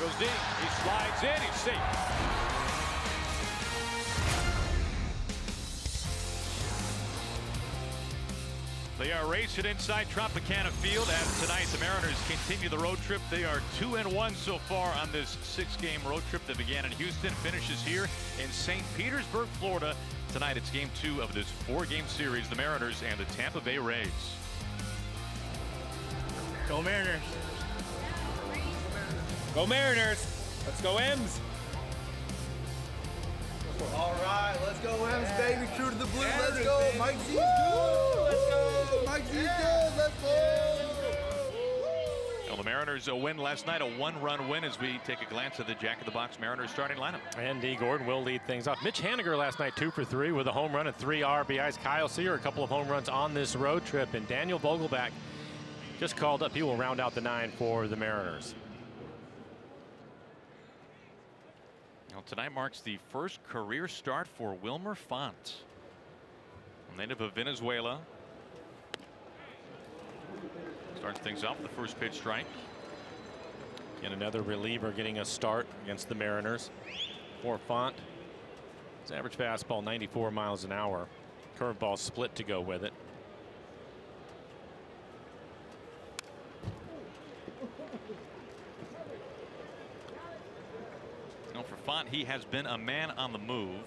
Goes deep. He slides in. He's safe. They are racing inside Tropicana Field as tonight the Mariners continue the road trip. They are 2-1 so far on this 6-game road trip that began in Houston, finishes here in St. Petersburg, Florida. Tonight it's game 2 of this 4-game series, the Mariners and the Tampa Bay Rays. Go Mariners. Go Mariners. Let's go M's. All right, let's go M's, baby. True to the blue. Let's go. Mike Z's good. Let's go. Mike Z's good. Let's go. Well, the Mariners a win last night, a 1-run win as we take a glance at the Jack-in-the-Box Mariners starting lineup. And D. Gordon will lead things off. Mitch Haniger last night 2 for 3 with a home run and 3 RBIs. Kyle Sear a couple of home runs on this road trip. And Daniel Vogelbach just called up. He will round out the 9 for the Mariners. Well, tonight marks the first career start for Wilmer Font, native of Venezuela. Starts things off the first pitch strike. And another reliever getting a start against the Mariners. For Font, his average fastball 94 miles an hour. Curveball split to go with it. For Font, he has been a man on the move.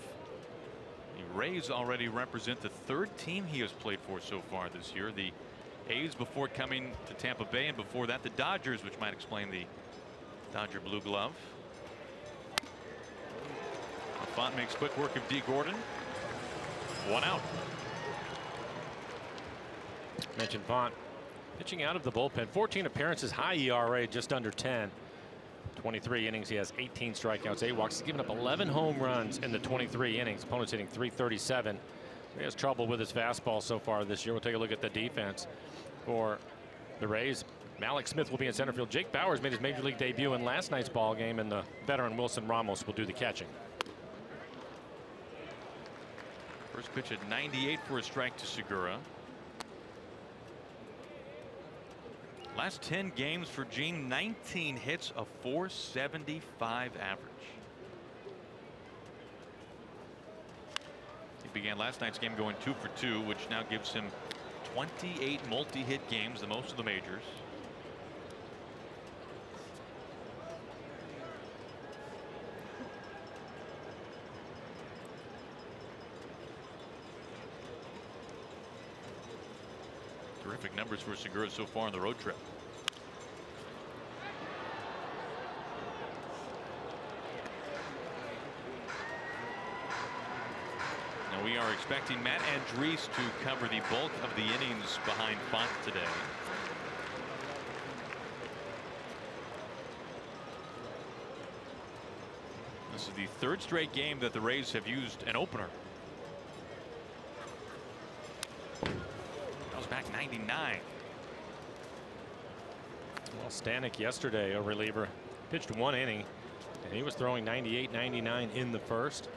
The Rays already represent the 3rd team he has played for so far this year. The A's before coming to Tampa Bay, and before that the Dodgers, which might explain the Dodger blue glove. Font makes quick work of D. Gordon. 1 out. Mentioned Font pitching out of the bullpen. 14 appearances, high ERA, just under 10. 23 innings, he has 18 strikeouts, 8 walks. He's given up 11 home runs in the 23 innings. Opponent's hitting .337. He has trouble with his fastball so far this year. We'll take a look at the defense for the Rays. Malik Smith will be in center field. Jake Bauers made his major league debut in last night's ball game, and the veteran Wilson Ramos will do the catching. First pitch at 98 for a strike to Segura. Last 10 games for Gene, 19 hits, a .475 average. He began last night's game going 2 for 2, which now gives him 28 multi-hit games, the most of the majors. Terrific numbers for Segura so far on the road trip. Now we are expecting Matt Andriese to cover the bulk of the innings behind Font today. This is the 3rd straight game that the Rays have used an opener. Back 99. Well, Stanek yesterday, a reliever, pitched 1 inning, and he was throwing 98, 99 in the first.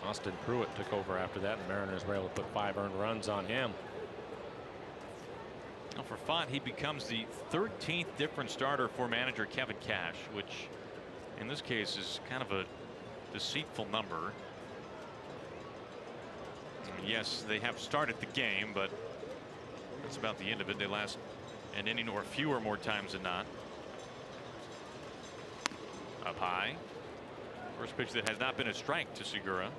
Austin Pruitt took over after that, and Mariners were able to put 5 earned runs on him. Now for Font, he becomes the 13th different starter for manager Kevin Cash, which in this case is kind of a deceitful number. Yes, they have started the game, but that's about the end of it. They last an inning or fewer more times than not. Up high. First pitch that has not been a strike to Segura.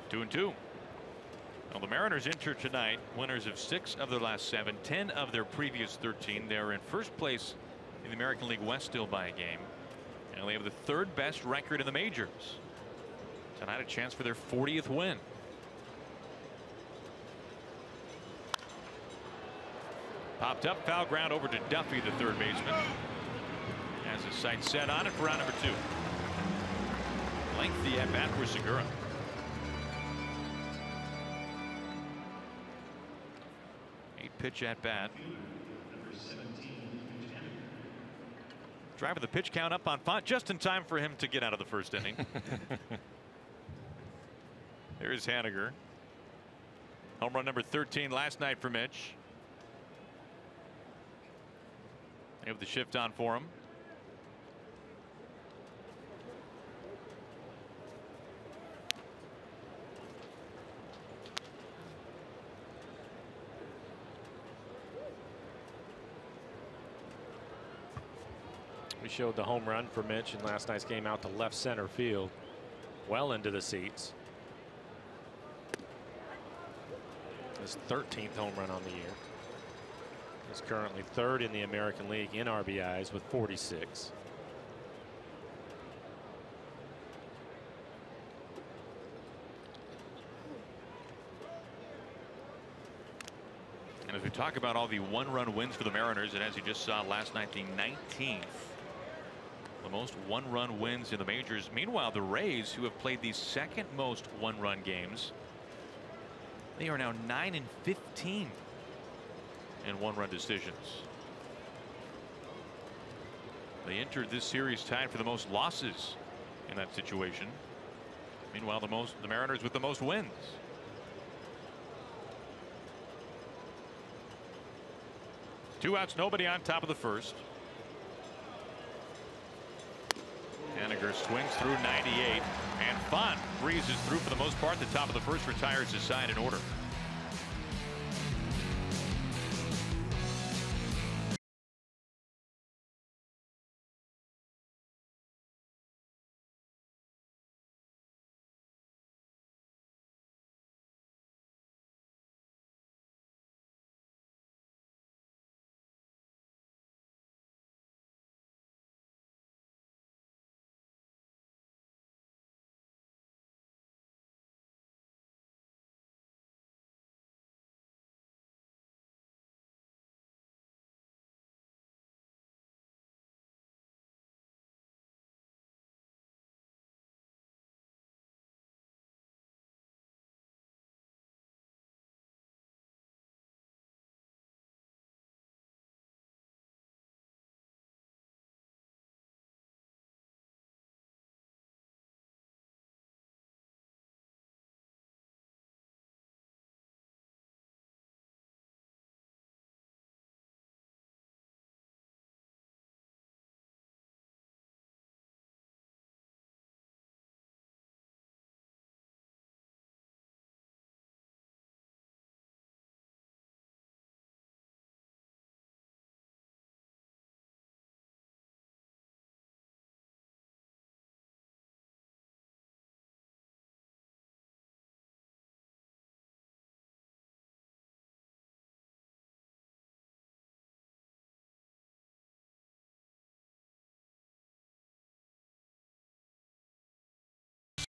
Two and two. Well, the Mariners enter tonight winners of 6 of their last 7, 10 of their previous 13. They're in first place in the American League West still by a game, and they have the 3rd best record in the majors. Tonight a chance for their 40th win. Popped up, foul ground over to Duffy, the 3rd baseman, as Has his sights set on it for round number 2. Lengthy at bat for Segura. Pitch at bat. Driving the pitch count up on Font just in time for him to get out of the first inning. There's Haniger. Home run number 13 last night for Mitch. They have the shift on for him. We showed the home run for Mitch in last night's game out to left center field, well into the seats. His 13th home run on the year. He's currently 3rd in the American League in RBIs with 46. And as we talk about all the one-run wins for the Mariners, and as you just saw last night, the 19th. The most one-run wins in the majors. Meanwhile, the Rays, who have played the second most one-run games, they are now 9-15 in one-run decisions. They entered this series tied for the most losses in that situation. Meanwhile, the Mariners with the most wins. Two outs, nobody on, top of the first. Haniger swings through 98, and Font breezes through for the most part. The top of the first, retires his side in order.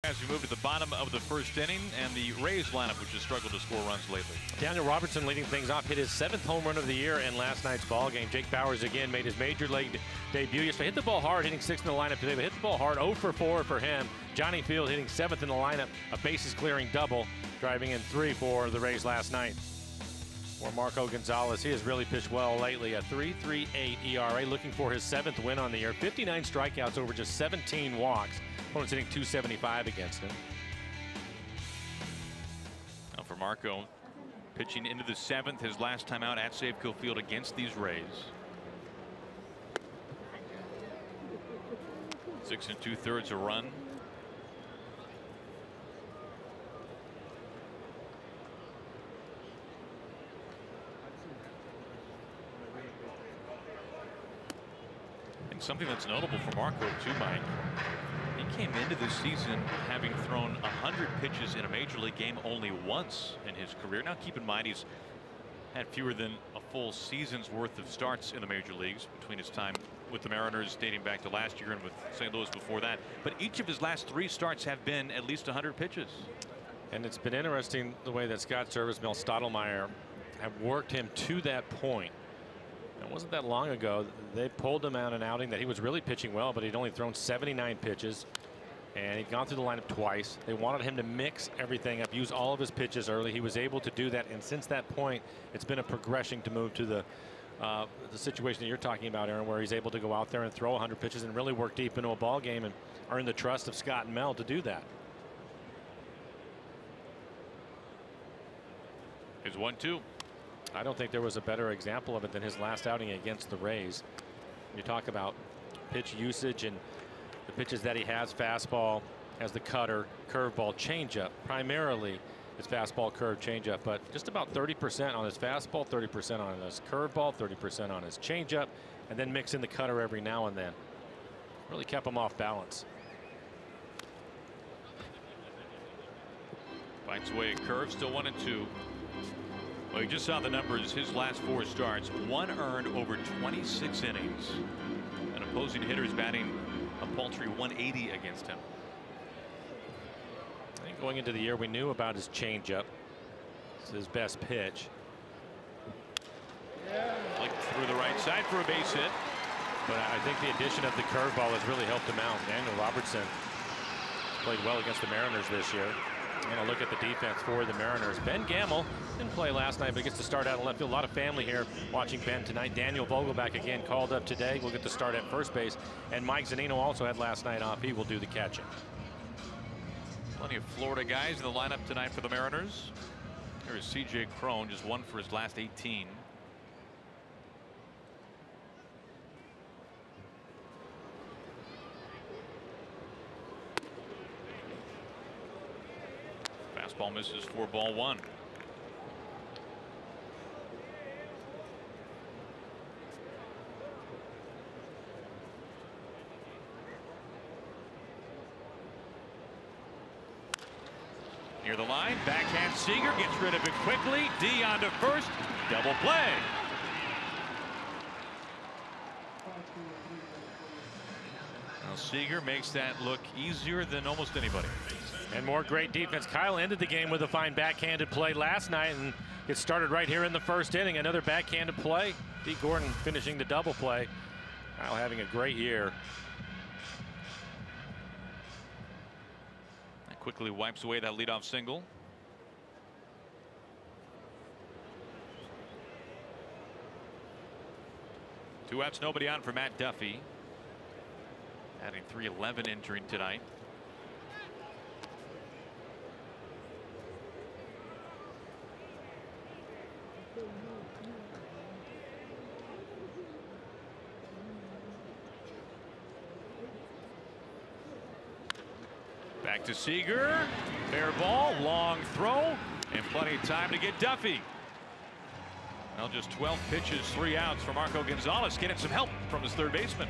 As we move to the bottom of the first inning, and the Rays lineup, which has struggled to score runs lately. Daniel Robertson leading things off, hit his 7th home run of the year in last night's ball game. Jake Bauers again made his major league debut yesterday. Hit the ball hard, hitting 6th in the lineup today, but hit the ball hard, 0 for 4 for him. Johnny Field hitting 7th in the lineup, a bases clearing double, driving in 3 for the Rays last night. For Marco Gonzalez, he has really pitched well lately. A 3.38 ERA, looking for his 7th win on the year. 59 strikeouts over just 17 walks. Opponent's hitting .275 against him. Now for Marco, pitching into the 7th, his last time out at Safeco Field against these Rays. 6 2/3 a run. And something that's notable for Marco too, Mike. He came into this season having thrown 100 pitches in a major league game only once in his career. Now keep in mind he's had fewer than a full season's worth of starts in the major leagues between his time with the Mariners dating back to last year and with St. Louis before that. But each of his last 3 starts have been at least 100 pitches. And it's been interesting the way that Scott Service, Mel Stottlemyre have worked him to that point. It wasn't that long ago they pulled him out an outing that he was really pitching well, but he'd only thrown 79 pitches and he'd gone through the lineup twice. They wanted him to mix everything up, use all of his pitches early. He was able to do that, and since that point it's been a progression to move to the situation that you're talking about, Aaron, where he's able to go out there and throw 100 pitches and really work deep into a ball game and earn the trust of Scott and Mel to do that. Here's 1-2. I don't think there was a better example of it than his last outing against the Rays. You talk about pitch usage and the pitches that he has: fastball, has the cutter, curveball, changeup. Primarily it's fastball, curve, changeup, but just about 30% on his fastball, 30% on his curveball, 30% on his changeup, and then mix in the cutter every now and then. Really kept him off balance. Fights away at curve, still 1-2. Well, you just saw the numbers. His last 4 starts, 1 earned over 26 innings. An opposing hitters batting a paltry 180 against him. I think going into the year we knew about his changeup. It's his best pitch. Flicked through the right side for a base hit. But I think the addition of the curveball has really helped him out. Daniel Robertson played well against the Mariners this year. And a look at the defense for the Mariners. Ben Gamble didn't play last night, but gets to start out in left field. A lot of family here watching Ben tonight. Daniel Vogelback again called up today. We'll get to start at first base. And Mike Zunino also had last night off. He will do the catching. Plenty of Florida guys in the lineup tonight for the Mariners. Here is C.J. Cron, just 1 for his last 18. Fastball misses for ball 1. Near the line, backhand Seager gets rid of it quickly. D on to first, double play. Now Seager makes that look easier than almost anybody. And more great defense. Kyle ended the game with a fine backhanded play last night and it started right here in the first inning. Another backhanded play. D. Gordon finishing the double play. Kyle having a great year. That quickly wipes away that leadoff single. Two outs, nobody on for Matt Duffy. Adding 311 entering tonight. Back to Seager. Fair ball, long throw, and plenty of time to get Duffy. Well, just 12 pitches, 3 outs for Marco Gonzalez, getting some help from his third baseman.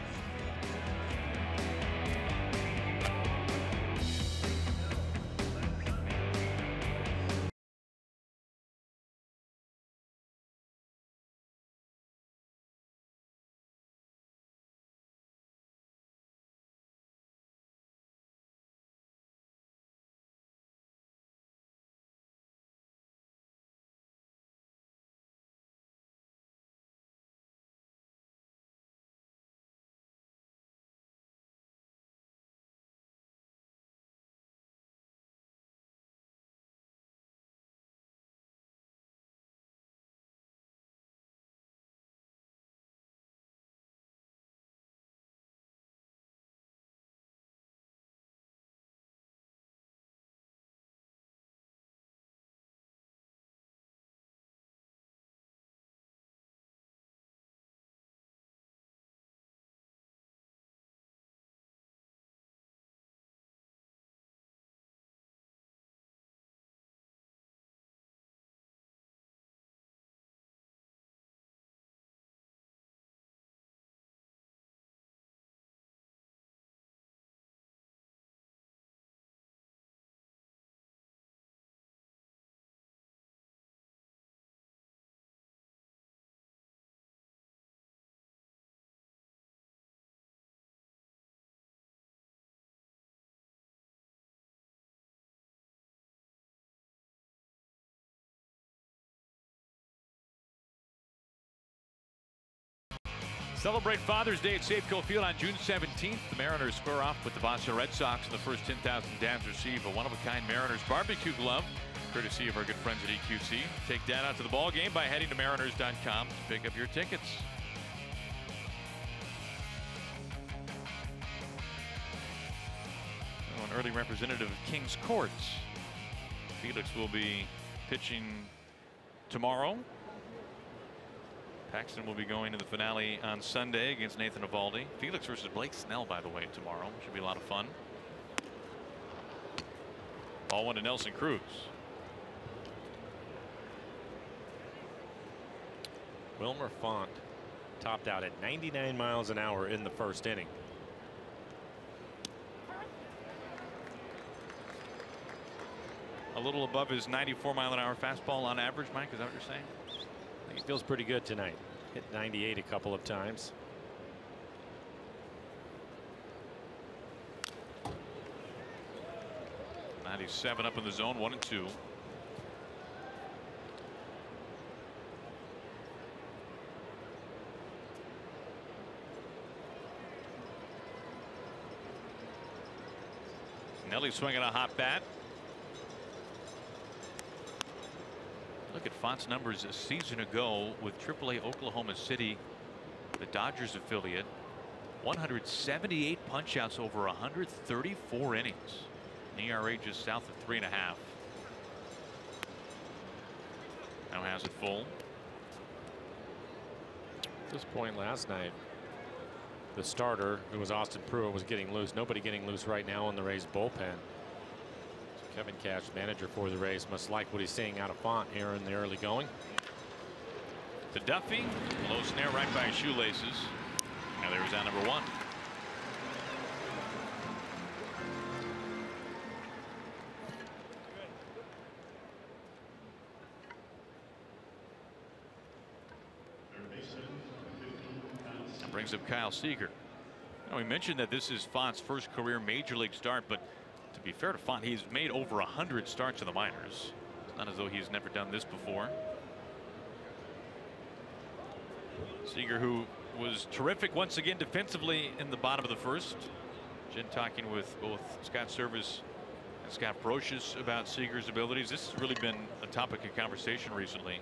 Celebrate Father's Day at Safeco Field on June 17th. The Mariners square off with the Boston Red Sox, and the first 10,000 dads receive a one-of-a-kind Mariners barbecue glove, courtesy of our good friends at EQC. Take Dad out to the ball game by heading to mariners.com to pick up your tickets. An early representative of Kings Courts. Felix will be pitching tomorrow. Paxton will be going to the finale on Sunday against Nathan Eovaldi. Felix versus Blake Snell, by the way, tomorrow. Should be a lot of fun. Ball one to Nelson Cruz. Wilmer Font topped out at 99 miles an hour in the first inning. A little above his 94-mile-an-hour fastball on average, Mike. Is that what you're saying? I think he feels pretty good tonight. Hit 98 a couple of times. '97 up in the zone, 1-2. Nelly swinging a hot bat. Look at Font's numbers a season ago with AAA Oklahoma City, the Dodgers affiliate. 178 punchouts over 134 innings. An ERA just south of 3.5. Now has it full. At this point last night, the starter, who was Austin Pruitt, was getting loose. Nobody getting loose right now in the Rays bullpen. Kevin Cash, manager for the Rays, must like what he's seeing out of Font here in the early going. To Duffy, low snare right by his shoelaces. Now there's out number 1. That brings up Kyle Seager. Now, we mentioned that this is Font's first career major league start, but to be fair to Font, he's made over 100 starts in the minors. It's not as though he's never done this before. Seager, who was terrific once again defensively in the bottom of the first. Jen talking with both Scott Service and Scott Brocious about Seager's abilities. This has really been a topic of conversation recently.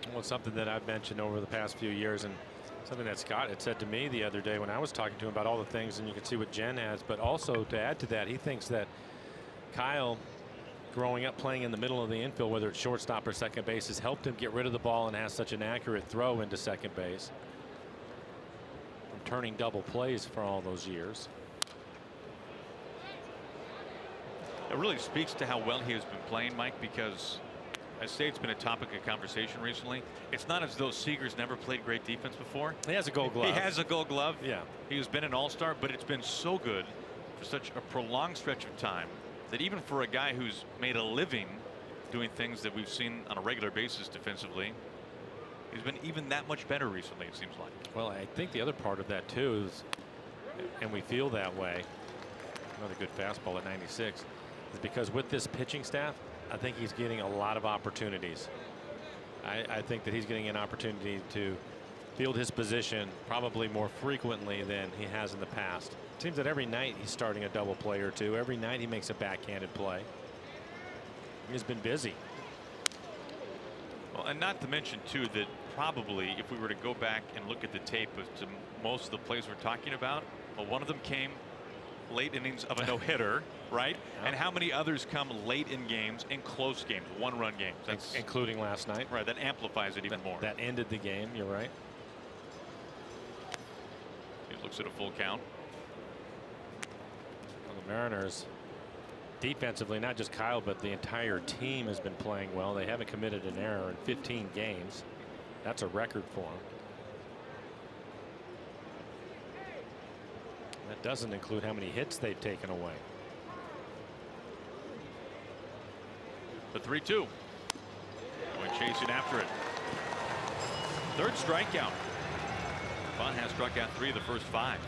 Well, it's something that I've mentioned over the past few years, and something that Scott had said to me the other day when I was talking to him about all the things, and you can see what Jen has, but also to add to that, he thinks that Kyle, growing up playing in the middle of the infield, whether it's shortstop or second base, has helped him get rid of the ball and has such an accurate throw into second base. From turning double plays for all those years. It really speaks to how well he has been playing, Mike, because I say it's been a topic of conversation recently. It's not as though Seager's never played great defense before. He has a gold glove. He has a gold glove. Yeah. He's been an all-star, but it's been so good for such a prolonged stretch of time that even for a guy who's made a living doing things that we've seen on a regular basis defensively, he's been even that much better recently, it seems like. Well, I think the other part of that too is, and we feel that way, another good fastball at 96, is because with this pitching staff, I think he's getting a lot of opportunities. I think that he's getting an opportunity to field his position probably more frequently than he has in the past. It seems that every night he's starting a double play or two. Every night he makes a backhanded play. He's been busy. Well, and not to mention too that probably if we were to go back and look at the tape of to most of the plays we're talking about, well, one of them came late innings of a no-hitter, right? Yeah. And how many others come late in games, in close games, one-run games? That's including last night. right. That amplifies it even more. That ended the game. You're right. He looks at a full count. Well, the Mariners defensively, not just Kyle, but the entire team has been playing well. They haven't committed an error in 15 games. That's a record for them. That doesn't include how many hits they've taken away. The 3-2. Going chasing after it. Third strikeout. Font has struck out 3 of the first 5.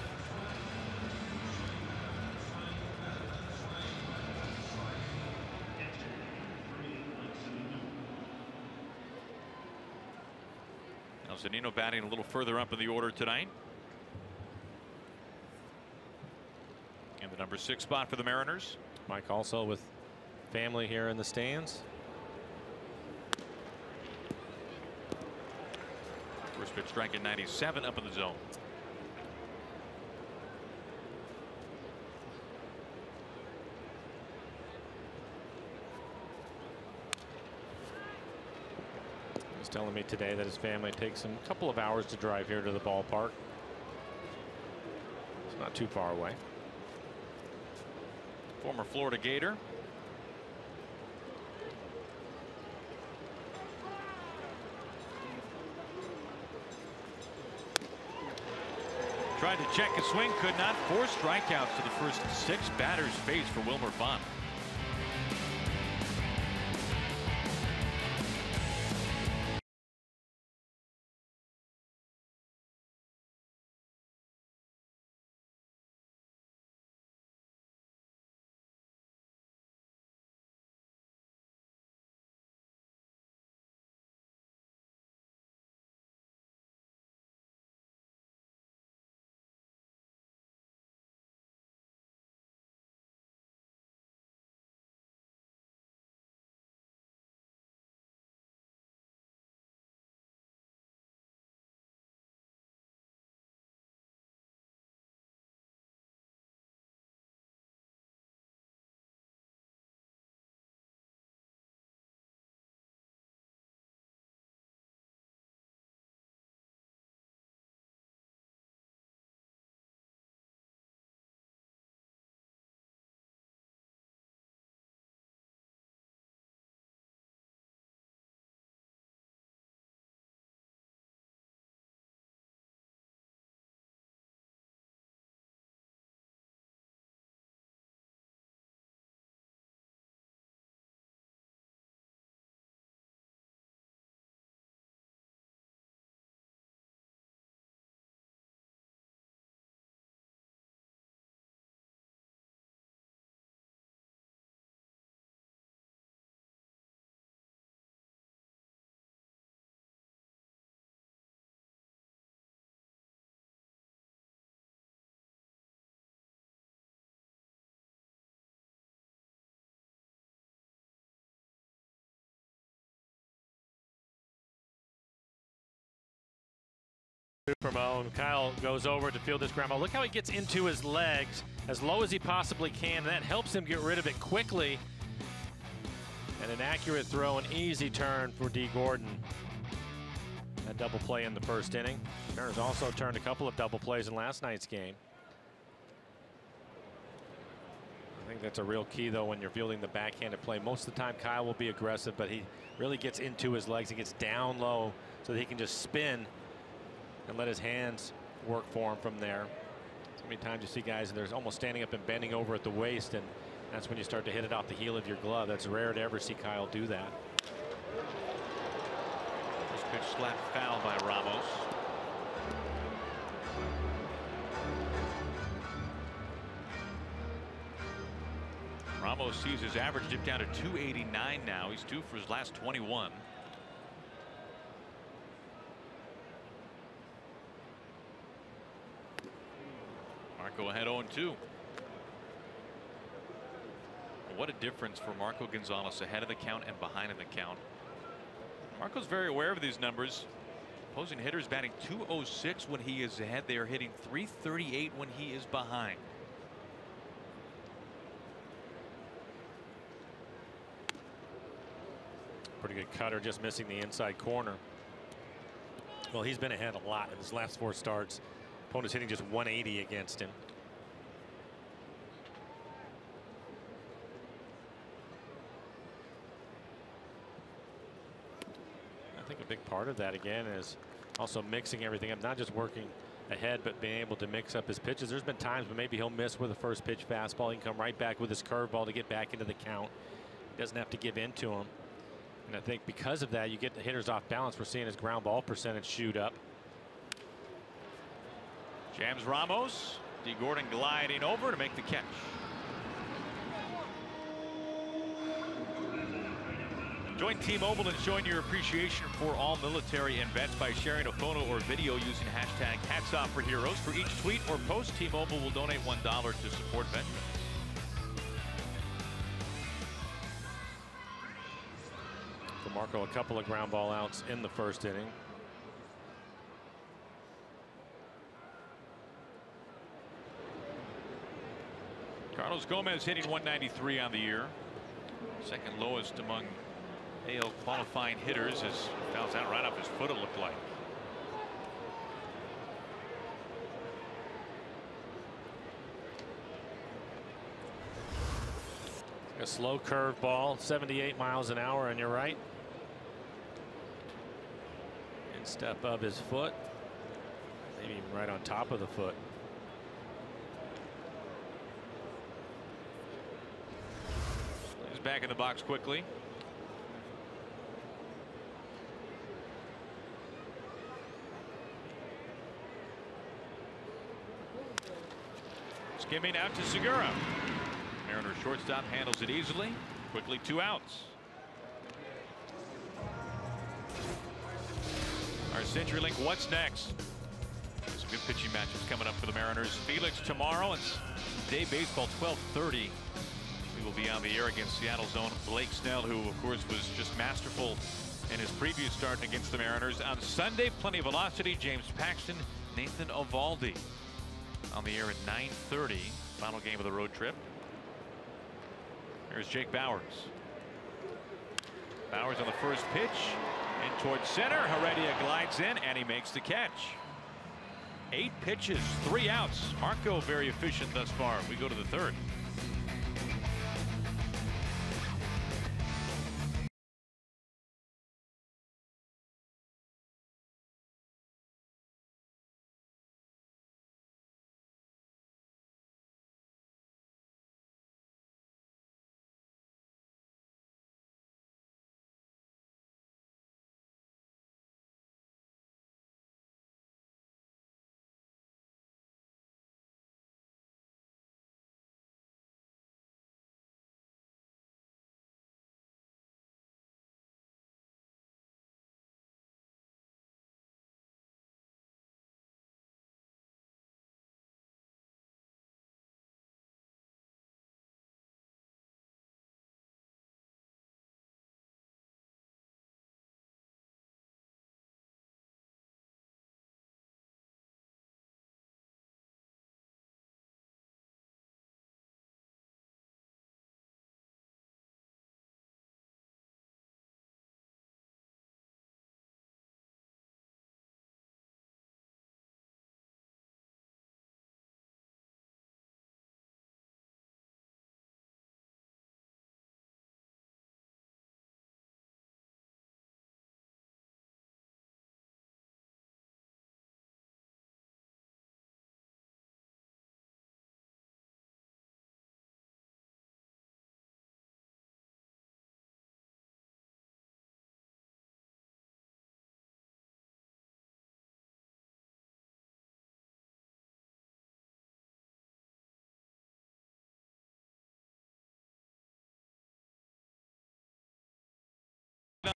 Now Zunino batting a little further up in the order tonight. In the number 6 spot for the Mariners. Mike also with family here in the stands. First pitch strike at 97 up in the zone. He's telling me today that his family takes him a couple of hours to drive here to the ballpark. It's not too far away. Former Florida Gator. Tried to check a swing, could not. 4 strikeouts to the first 6 batters faced for Wilmer Font. Ramon. Kyle goes over to field this ground ball. Look how he gets into his legs as low as he possibly can. And that helps him get rid of it quickly. And an accurate throw, an easy turn for D. Gordon. That double play in the first inning. Mariners also turned a couple of double plays in last night's game. I think that's a real key, though, when you're fielding the backhanded play. Most of the time, Kyle will be aggressive, but he really gets into his legs. He gets down low so that he can just spin and let his hands work for him from there. So many times you see guys and they're almost standing up and bending over at the waist, and that's when you start to hit it off the heel of your glove. That's rare to ever see Kyle do that. First pitch slapped foul by Ramos. Ramos sees his average dip down to 289 now. He's due for his last 21. Marco ahead 0-2. What a difference for Marco Gonzalez, ahead of the count and behind in the count. Marco's very aware of these numbers. Opposing hitters batting 206 when he is ahead. They are hitting 338 when he is behind. Pretty good cutter, just missing the inside corner. Well, he's been ahead a lot in his last 4 starts. Opponent's hitting just 180 against him. I think a big part of that again is also mixing everything up, not just working ahead, but being able to mix up his pitches. There's been times when maybe he'll miss with a first pitch fastball. He can come right back with his curveball to get back into the count. He doesn't have to give in to him. And I think because of that, you get the hitters off balance. We're seeing his ground ball percentage shoot up. Jams Ramos. D. Gordon gliding over to make the catch. Join T-Mobile and showing your appreciation for all military and vets by sharing a photo or video using hashtag #HatsOffForHeroes. For each tweet or post, T-Mobile will donate $1 to support veterans. DeMarco, a couple of ground ball outs in the first inning. Carlos Gomez hitting 193 on the year. Second lowest among AL qualifying hitters, as fouls out right off his foot, it looked like. A slow curve ball, 78 miles an hour, and you're right. Instep of his foot, maybe even right on top of the foot. He's back in the box quickly. Skimming out to Segura. Mariners shortstop handles it easily. Quickly, 2 outs. Our CenturyLink What's Next? Some good pitching matchups coming up for the Mariners. Felix tomorrow. It's day baseball, 12:30. We will be on the air against Seattle's own Blake Snell, who of course was just masterful in his previous start against the Mariners. On Sunday, plenty of velocity. James Paxton, Nathan Eovaldi on the air at 9:30. Final game of the road trip. Here's Jake Bauers. Bauers on the first pitch. In towards center. Heredia glides in and he makes the catch. 8 pitches, 3 outs. Marco very efficient thus far. We go to the third.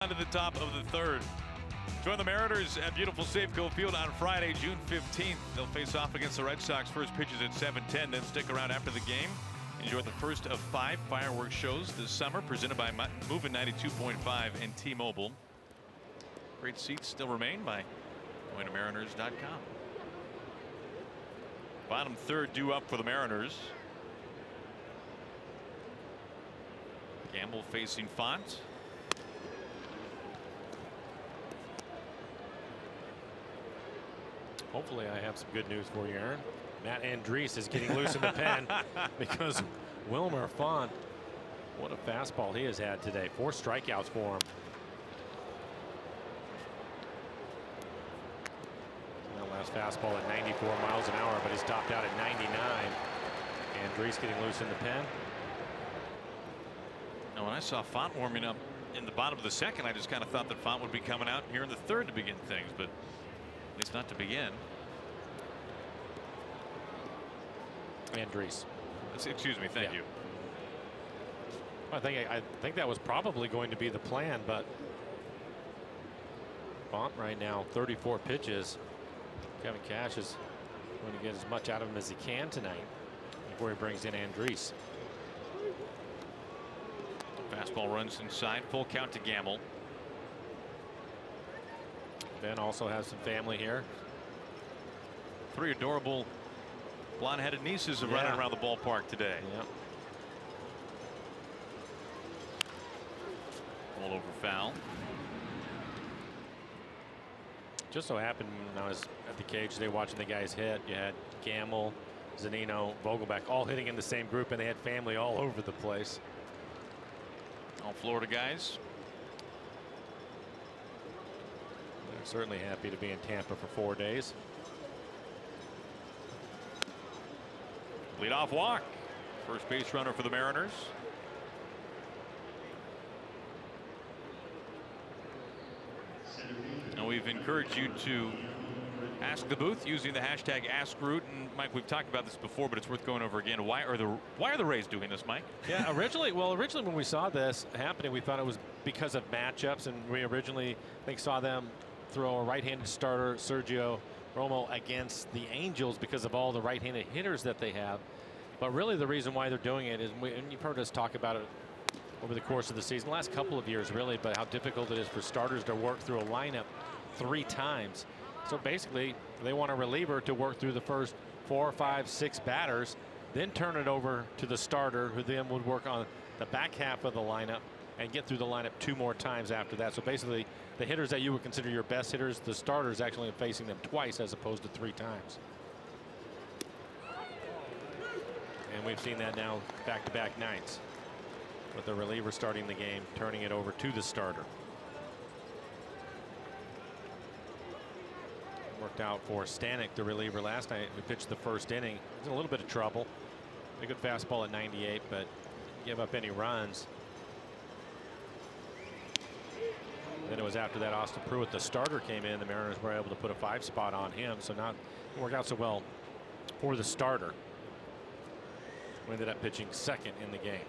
On to the top of the third. Join the Mariners at beautiful Safeco Field on Friday, June 15th. They'll face off against the Red Sox. First pitches at 7:10. Then stick around after the game. Enjoy the first of 5 fireworks shows this summer, presented by Moving 92.5 and T-Mobile. Great seats still remain by going to Mariners.com. Bottom third due up for the Mariners. Gamble facing Font. Hopefully I have some good news for you, Aaron. Matt Andriese is getting loose in the pen because Wilmer Font, what a fastball he has had today. 4 strikeouts for him. That last fastball at 94 miles an hour, but he's topped out at 99. Andriese getting loose in the pen. Now, when I saw Font warming up in the bottom of the second, I just kind of thought that Font would be coming out here in the third to begin things, but at least not to begin. Andriese. Excuse me. Thank you. I think that was probably going to be the plan, but Font right now 34 pitches. Kevin Cash is going to get as much out of him as he can tonight before he brings in Andriese. Fastball runs inside, full count to Gamble. Ben also has some family here. 3 adorable blonde-headed nieces are running around the ballpark today. Yep. All over foul. Just so happened when I was at the cage today watching the guys hit, you had Gamble, Zunino, Vogelback all hitting in the same group, and they had family all over the place. All Florida guys. They're certainly happy to be in Tampa for 4 days. Leadoff walk. First base runner for the Mariners. And we've encouraged you to ask the booth using the hashtag AskRoot. And Mike, we've talked about this before, but it's worth going over again. Why are the Rays doing this, Mike? Yeah, originally when we saw this happening, we thought it was because of matchups, and we originally I think saw them throw a right-handed starter, Sergio Romo, against the Angels because of all the right-handed hitters that they have. But really the reason why they're doing it is, and you've heard us talk about it over the course of the season, the last couple of years really, but how difficult it is for starters to work through a lineup 3 times. So basically they want a reliever to work through the first 4, 5, 6 batters, then turn it over to the starter, who then would work on the back half of the lineup and get through the lineup 2 more times after that. So basically the hitters that you would consider your best hitters, the starters actually facing them twice as opposed to 3 times. And we've seen that now back-to-back nights with the reliever starting the game, turning it over to the starter. Worked out for Stanek, the reliever, last night. We pitched the first inning. He was in a little bit of trouble. A good fastball at 98, but didn't give up any runs. Then it was after that Austin Pruitt, the starter, came in. The Mariners were able to put a 5 spot on him, so not worked out so well for the starter. We ended up pitching second in the game.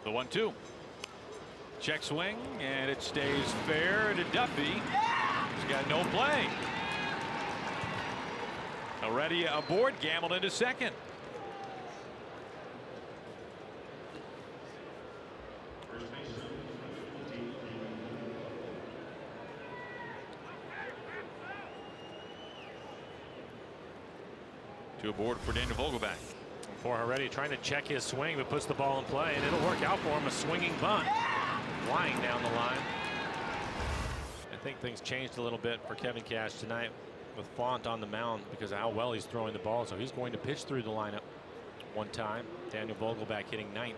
The 1-2. Check swing, and it stays fair to Duffy. He's got no play. Already aboard, Gamble into second. To aboard for Daniel Vogelback. For already trying to check his swing, but puts the ball in play, and it'll work out for him. A swinging bunt flying down the line. I think things changed a little bit for Kevin Cash tonight with Font on the mound because of how well he's throwing the ball. So he's going to pitch through the lineup 1 time. Daniel Vogelback hitting 9th.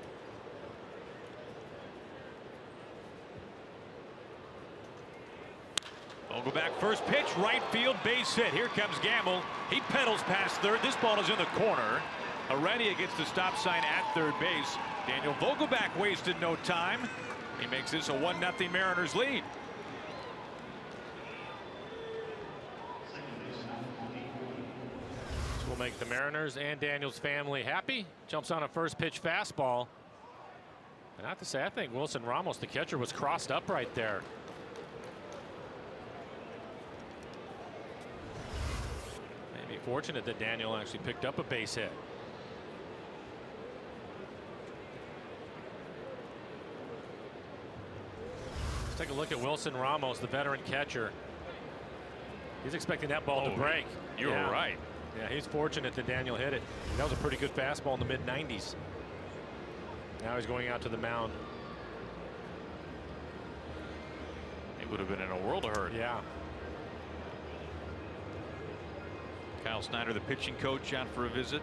Vogelback first pitch, right field, base hit. Here comes Gamble. He pedals past third. This ball is in the corner. Heredia gets the stop sign at third base. Daniel Vogelback wasted no time. He makes this a 1-0 Mariners lead. This will make the Mariners and Daniel's family happy. Jumps on a first pitch fastball. And I have to say, I think Wilson Ramos, the catcher, was crossed up right there. Maybe fortunate that Daniel actually picked up a base hit. Let's take a look at Wilson Ramos, the veteran catcher. He's expecting that ball to break. You're right. Yeah, he's fortunate that Daniel hit it. That was a pretty good fastball in the mid-90s. Now he's going out to the mound. He would have been in a world of hurt. Yeah. Kyle Snyder, the pitching coach, out for a visit.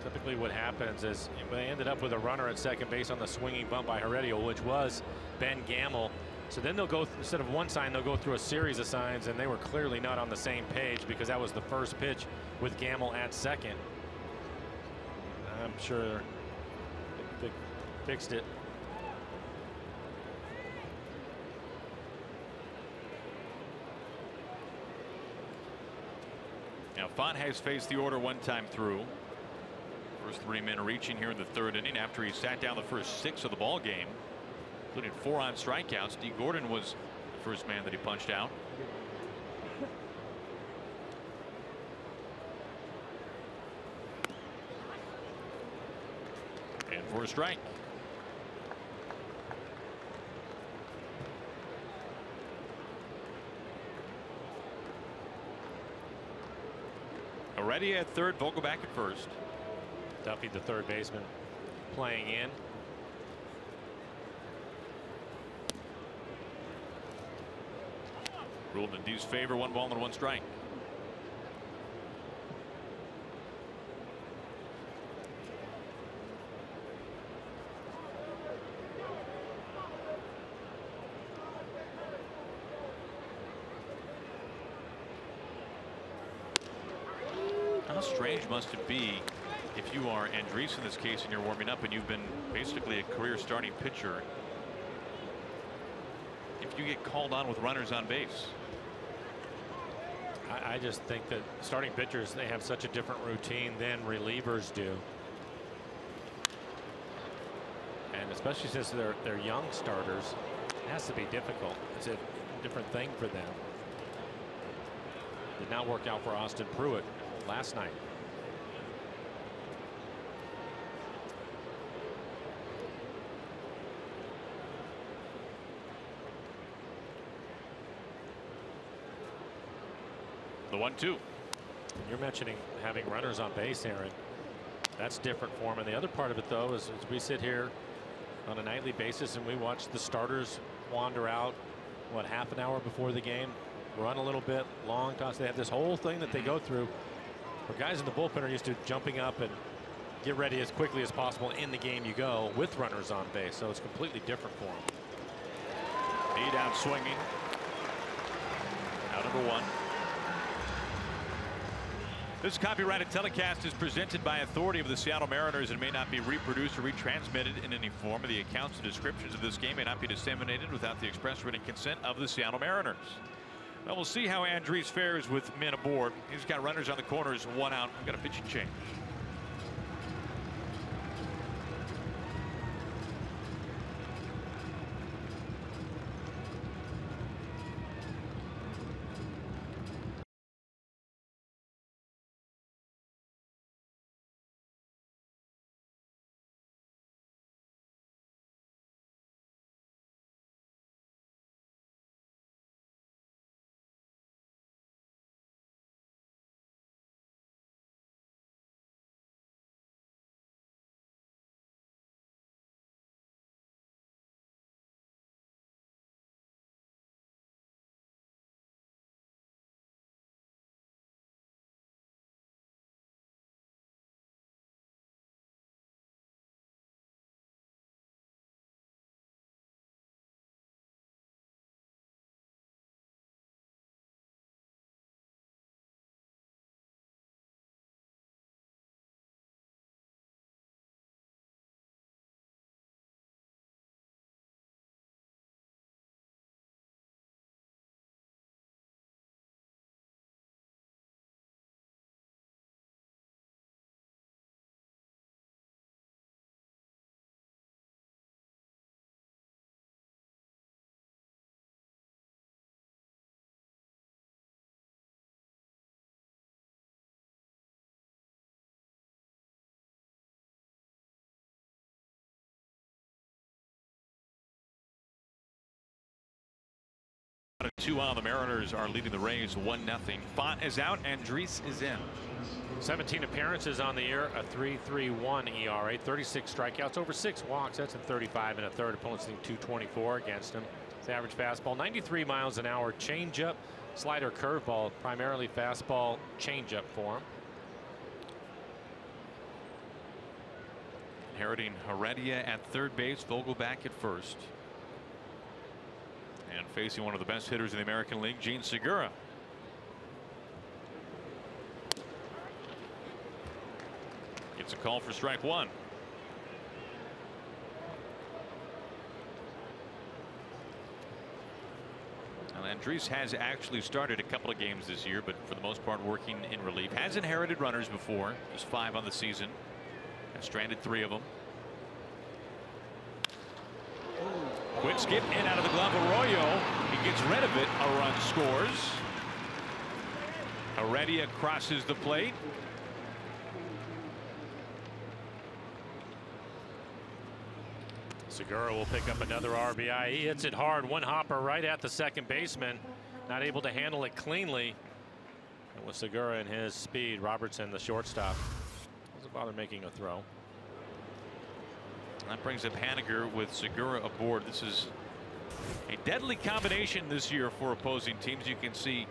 Typically what happens is they ended up with a runner at second base on the swinging bunt by Heredia, which was Ben Gamble. So then they'll go, instead of one sign, they'll go through a series of signs, and they were clearly not on the same page because that was the first pitch with Gamble at second. I'm sure they fixed it. Now Font has faced the order one time through. First 3 men reaching here in the 3rd inning after he sat down the first 6 of the ball game, including 4 on strikeouts. D. Gordon was the first man that he punched out. And for a strike. Already at 3rd, Vogelback at 1st. Duffy, the 3rd baseman, playing in. Ruled in D's favor, 1 ball and 1 strike. How strange must it be if you are Andriese in this case and you're warming up and you've been basically a career starting pitcher, if you get called on with runners on base? I just think that starting pitchers, they have such a different routine than relievers do. And especially since they're young starters, it has to be difficult. It's a different thing for them. Did not work out for Austin Pruitt last night. The 1-2. You're mentioning having runners on base, Aaron. That's different for him. And the other part of it, though, is as we sit here on a nightly basis and we watch the starters wander out, what, half an hour before the game, run a little bit, long toss. They have this whole thing that they go through. Where guys in the bullpen are used to jumping up and get ready as quickly as possible in the game you go with runners on base. So it's completely different for them. He down swinging. Out number 1. This copyrighted telecast is presented by authority of the Seattle Mariners and may not be reproduced or retransmitted in any form. The accounts and descriptions of this game may not be disseminated without the express written consent of the Seattle Mariners. Well, we'll see how Andriese fares with men aboard. He's got runners on the corners, 1 out. We've got a pitching change. A 2 on. The Mariners are leading the Rays 1-0. Font is out. Andriese is in. 17 appearances on the year, a 3.31 ERA, 36 strikeouts, over 6 walks. That's in 35 1/3. Opponents hitting .224 against him. His average fastball 93 miles an hour. Changeup, slider, curveball, primarily fastball, changeup for him. Inheriting Heredia at 3rd base, Vogelback at 1st. And facing one of the best hitters in the American League, Gene Segura. Gets a call for strike 1. And Andres has actually started a couple of games this year, but for the most part working in relief. Has inherited runners before. There's 5 on the season. Has stranded 3 of them. Quick skip in out of the glove. Arroyo. He gets rid of it. A run scores. Heredia crosses the plate. Segura will pick up another RBI. He hits it hard. One hopper right at the second baseman. Not able to handle it cleanly. And with Segura and his speed, Robertson, the shortstop, doesn't bother making a throw. That brings up Haniger with Segura aboard. This is a deadly combination this year for opposing teams. You can see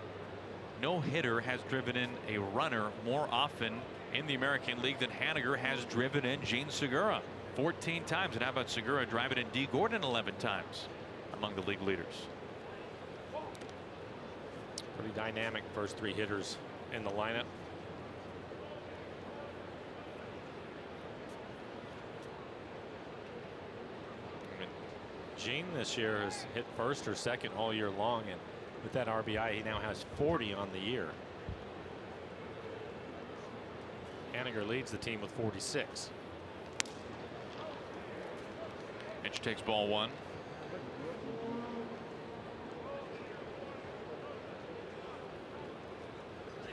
no hitter has driven in a runner more often in the American League than Haniger has driven in Gene Segura. 14 times. And how about Segura driving in D. Gordon 11 times among the league leaders. Pretty dynamic first 3 hitters in the lineup. I mean, Gene this year has hit first or second all year long, and with that RBI he now has 40 on the year. Haniger leads the team with 46. Mitch takes ball 1.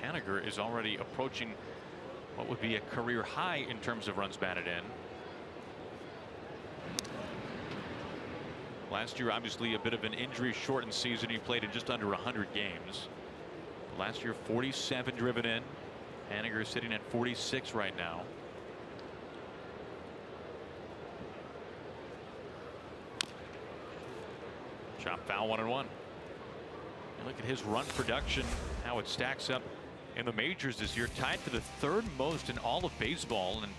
Haniger is already approaching what would be a career high in terms of runs batted in. Last year, obviously, a bit of an injury shortened season. He played in just under 100 games. Last year, 47 driven in. Haniger is sitting at 46 right now. Chop foul, 1-1. And look at his run production, how it stacks up in the majors this year, tied for the 3rd most in all of baseball. And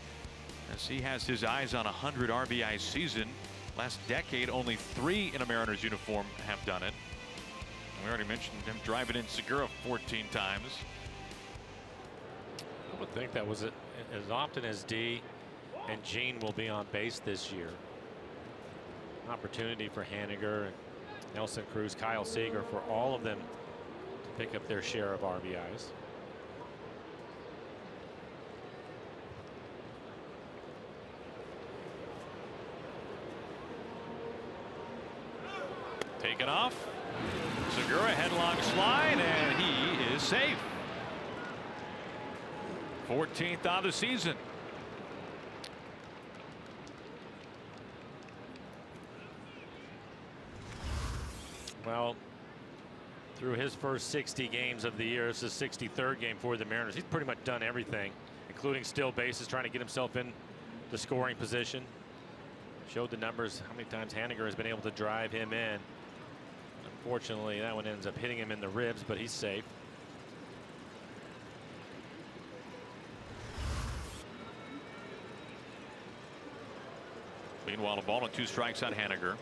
as he has his eyes on a 100 RBI season, last decade only 3 in a Mariners uniform have done it. And we already mentioned him driving in Segura 14 times. I would think that was as often as D and Gene will be on base this year. Opportunity for Haniger and Nelson Cruz, Kyle Seager, for all of them to pick up their share of RBIs. Taken off. Segura headlong slide, and he is safe. 14th of the season. Well, through his first 60 games of the year, it's his 63rd game for the Mariners. He's pretty much done everything, including steal bases, trying to get himself in the scoring position. Showed the numbers, how many times Haniger has been able to drive him in. Unfortunately, that one ends up hitting him in the ribs, but he's safe. Meanwhile, a ball and 2 strikes on Haniger.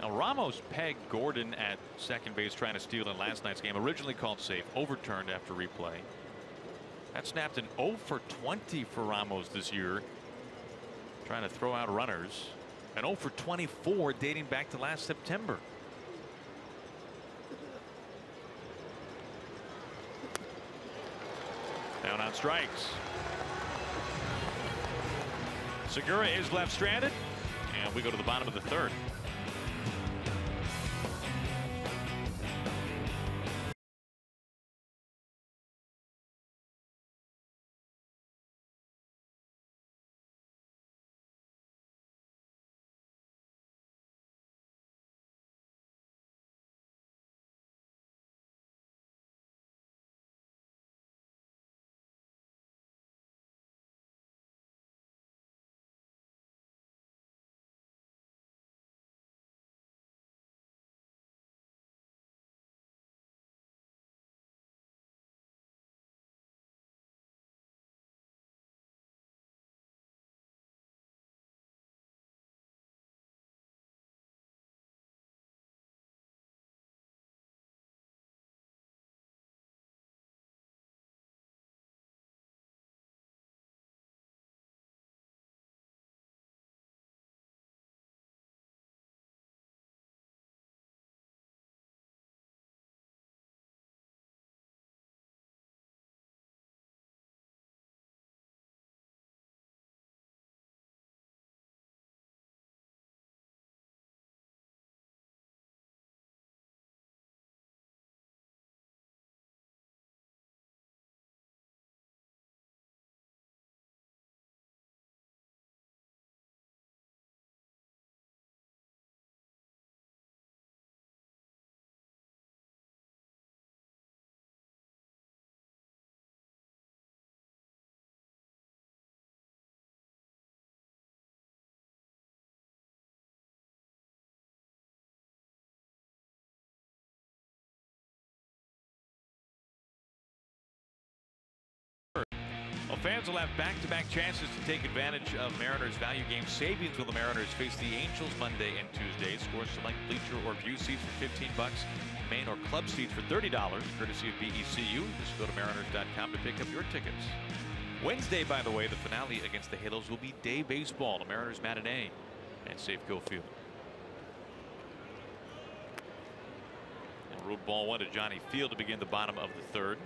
Now Ramos pegged Gordon at second base trying to steal in last night's game. Originally called safe, overturned after replay. That snapped an 0 for 20 for Ramos this year, trying to throw out runners. An 0 for 24 dating back to last September. Down on strikes. Segura is left stranded, and we go to the bottom of the 3rd. fans will have back-to-back chances to take advantage of Mariners value game savings when the Mariners face the Angels Monday and Tuesday. Score select bleacher or view seats for $15. Main or club seats for $30, courtesy of BECU. Just go to mariners.com to pick up your tickets. Wednesday, by the way, the finale against the Halos will be day baseball, the Mariners matinee at Safeco Field. And road ball one to Johnny Field to begin the bottom of the third.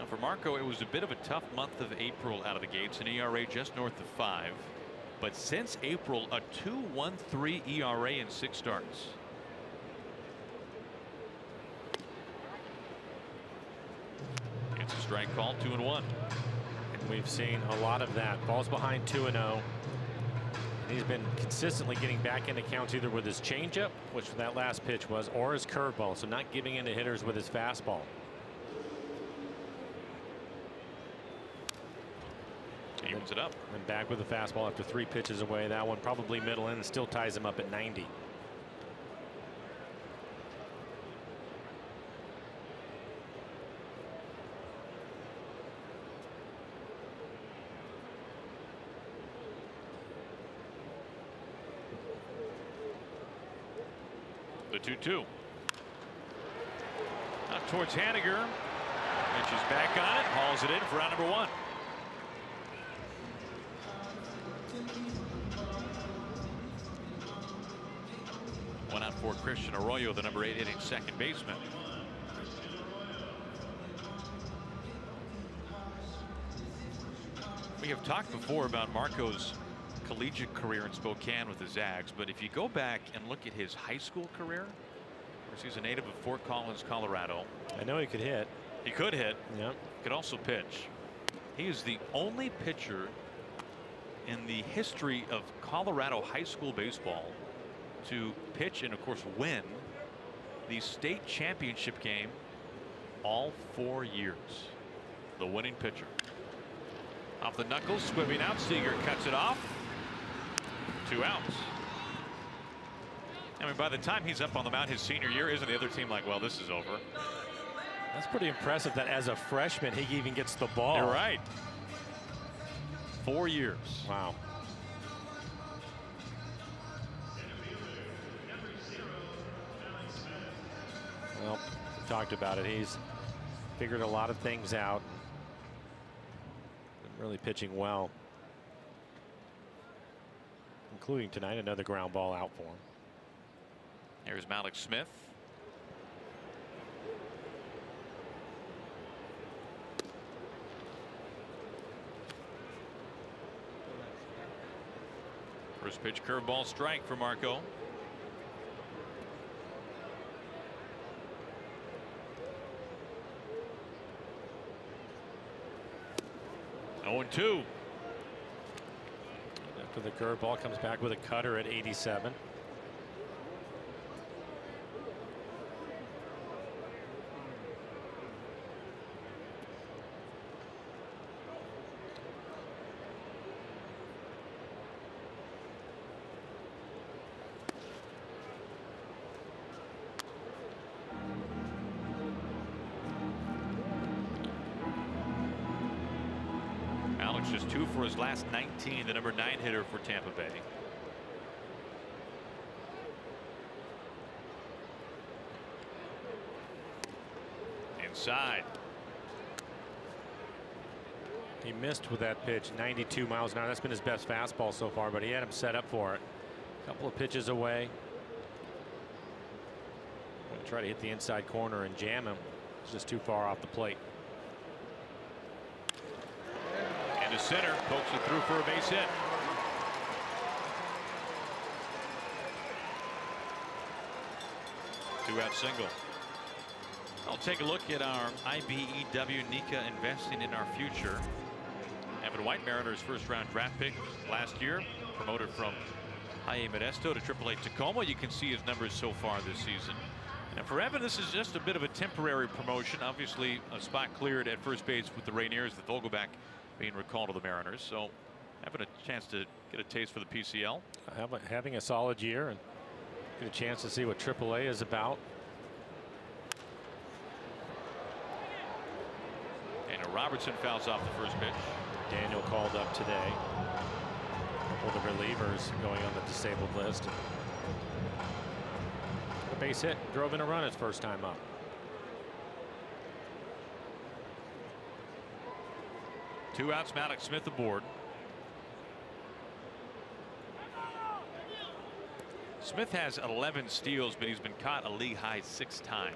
For Marco, it was a bit of a tough month of April out of the gates, an ERA just north of 5. But since April, a 2.13 ERA in 6 starts. It's a strike call, 2-1. We've seen a lot of that. Falls behind 2-0. He's been consistently getting back into counts either with his changeup, which that last pitch was, or his curveball. So not giving in to hitters with his fastball. Evens it up. And back with the fastball after 3 pitches away. That one probably middle in and still ties him up at 90. The 2-2. Up towards Haniger. Pitches back on it. Hauls it in for round number 1. One out for Christian Arroyo, the number 8 hitting second baseman. We have talked before about Marco's collegiate career in Spokane with the Zags, but if you go back and look at his high school career, of course he's a native of Fort Collins, Colorado. I know he could hit. He could hit. Yep. Could also pitch. He is the only pitcher in the history of Colorado high school baseball to pitch and of course win the state championship game all 4 years. The winning pitcher. Off the knuckles, swimming out. Seager cuts it off. 2 outs. I mean, by the time he's up on the mound his senior year, isn't the other team like, well, this is over? That's pretty impressive that as a freshman he even gets the ball. You're right. 4 years. Wow. Well, we talked about it. He's figured a lot of things out. Been really pitching well. Including tonight, another ground ball out for him. Here's Malik Smith. First pitch curveball strike for Marco. Oh, 2. After the curveball comes back with a cutter at 87. Alex just 2 for his last 19, the number 9 hitter for Tampa Bay. Inside. He missed with that pitch, 92 miles an hour. That's been his best fastball so far, but he had him set up for it. A couple of pitches away. Gonna try to hit the inside corner and jam him. It's just too far off the plate. To center, pokes it through for a base hit. Two-out single. I'll take a look at our IBEW NICA investing in our future. Evan White, Mariners first-round draft pick last year, promoted from High A Modesto to AAA Tacoma. You can see his numbers so far this season. And for Evan, this is just a bit of a temporary promotion. Obviously, a spot cleared at first base with the Rainiers, with Vogelback being recalled to the Mariners. So having a chance to get a taste for the PCL. Having a solid year and get a chance to see what AAA is about. And Robertson fouls off the first pitch. Daniel called up today. A couple of the relievers going on the disabled list. A base hit, drove in a run his first time up. Two outs, Maddox, Smith aboard. Smith has 11 steals, but he's been caught a league high 6 times.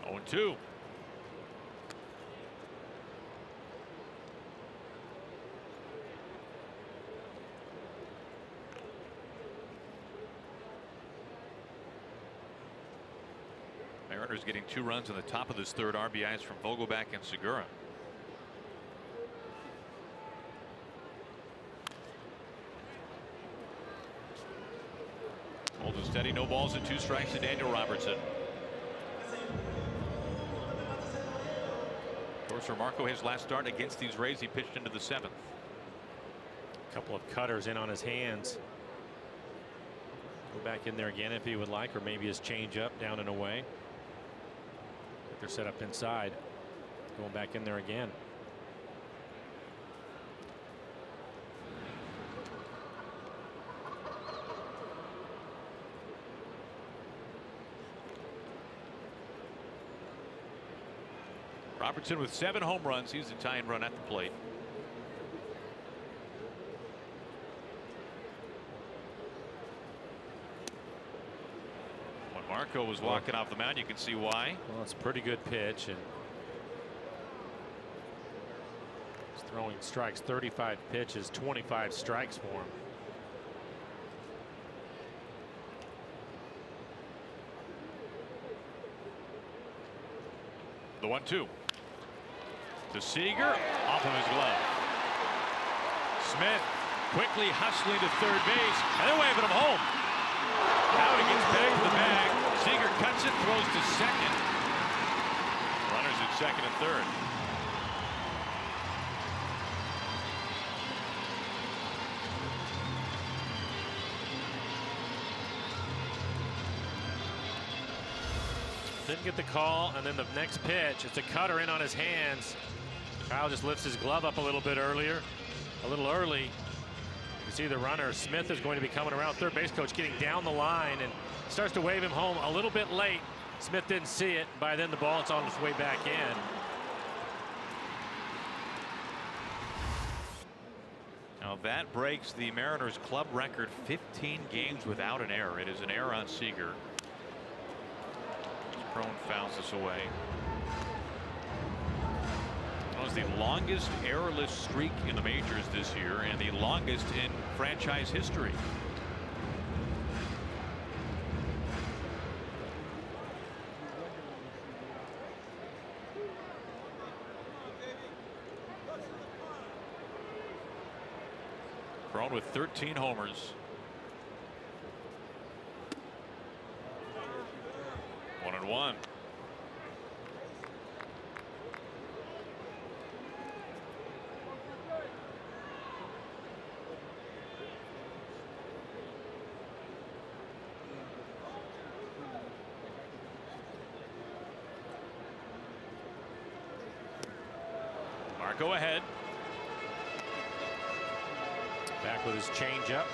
Oh, 2. Mariners getting 2 runs in the top of this third. RBIs from Vogelback and Segura. Holds it steady, no balls and 2 strikes to Daniel Robertson. Of course, for Marco, his last start against these Rays, he pitched into the 7th. A couple of cutters in on his hands. Go back in there again if he would like, or maybe his changeup down and away. They're set up inside. Going back in there again. Robertson with 7 home runs. He's the tying run at the plate. When Marco was walking off the mound, you can see why. Well, it's a pretty good pitch, and he's throwing strikes. 35 pitches, 25 strikes for him. The 1-2 to Seager, off of his glove. Smith quickly hustling to third base, and they're waving him home. Now he gets back to the bag. Seager cuts it, throws to second. Runners at second and third. Didn't get the call, and then the next pitch, it's a cutter in on his hands. Kyle just lifts his glove up a little bit early. You can see the runner. Smith is going to be coming around. Third base coach getting down the line and starts to wave him home a little bit late. Smith didn't see it. By then the ball is on its way back in. Now that breaks the Mariners club record, 15 games without an error. It is an error on Seager. Crone fouls this away. It was the longest errorless streak in the majors this year and the longest in franchise history. Crone with 13 homers. 1-1. Marco ahead. Back with his changeup.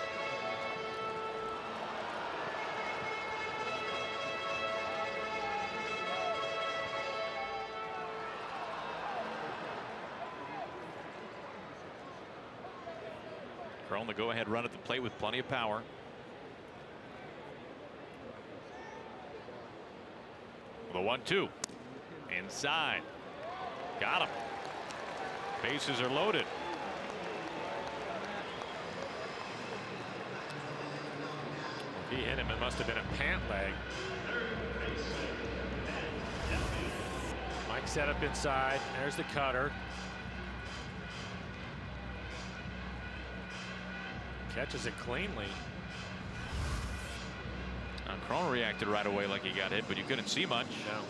Crone the go-ahead run at the plate with plenty of power. The 1-2 inside. Got him. Bases are loaded. He hit him. It must have been a pant leg. Mike set up inside. There's the cutter. Catches it cleanly. Cron reacted right away like he got hit, but you couldn't see much. No.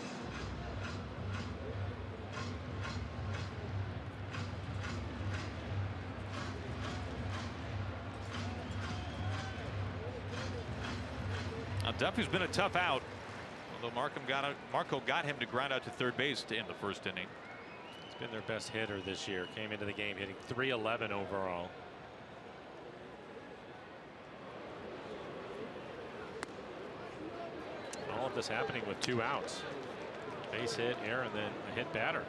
Now Duffy's been a tough out, although Marco got him to ground out to third base to end the first inning. He's been their best hitter this year. Came into the game hitting .311 overall. All of this happening with 2 outs. Base hit, error, and then a hit batter.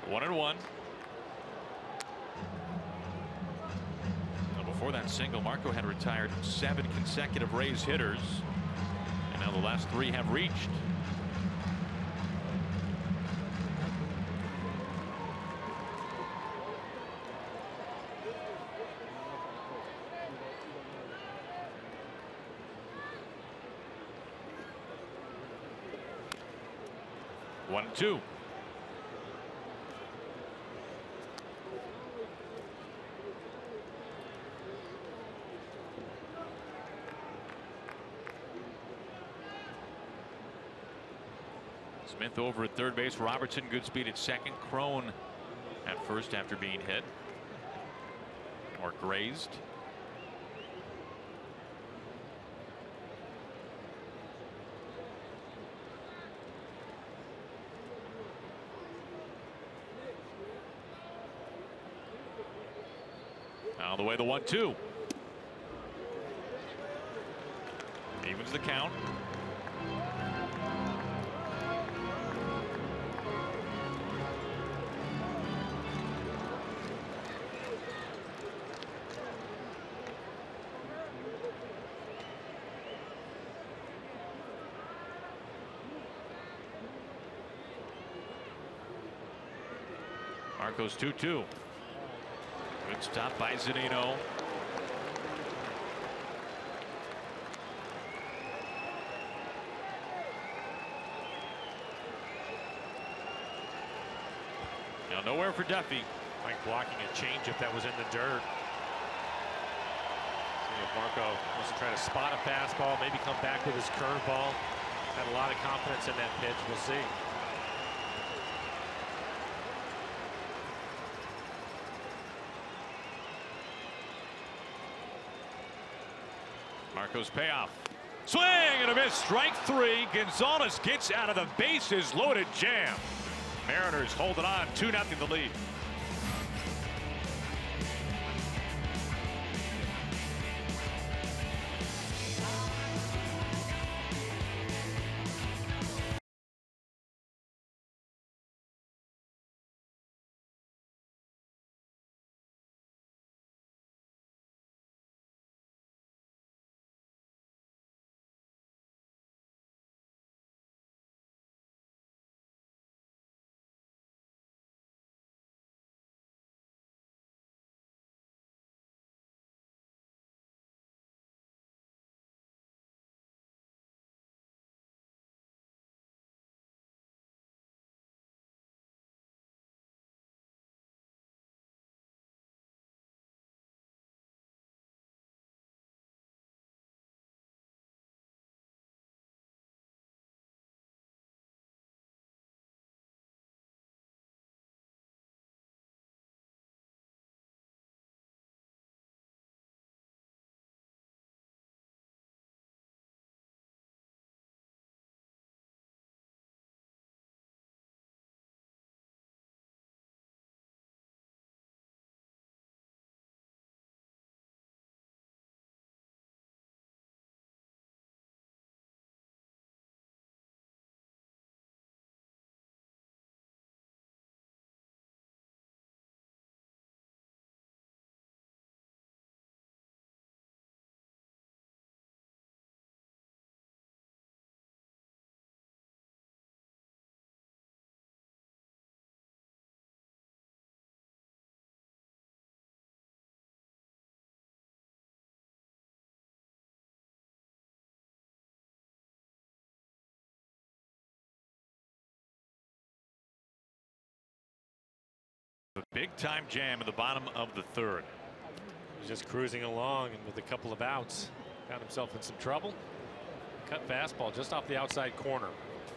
One and one. Now before that single, Marco had retired 7 consecutive Rays hitters, and now the last 3 have reached. One and two. Smith over at third base. Robertson good speed at second. Cron at first after being hit or grazed. All the way the 1-2. Evens the count. Marco's 2-2. Good stop by Zunino. Now nowhere for Duffy. Mike blocking a changeup that was in the dirt. See if Marco wants to try to spot a fastball, maybe come back with his curveball. Had a lot of confidence in that pitch. We'll see. Marco's payoff. Swing and a miss. Strike 3. Gonzalez gets out of the bases loaded jam. Mariners holding on 2-0 the lead. The big time jam in the bottom of the third. He's just cruising along, and with a couple of outs, found himself in some trouble. Cut fastball just off the outside corner.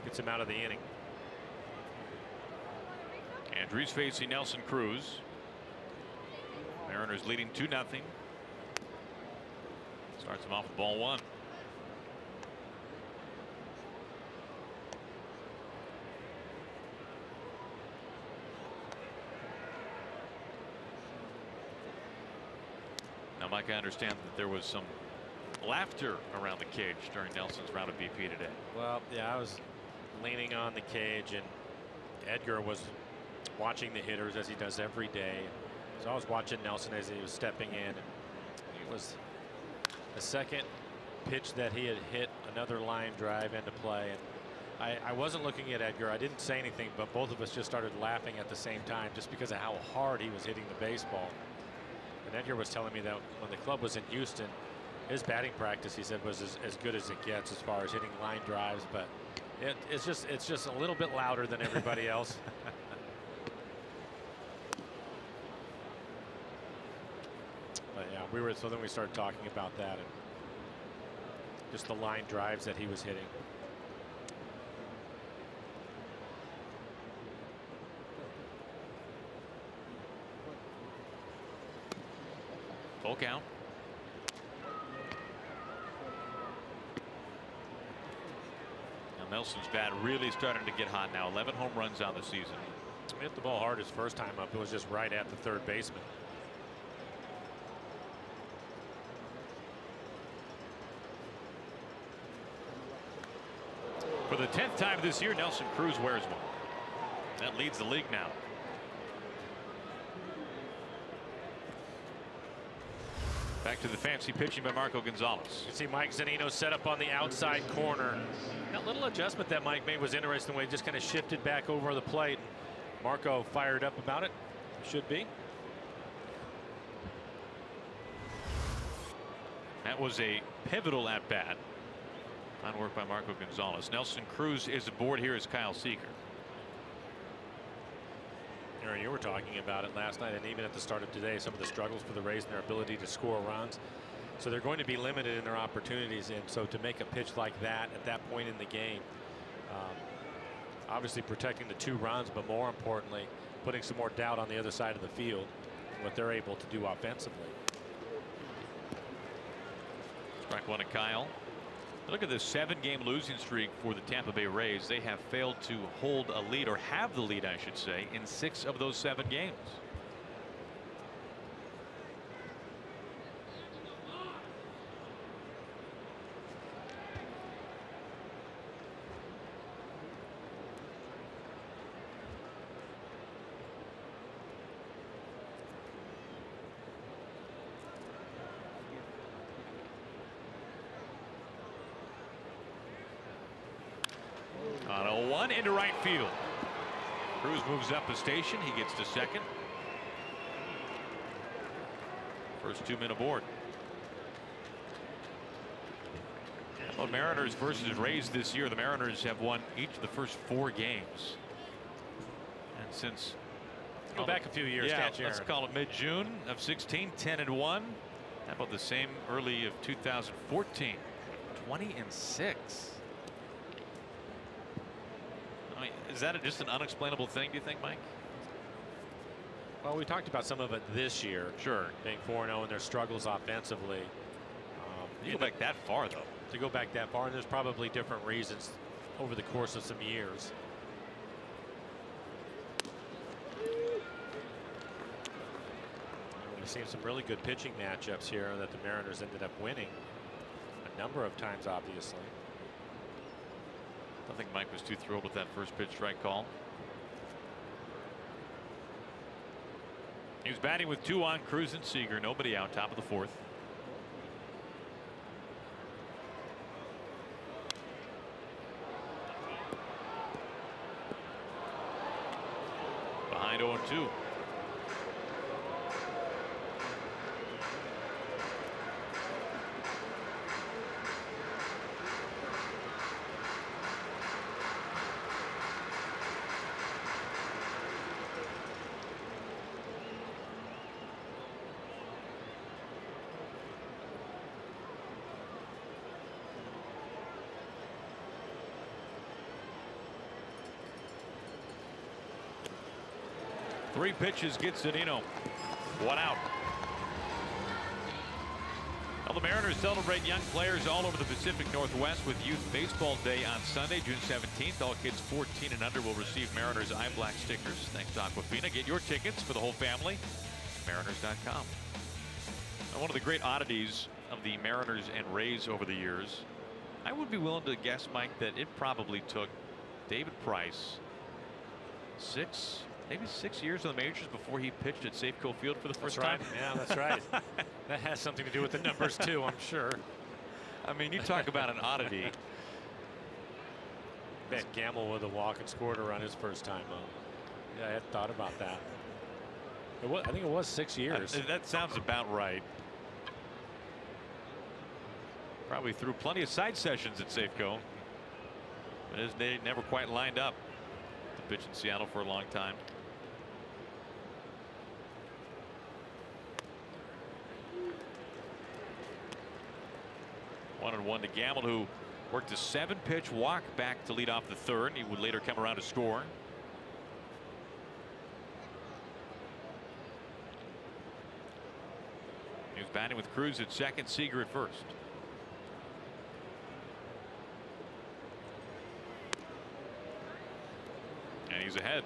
Gets him out of the inning. Andrews facing Nelson Cruz. Mariners leading 2-0. Starts him off with ball 1. Now, Mike, I understand that there was some laughter around the cage during Nelson's round of BP today. Well, yeah, I was leaning on the cage, and Edgar was watching the hitters as he does every day. So I was watching Nelson as he was stepping in. It was the second pitch that he had hit another line drive into play. And I wasn't looking at Edgar. I didn't say anything, but both of us just started laughing at the same time just because of how hard he was hitting the baseball. And Edgar was telling me that when the club was in Houston, his batting practice, he said, was as good as it gets as far as hitting line drives. But it's just a little bit louder than everybody else. But yeah, so then we started talking about that and just the line drives that he was hitting. Full count. Now Nelson's bat really starting to get hot now. 11 home runs on the season. He hit the ball hard his first time up. It was just right at the third baseman. For the 10th time this year, Nelson Cruz wears one. That leads the league now. Back to the fancy pitching by Marco Gonzalez. You see Mike Zunino set up on the outside corner. That little adjustment that Mike made was interesting, the way he just kind of shifted back over the plate. Marco fired up about it. Should be. That was a pivotal at bat. Fine work by Marco Gonzalez. Nelson Cruz is aboard here as Kyle Seager. Aaron, you were talking about it last night and even at the start of today, some of the struggles for the Rays and their ability to score runs. So they're going to be limited in their opportunities, and so to make a pitch like that at that point in the game, obviously protecting the 2 runs, but more importantly putting some more doubt on the other side of the field and what they're able to do offensively. Strike 1 to Kyle. Look at this 7-game losing streak for the Tampa Bay Rays. They have failed to hold a lead, or have the lead I should say, in 6 of those 7 games. On a 1 into right field. Cruz moves up a station. He gets to second. First 2 men aboard. Well, Mariners versus Rays this year. The Mariners have won each of the first 4 games. And since go back a few years, yeah, catch let's Aaron. call it mid-June of 16, 10-1. How about the same early of 2014, 20-6. I mean, is that just an unexplainable thing, do you think, Mike? Well, we talked about some of it this year. Sure. Being 4-0 and their struggles offensively. You go back that far, though. To go back that far, and there's probably different reasons over the course of some years. We've seen some really good pitching matchups here that the Mariners ended up winning a number of times, obviously. I think Mike was too thrilled with that first pitch strike call. He was batting with 2 on, Cruz and Seager, nobody out, top of the 4th. Behind 0-2. 3 pitches, gets Zunino. 1 out. Well, the Mariners celebrate young players all over the Pacific Northwest with Youth Baseball Day on Sunday, June 17th. All kids 14 and under will receive Mariners Eye Black stickers. Thanks to Aquafina. Get your tickets for the whole family. Mariners.com. One of the great oddities of the Mariners and Rays over the years, I would be willing to guess, Mike, that it probably took David Price maybe 6 years in the majors before he pitched at Safeco Field for the first time. Yeah, that's right. That has something to do with the numbers too, I'm sure. I mean, you talk about an oddity. Ben Gamble with a walk and scored a run his first time up. Yeah, I had thought about that. I think it was 6 years. That sounds about right. Probably threw plenty of side sessions at Safeco. But they never quite lined up to pitch in Seattle for a long time. 1-1 to Gamble, who worked a 7-pitch walk back to lead off the third. He would later come around to score. He was batting with Cruz at second, Seager at first. And he's ahead.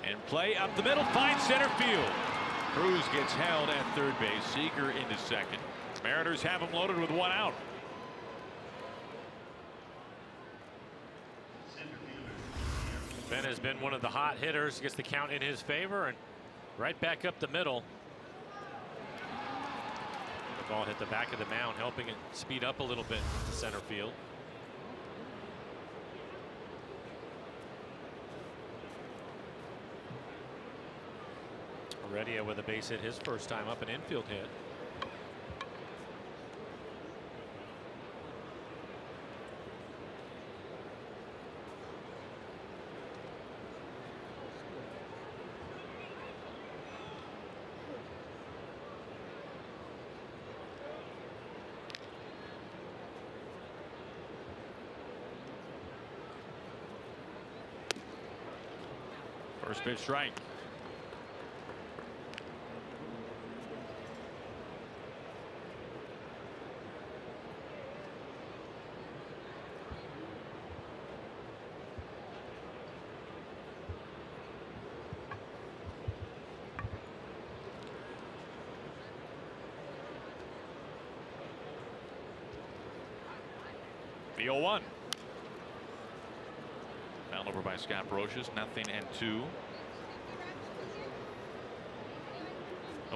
And play up the middle, finds center field. Cruz gets held at third base. Seager into second. Mariners have him loaded with 1 out. Ben has been one of the hot hitters. Gets the count in his favor and right back up the middle. The ball hit the back of the mound, helping it speed up a little bit to center field. Heredia with a base hit his first time up, an infield hit. First pitch strike. The 0-1. Fouled over by Scott Brocious, 0-2.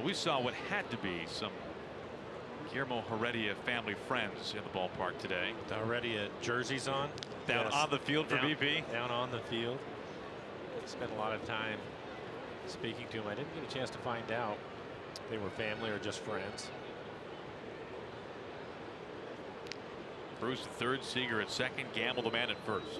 We saw what had to be some Guillermo Heredia family friends in the ballpark today. The Heredia jerseys on. Down on the field for BP. Down on the field. Spent a lot of time speaking to him. I didn't get a chance to find out if they were family or just friends. Bruce at third, Seager at second, Gamble the man at first.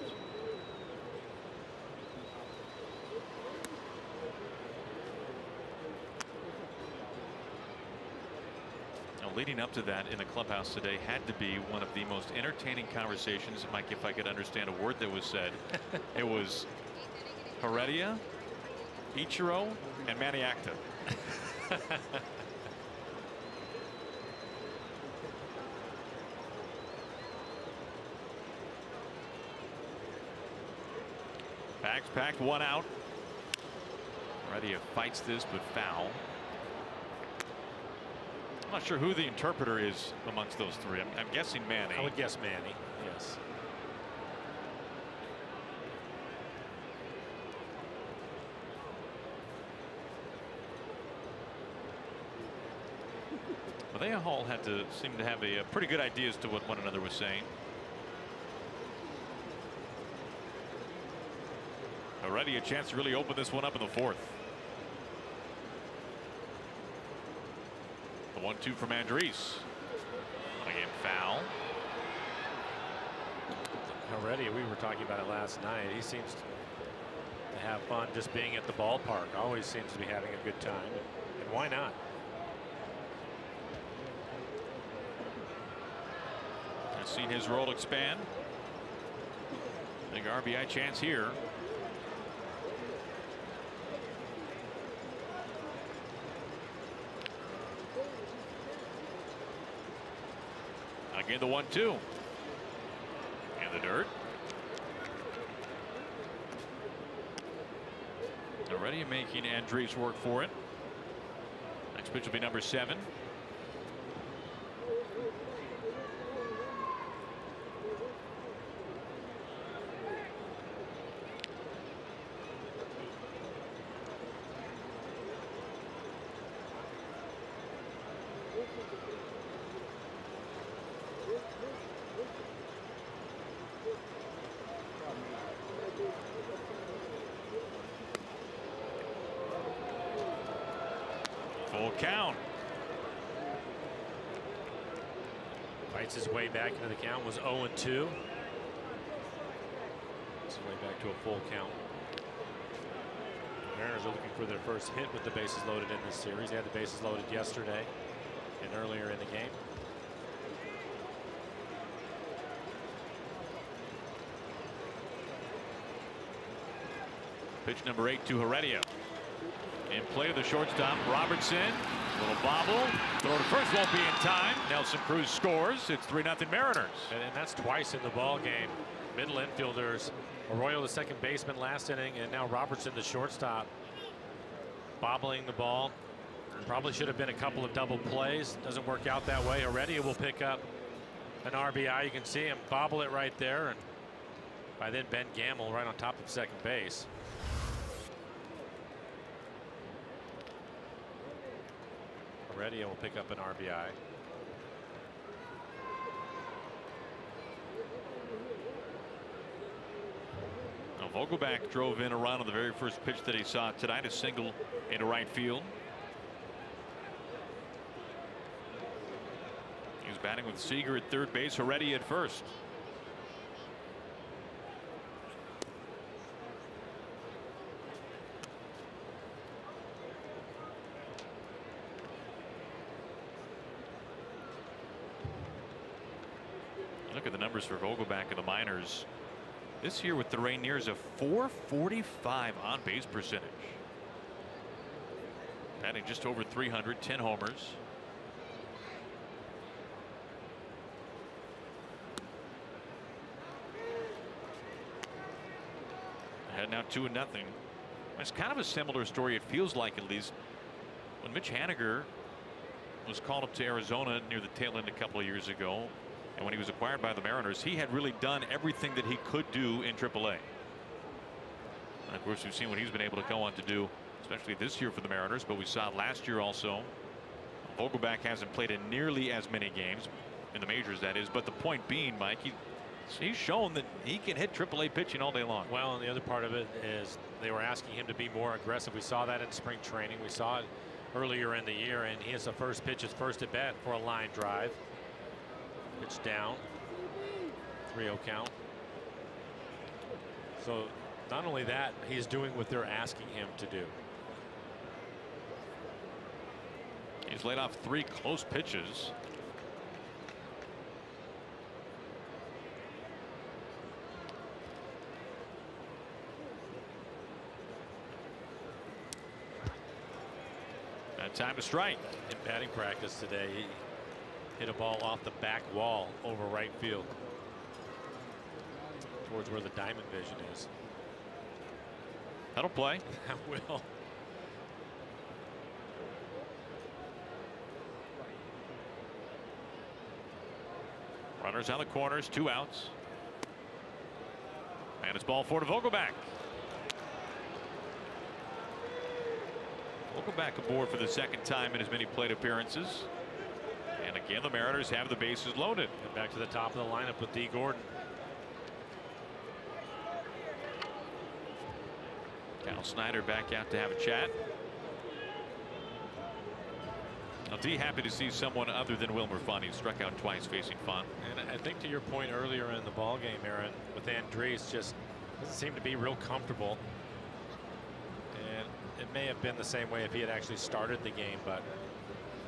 Now, leading up to that in the clubhouse today had to be one of the most entertaining conversations, Mike, if I could understand a word that was said. It was Heredia, Ichiro, and Maniacta. Bags packed, 1 out. Heredia fights this, but foul. I'm not sure who the interpreter is amongst those three. I'm guessing Manny. I would guess Manny, yes. Well, they all had to seem to have a pretty good idea as to what one another was saying. Already a chance to really open this one up in the fourth. The 1-2 from Andres. Already, we were talking about it last night. He seems to have fun just being at the ballpark. Always seems to be having a good time. And why not? I've seen his role expand. Big RBI chance here. Again, the 1-2. In the dirt. Already making Andres work for it. Next pitch will be number 7. Full count. Fights his way back into the count. Was 0-2. His way back to a full count. Mariners are looking for their first hit with the bases loaded in this series. They had the bases loaded yesterday and earlier in the game. Pitch number 8 to Heredia. In play of the shortstop, Robertson. Little bobble. Throw to first won't be in time. Nelson Cruz scores. It's 3-0 Mariners. And that's twice in the ball game. Middle infielders. Arroyo, the second baseman last inning, and now Robertson, the shortstop, bobbling the ball. Probably should have been a couple of double plays. Doesn't work out that way. Heredia will pick up an RBI. You can see him bobble it right there. And by then, Ben Gamble right on top of second base. Heredia will pick up an RBI. Now Vogelbach drove in a run on the very first pitch that he saw tonight, a single into right field. He's batting with Seager at third base, Heredia at first. Look at the numbers for Vogelbach in the minors. This year with the Rainiers, a .445 on base percentage. Batting just over 300, 10 homers. Ahead now 2-0. It's kind of a similar story, it feels like, at least, when Mitch Haniger was called up to Arizona near the tail end a couple of years ago. And when he was acquired by the Mariners, he had really done everything that he could do in AAA. And of course, we've seen what he's been able to go on to do, especially this year for the Mariners. But we saw last year also. Vogelbach hasn't played in nearly as many games in the majors, that is. But the point being, Mike, he's shown that he can hit AAA pitching all day long. Well, and the other part of it is they were asking him to be more aggressive. We saw that in spring training. We saw it earlier in the year, and he has the first pitch, his first at bat for a line drive. Pitch down. 3-0 count. So not only that, he's doing what they're asking him to do. He's laid off 3 close pitches. That time to strike. In batting practice today, he hit a ball off the back wall over right field towards where the diamond vision is. That'll play. That will. Runners on the corners, 2 outs. And it's ball 4 to Vogelbach. Vogelbach aboard for the second time in as many plate appearances. And again, the Mariners have the bases loaded. And back to the top of the lineup with D. Gordon. Cal Snyder back out to have a chat. I'll be happy to see someone other than Wilmer Font. He struck out twice facing Font. And I think to your point earlier in the ball game, Aaron, with Andres just doesn't seem to be real comfortable. And it may have been the same way if he had actually started the game, but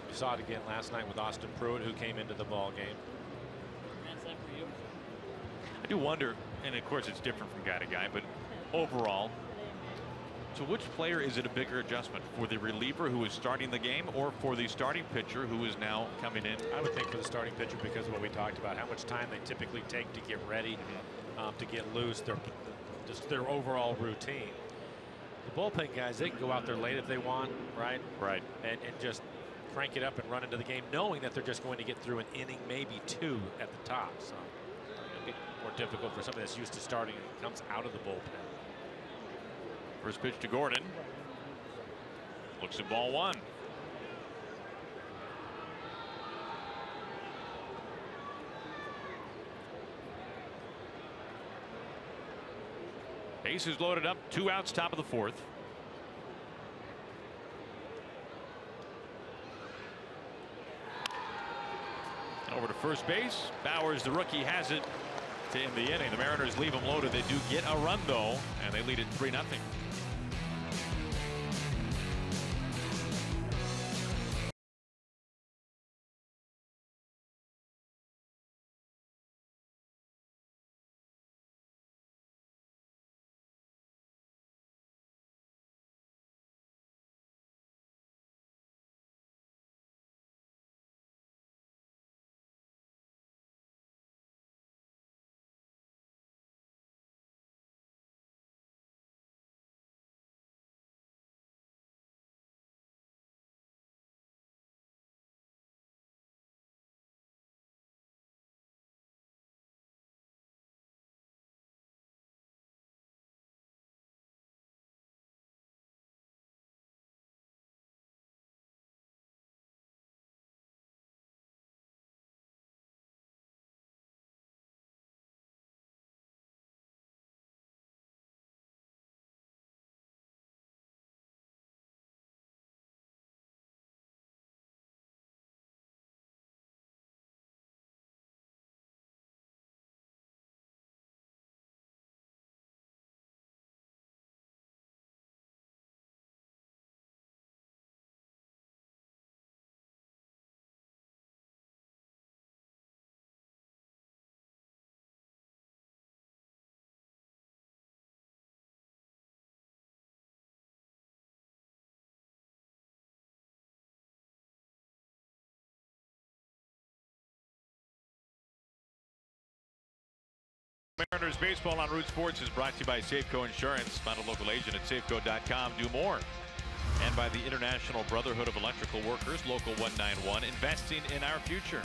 you saw it again last night with Austin Pruitt, who came into the ball game. I do wonder, and of course it's different from guy to guy, but overall, so which player is it a bigger adjustment, for the reliever who is starting the game or for the starting pitcher who is now coming in? I would think for the starting pitcher, because of what we talked about, how much time they typically take to get ready, to get loose, just their overall routine. The bullpen guys, they can go out there late if they want, right? Right. And just crank it up and run into the game, knowing that they're just going to get through an inning, maybe two at the top. So it'll be more difficult for somebody that's used to starting and comes out of the bullpen. First pitch to Gordon. Looks at ball one. Bases loaded up, 2 outs, top of the 4th. Over to first base. Bowers, the rookie, has it to end the inning. The Mariners leave them loaded. They do get a run, though, and they lead it 3-0. Mariners baseball on Root Sports is brought to you by Safeco Insurance. Find a local agent at safeco.com. Do more. And by the International Brotherhood of Electrical Workers, Local 191, investing in our future.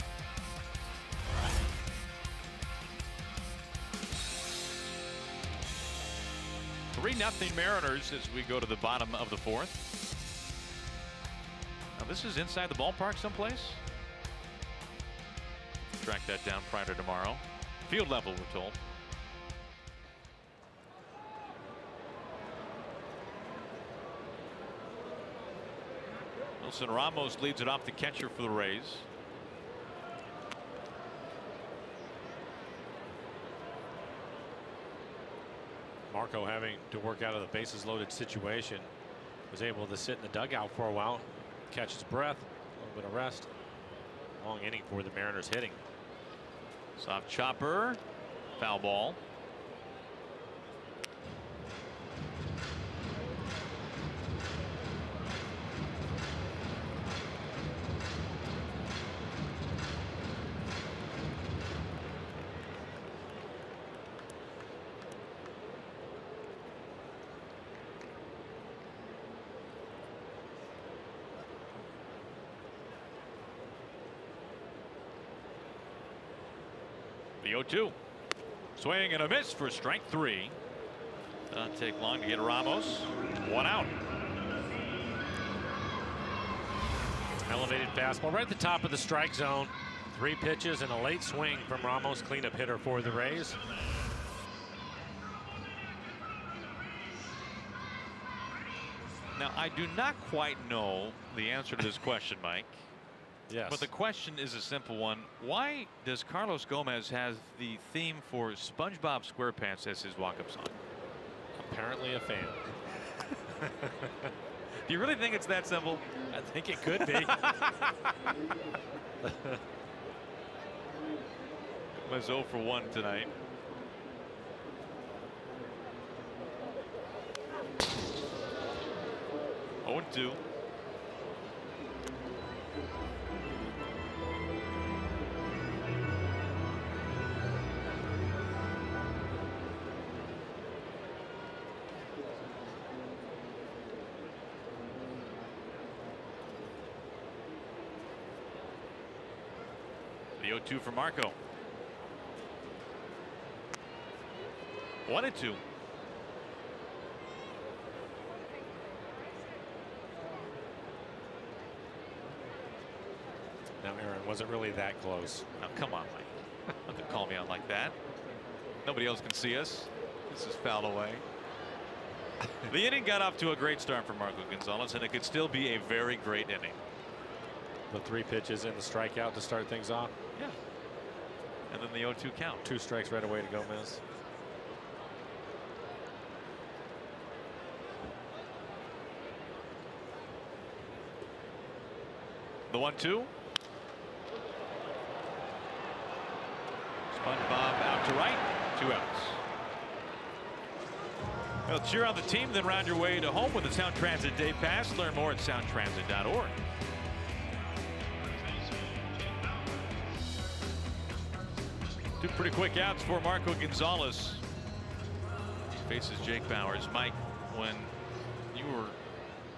3-0 Mariners as we go to the bottom of the 4th. Now this is inside the ballpark someplace. Track that down prior to tomorrow. Field level, we're told. Wilson Ramos leads it off the catcher for the Rays. Marco, having to work out of the bases loaded situation, was able to sit in the dugout for a while, catch his breath, a little bit of rest. Long inning for the Mariners hitting. Soft chopper, foul ball. The 0-2. Swing and a miss for strike 3. Not take long to get Ramos. 1 out. Elevated fastball right at the top of the strike zone. 3 pitches and a late swing from Ramos, cleanup hitter for the Rays. Now I do not quite know the answer to this question, Mike. Yes. But the question is a simple one. Why does Carlos Gomez have the theme for SpongeBob SquarePants as his walk-up song? Apparently a fan. Do you really think it's that simple? I think it could be. Was 0 for 1 tonight. Oh, 2. The 0-2 for Marco. 1-2. Now, Aaron, wasn't really that close. Now, come on, Mike. Don't call me out like that. Nobody else can see us. This is fouled away. The inning got off to a great start for Marco Gonzalez, and it could still be a very great inning. The 3 pitches and the strikeout to start things off. Yeah. And then the 0-2 count. 2 strikes right away to Gomez. The 1-2. SpongeBob out to right. 2 outs. Well, cheer on the team, then round your way to home with the Sound Transit Day Pass. Learn more at soundtransit.org. 2 pretty quick outs for Marco Gonzalez. Faces Jake Bauers. Mike, when you were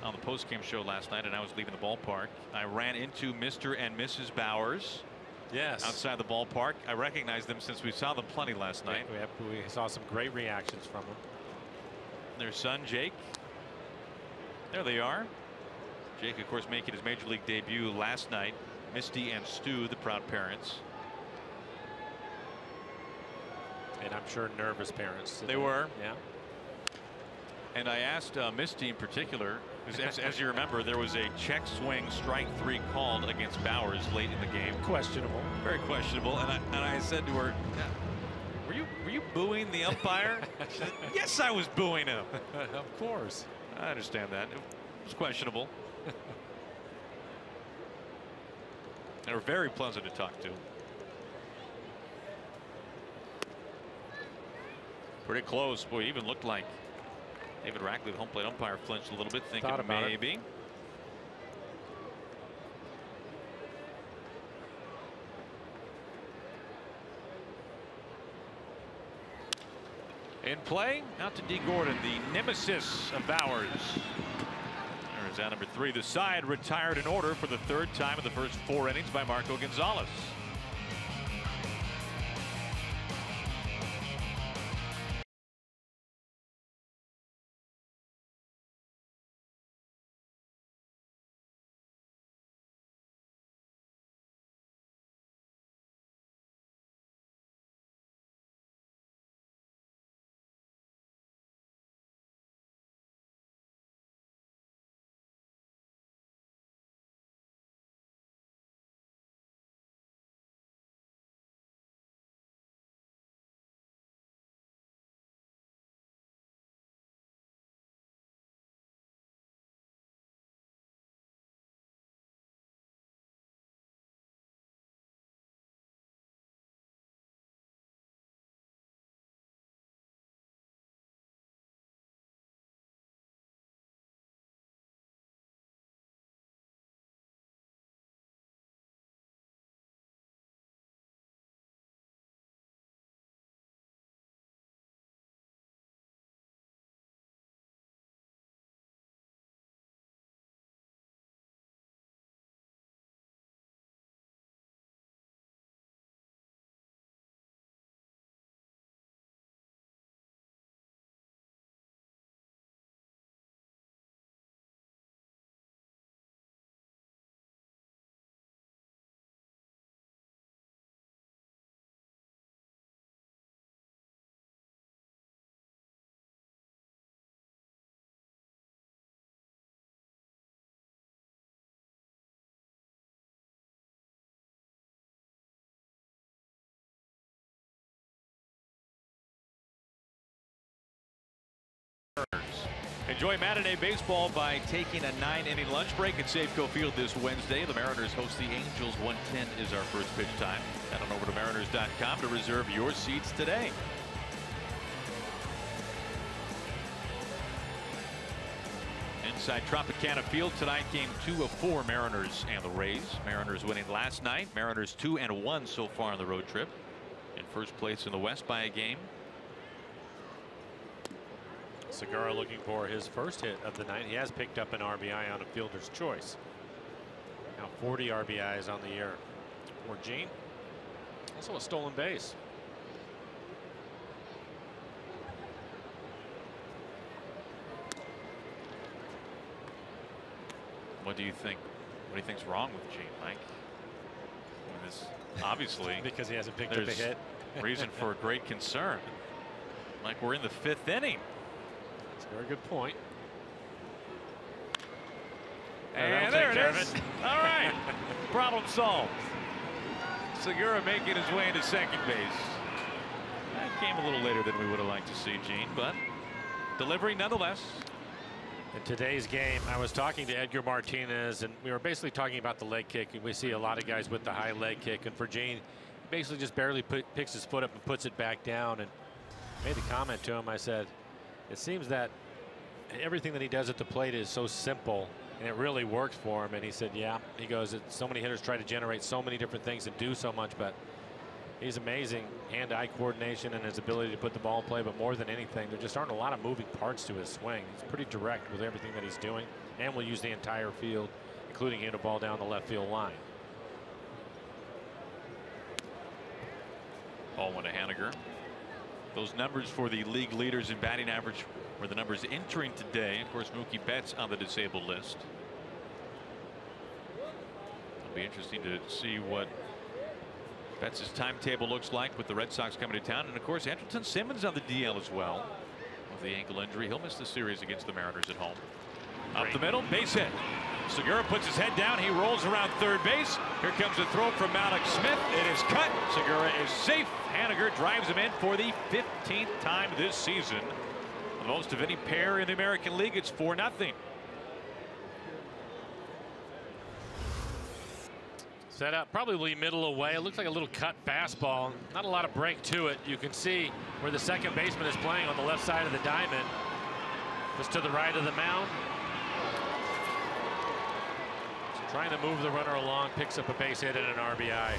on the post-game show last night and I was leaving the ballpark, I ran into Mr. and Mrs. Bauers. Yes. Outside the ballpark. I recognized them since we saw them plenty last night. We saw some great reactions from them. Their son, Jake. There they are. Jake, of course, making his major league debut last night. Misty and Stu, the proud parents. And I'm sure nervous parents. They were. Yeah. And I asked Misty in particular, because as you remember, there was a check swing strike 3 called against Bauers late in the game. Questionable. Very questionable. And I said to her, were you booing the umpire? She said, yes, I was booing him. Of course. I understand that. It was questionable. They were very pleasant to talk to. Pretty close. Boy, it even looked like David Rackley, the home plate umpire, flinched a little bit, thinking maybe. In play, out to D. Gordon, the nemesis of Bauers. There's out number 3. The side retired in order for the 3rd time in the first 4 innings by Marco Gonzalez. Enjoy matinee baseball by taking a 9-inning lunch break at Safeco Field this Wednesday. The Mariners host the Angels. 1:10 is our first pitch time. Head on over to mariners.com to reserve your seats today. Inside Tropicana Field tonight, game 2 of 4, Mariners and the Rays. Mariners winning last night. Mariners 2-1 so far on the road trip. In first place in the West by a game. Segura looking for his first hit of the night. He has picked up an RBI on a fielder's choice. Now 40 RBIs on the year for Gene. Also a stolen base. What do you think? What do you think's wrong with Gene, Mike? I mean, this obviously because he hasn't picked up a hit. Reason for great concern. Like we're in the 5th inning. That's a very good point. And there it is. All right. Problem solved. Segura making his way into second base. That came a little later than we would have liked to see, Gene, but delivering nonetheless. In today's game, I was talking to Edgar Martinez, and we were basically talking about the leg kick, and we see a lot of guys with the high leg kick. And for Gene, he basically just barely picks his foot up and puts it back down. And made the comment to him. I said, it seems that everything that he does at the plate is so simple, and it really works for him. And he said, yeah. He goes, so many hitters try to generate so many different things and do so much, but he's amazing hand-eye coordination and his ability to put the ball in play. But more than anything, there just aren't a lot of moving parts to his swing. He's pretty direct with everything that he's doing, and will use the entire field, including hitting a ball down the left field line. Ball went to Haniger. Those numbers for the league leaders in batting average were the numbers entering today. Of course, Mookie Betts on the disabled list. It'll be interesting to see what Betts' timetable looks like with the Red Sox coming to town. And of course, Andrelton Simmons on the DL as well with the ankle injury. He'll miss the series against the Mariners at home. Up the middle, base hit. Segura puts his head down. He rolls around third base. Here comes a throw from Malek Smith. It is cut. Segura is safe. Haniger drives him in for the 15th time this season. The most of any pair in the American League. It's 4-0. Set up probably middle away. It looks like a little cut fastball. Not a lot of break to it. You can see where the second baseman is playing on the left side of the diamond. Just to the right of the mound. Trying to move the runner along, picks up a base hit and an RBI.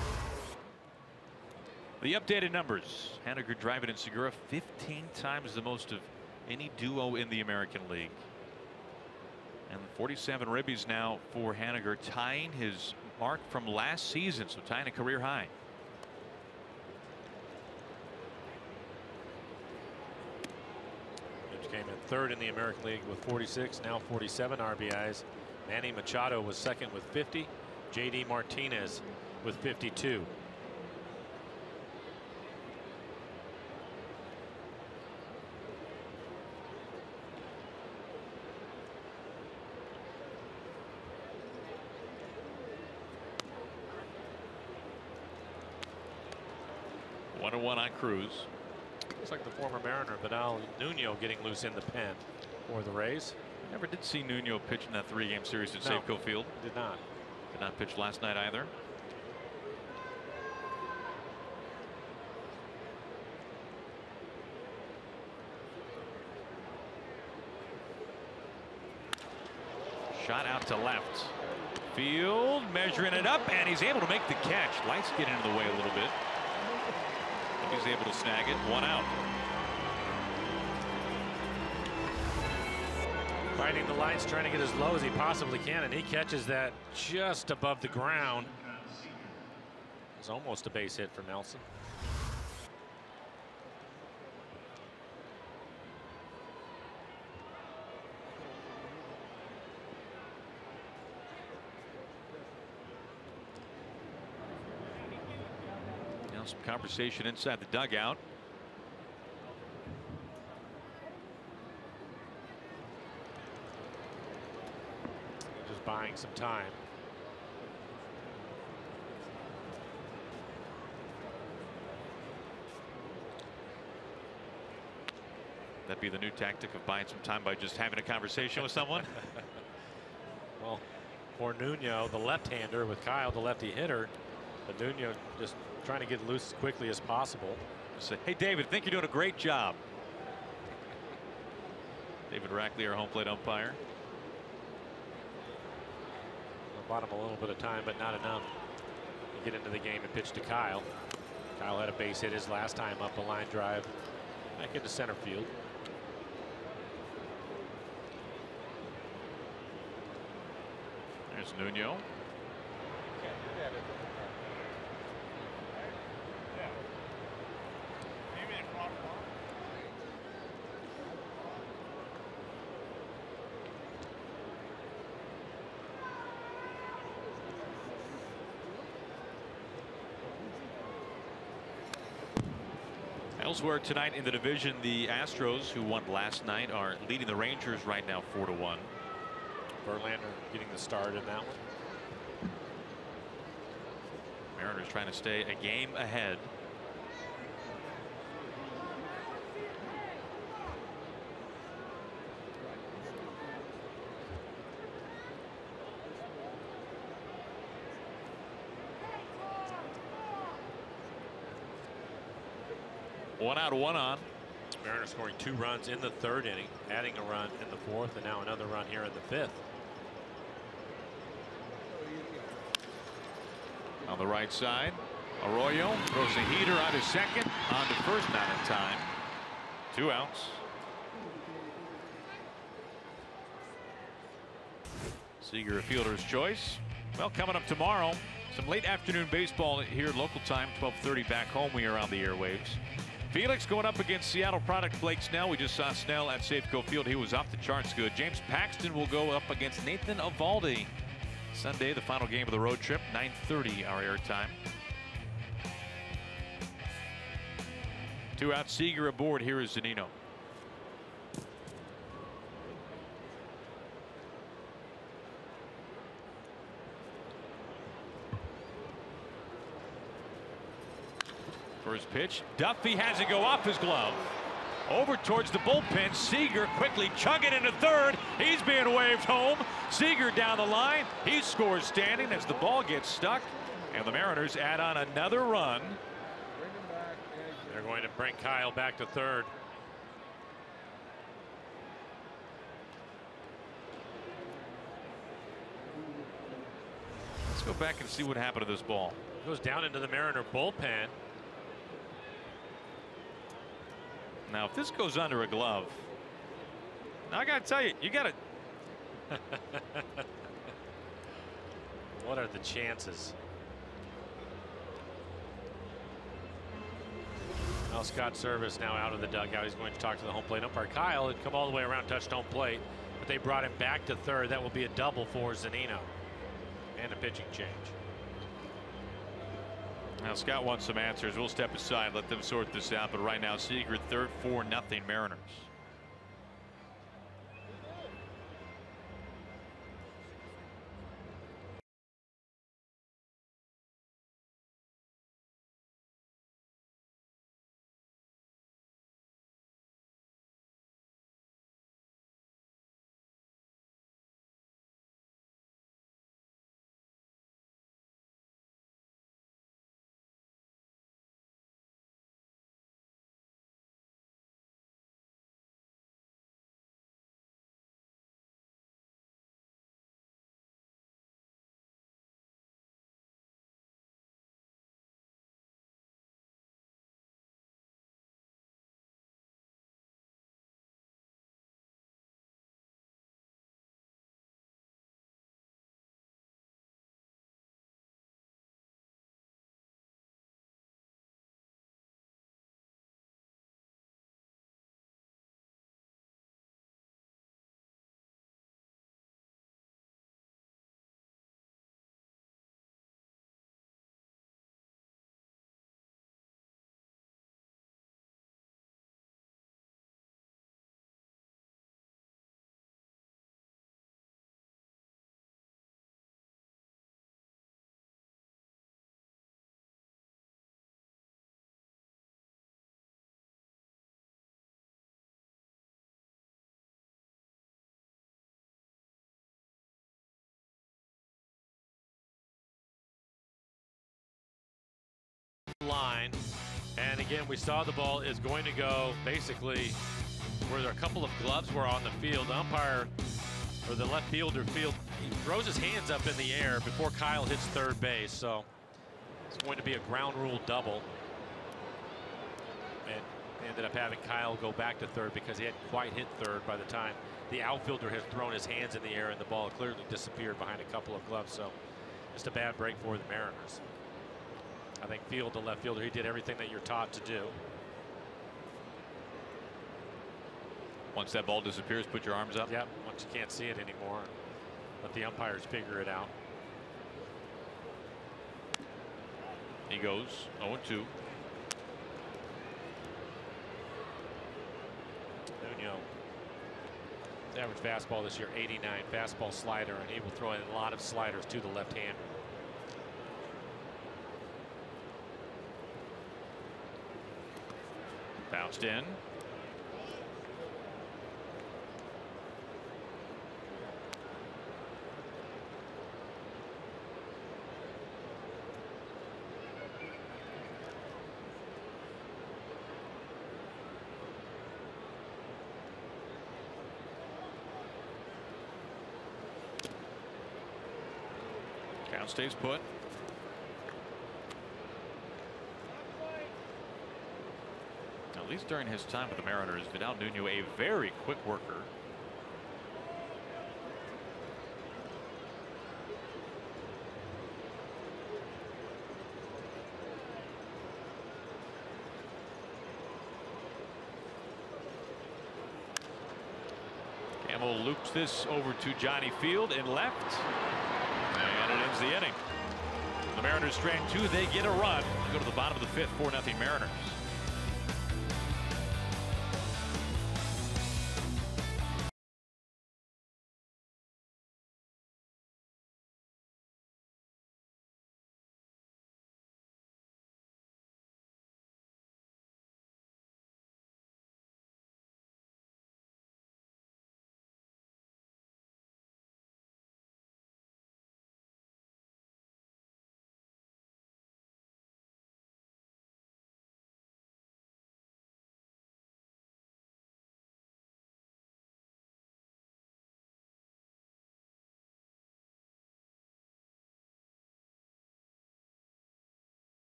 The updated numbers. Haniger driving in Segura 15 times the most of any duo in the American League. And 47 ribbies now for Haniger, tying his mark from last season, so tying a career high. Gibbs came in third in the American League with 46, now 47 RBIs. Manny Machado was second with 50. JD Martinez with 52. One on Cruz. Looks like the former Mariner Vidal Nuno getting loose in the pen for the Rays. Never did see Nuno pitch in that 3-game series at No, Safeco Field. Did not. Did not pitch last night either. Shot out to left field, measuring it up, and he's able to make the catch. Lights get into the way a little bit. He's able to snag it. 1 out. Fighting the lights, trying to get as low as he possibly can, and he catches that just above the ground. It's almost a base hit for Nelson. Now some conversation inside the dugout. Just buying some time. That'd be the new tactic of buying some time by just having a conversation with someone. Well, for Nuno, the left-hander, with Kyle, the lefty hitter, but Nuno just trying to get loose as quickly as possible. Say, hey, David, think you're doing a great job. David Rackley, our home plate umpire. Bought him a little bit of time, but not enough to get into the game and pitch to Kyle. Kyle had a base hit his last time up, a line drive back into center field. There's Nuno. Elsewhere tonight in the division, the Astros, who won last night, are leading the Rangers right now 4-1. Verlander getting the start in that one. Mariners trying to stay a game ahead. One out, one on. Mariners scoring 2 runs in the 3rd inning, adding a run in the 4th, and now another run here in the 5th. On the right side, Arroyo throws a heater on to second, on to first, not in time. 2 outs. Seager a fielder's choice. Well, coming up tomorrow, some late afternoon baseball here local time, 12:30 back home. We are on the airwaves. Felix going up against Seattle product Blake Snell. We just saw Snell at Safeco Field. He was off the charts good. James Paxton will go up against Nathan Eovaldi. Sunday, the final game of the road trip, 9:30 our air time. 2 out, Seager aboard. Here is Zunino. First pitch, Duffy has it go off his glove. Over towards the bullpen. Seager quickly chugging into third. He's being waved home. Seager down the line. He scores standing as the ball gets stuck. And the Mariners add on another run. They're going to bring Kyle back to 3rd. Let's go back and see what happened to this ball. Goes down into the Mariner bullpen. Now, if this goes under a glove, now I got to tell you, you got to. What are the chances? Now Scott Service now out of the dugout. He's going to talk to the home plate umpire. Kyle had come all the way around, touched home plate, but they brought him back to 3rd. That will be a double for Zunino and a pitching change. Now Scott wants some answers. We'll step aside, let them sort this out. But right now, Seager 3rd, 4-0 Mariners. And again, we saw the ball is going to go basically where there are a couple of gloves were on the field. The umpire, or the left fielder, he throws his hands up in the air before Kyle hits third base. So it's going to be a ground rule double. And they ended up having Kyle go back to third because he hadn't quite hit third by the time the outfielder had thrown his hands in the air and the ball clearly disappeared behind a couple of gloves. So just a bad break for the Mariners. I think Field, the left fielder, he did everything that you're taught to do. Once that ball disappears, put your arms up. Yep. Once you can't see it anymore, let the umpires figure it out. He goes 0-2. Nuno, his average fastball this year 89, fastball slider, and he will throw in a lot of sliders to the left-hander. Bounced in. Count stays put. At least during his time with the Mariners, Vidal Nuno, a very quick worker. Campbell loops this over to Johnny Field in left. And it ends the inning. The Mariners strand 2. They get a run. They go to the bottom of the 5th, 4-0 Mariners.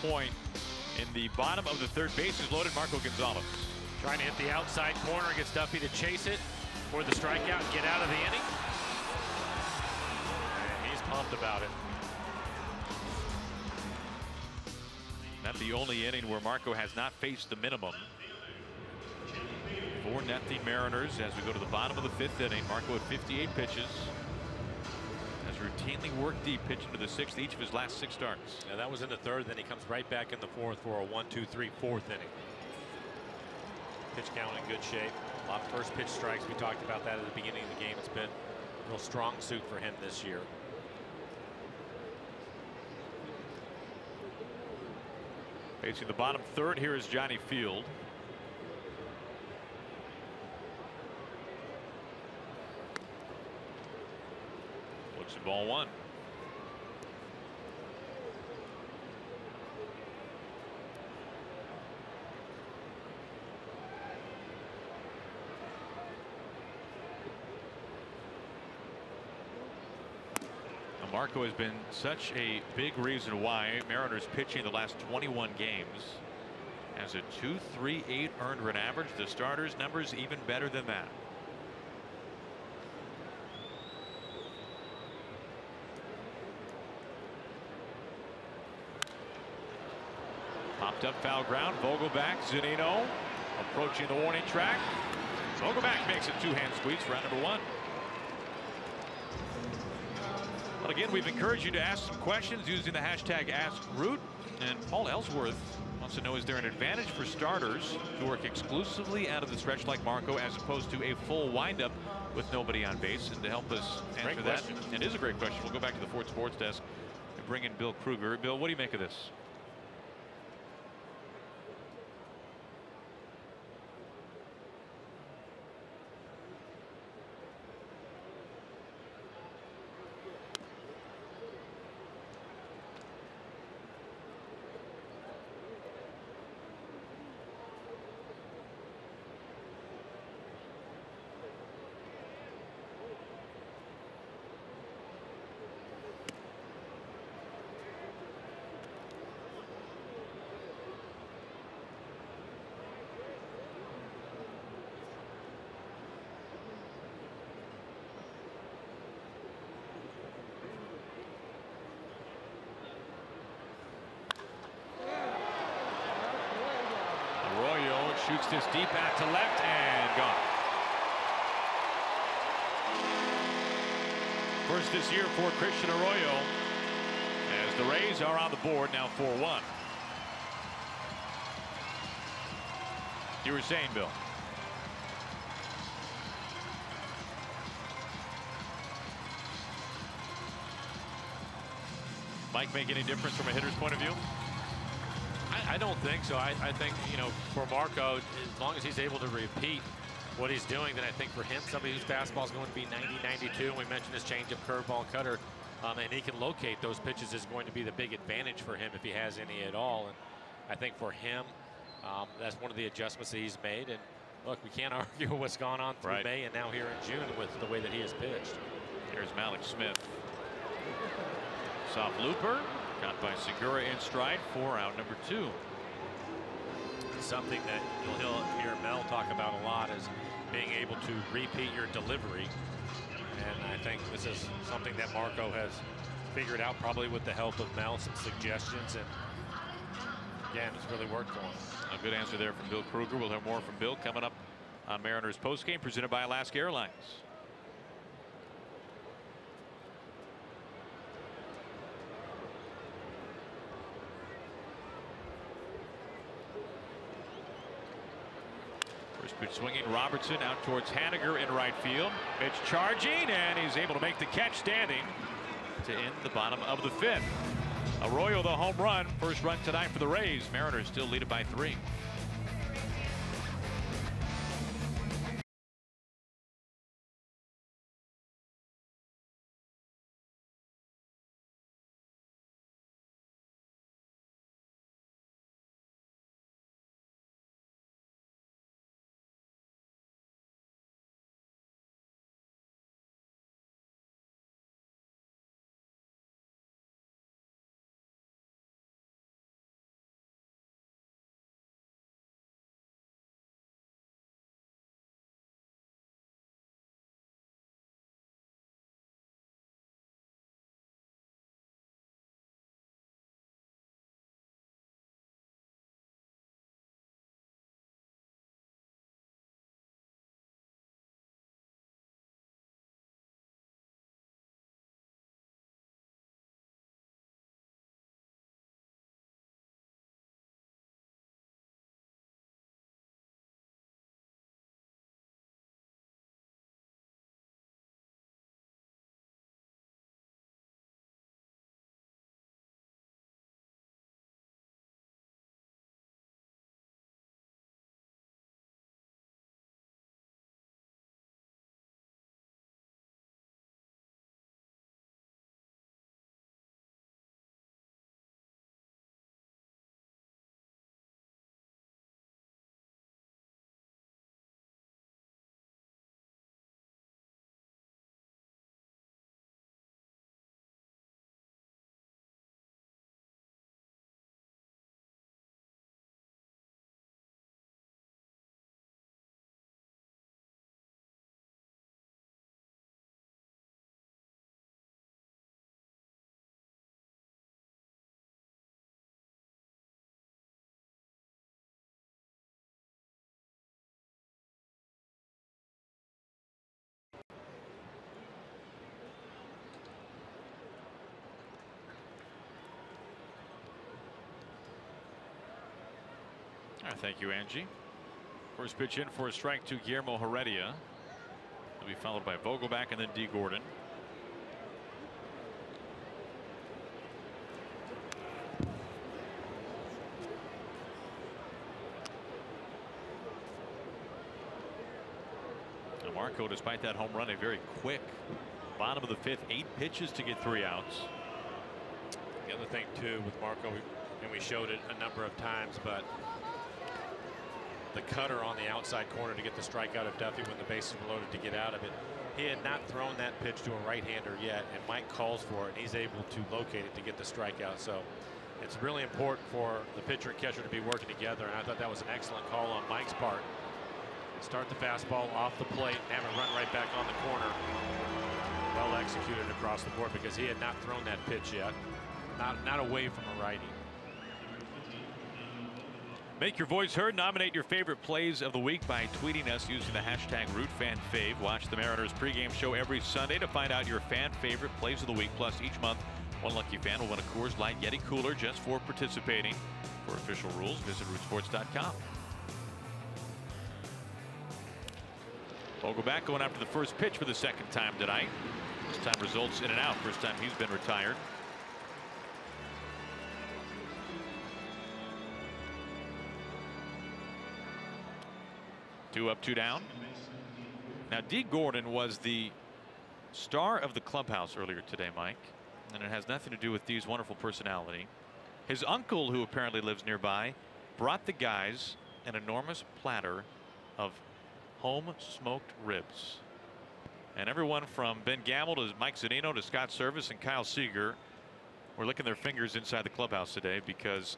Point in the bottom of the third base is loaded. Marco Gonzalez Trying to hit the outside corner, gets Duffy to chase it for the strikeout and get out of the inning. And he's pumped about it. Not the only inning where Marco has not faced the minimum. 4-0 Mariners as we go to the bottom of the 5th inning. Marco at 58 pitches. Has routinely worked deep, pitching to the 6th each of his last 6 starts. Now that was in the 3rd, then he comes right back in the 4th for a 1-2-3 4th inning. Pitch count in good shape. A lot of first pitch strikes. We talked about that at the beginning of the game. It's been a real strong suit for him this year. Facing the bottom 3rd, here is Johnny Field. Looks at ball 1. Marco has been such a big reason why Mariners pitching the last 21 games has a 2.38 earned run average. The starters numbers even better than that. Popped up foul ground. Vogelback, Zunino approaching the warning track. Vogelback makes a two-hand squeeze for round number 1. Well, again, we've encouraged you to ask some questions using the hashtag AskRoot. And Paul Ellsworth wants to know, is there an advantage for starters to work exclusively out of the stretch like Marco as opposed to a full windup with nobody on base? And to help us answer that, it is a great question. We'll go back to the Ford Sports Desk and bring in Bill Kruger. Bill, what do you make of this? Shoots this deep out to left and gone. First this year for Christian Arroyo as the Rays are on the board now 4-1. You were saying, Bill? Mike, make any difference from a hitter's point of view? I don't think so. I think, you know, for Marco, as long as he's able to repeat what he's doing, then I think for him, somebody whose fastball is going to be 90-92, and we mentioned his changeup, curveball, cutter, and he can locate those pitches, is going to be the big advantage for him if he has any at all. And I think for him, that's one of the adjustments that he's made. And look, we can't argue what's gone on through May and now here in June with the way that he has pitched. Here's Malik Smith. Soft looper. Got by Segura in stride for out number 2. Something that you'll hear Mel talk about a lot is being able to repeat your delivery. And I think this is something that Marco has figured out, probably with the help of Mel, some suggestions. And again, it's really worked for him. A good answer there from Bill Kruger. We'll hear more from Bill coming up on Mariners postgame, presented by Alaska Airlines. Pitch swinging, Robertson out towards Haniger in right field. Pitch charging, and he's able to make the catch standing to end the bottom of the 5th. Arroyo the home run. First run tonight for the Rays. Mariners still lead it by 3. Thank you, Angie. First pitch in for a strike to Guillermo Heredia. Will be followed by Vogelback and then D. Gordon. And Marco, despite that home run, a very quick bottom of the fifth, 8 pitches to get 3 outs. The other thing too with Marco, and we showed it a number of times, but the cutter on the outside corner to get the strikeout of Duffy when the bases were loaded to get out of it. He had not thrown that pitch to a right-hander yet, and Mike calls for it, and he's able to locate it to get the strikeout. So it's really important for the pitcher and catcher to be working together, and I thought that was an excellent call on Mike's part. Start the fastball off the plate, have it run right back on the corner. Well executed across the board because he had not thrown that pitch yet. Not away from a righty. Make your voice heard. Nominate your favorite plays of the week by tweeting us using the hashtag RootFanFave. Watch the Mariners pregame show every Sunday to find out your fan favorite plays of the week. Plus, each month, one lucky fan will win a Coors Light Yeti cooler just for participating. For official rules, visit rootsports.com. Vogelback going after the first pitch for the second time tonight. This time results in an out. First time he's been retired. Two up, 2 down. Now, D. Gordon was the star of the clubhouse earlier today, Mike, and it has nothing to do with D's wonderful personality. His uncle, who apparently lives nearby, brought the guys an enormous platter of home smoked ribs. And everyone from Ben Gamble to Mike Zunino to Scott Service and Kyle Seager were licking their fingers inside the clubhouse today because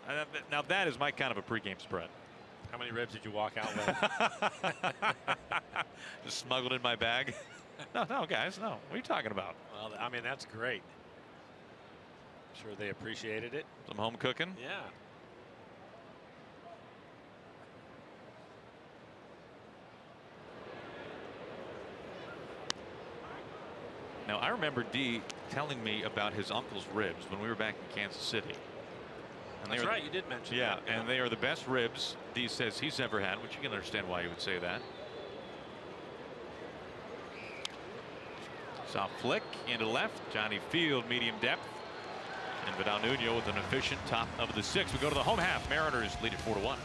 now that is my kind of a pregame spread. How many ribs did you walk out with? Just smuggled in my bag. No, guys, no. What are you talking about? Well, I mean, that's great. I'm sure they appreciated it. Some home cooking? Yeah. Now, I remember D telling me about his uncle's ribs when we were back in Kansas City. And That's right, you did mention that. Yeah, and they are the best ribs D says he's ever had, which you can understand why he would say that. Soft flick into left. Johnny Field, medium depth. And Vidal Nuno with an efficient top of the 6th. We go to the home half. Mariners lead it 4-1.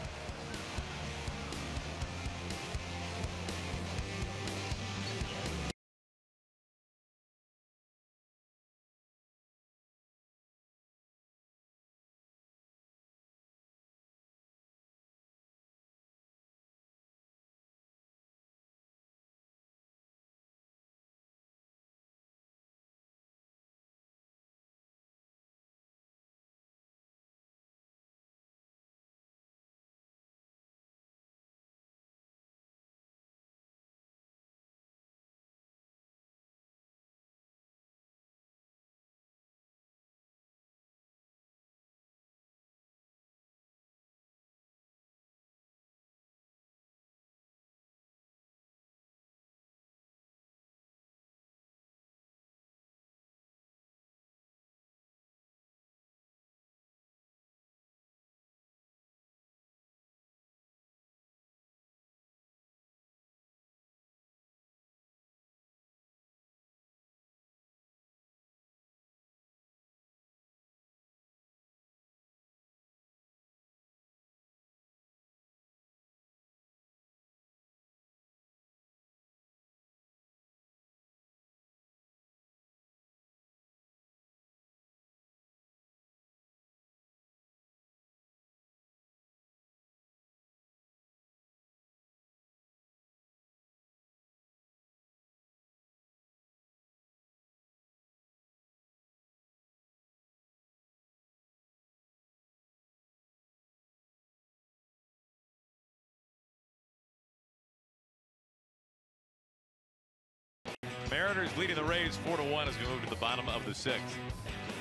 Mariners leading the Rays 4-1 as we move to the bottom of the 6th.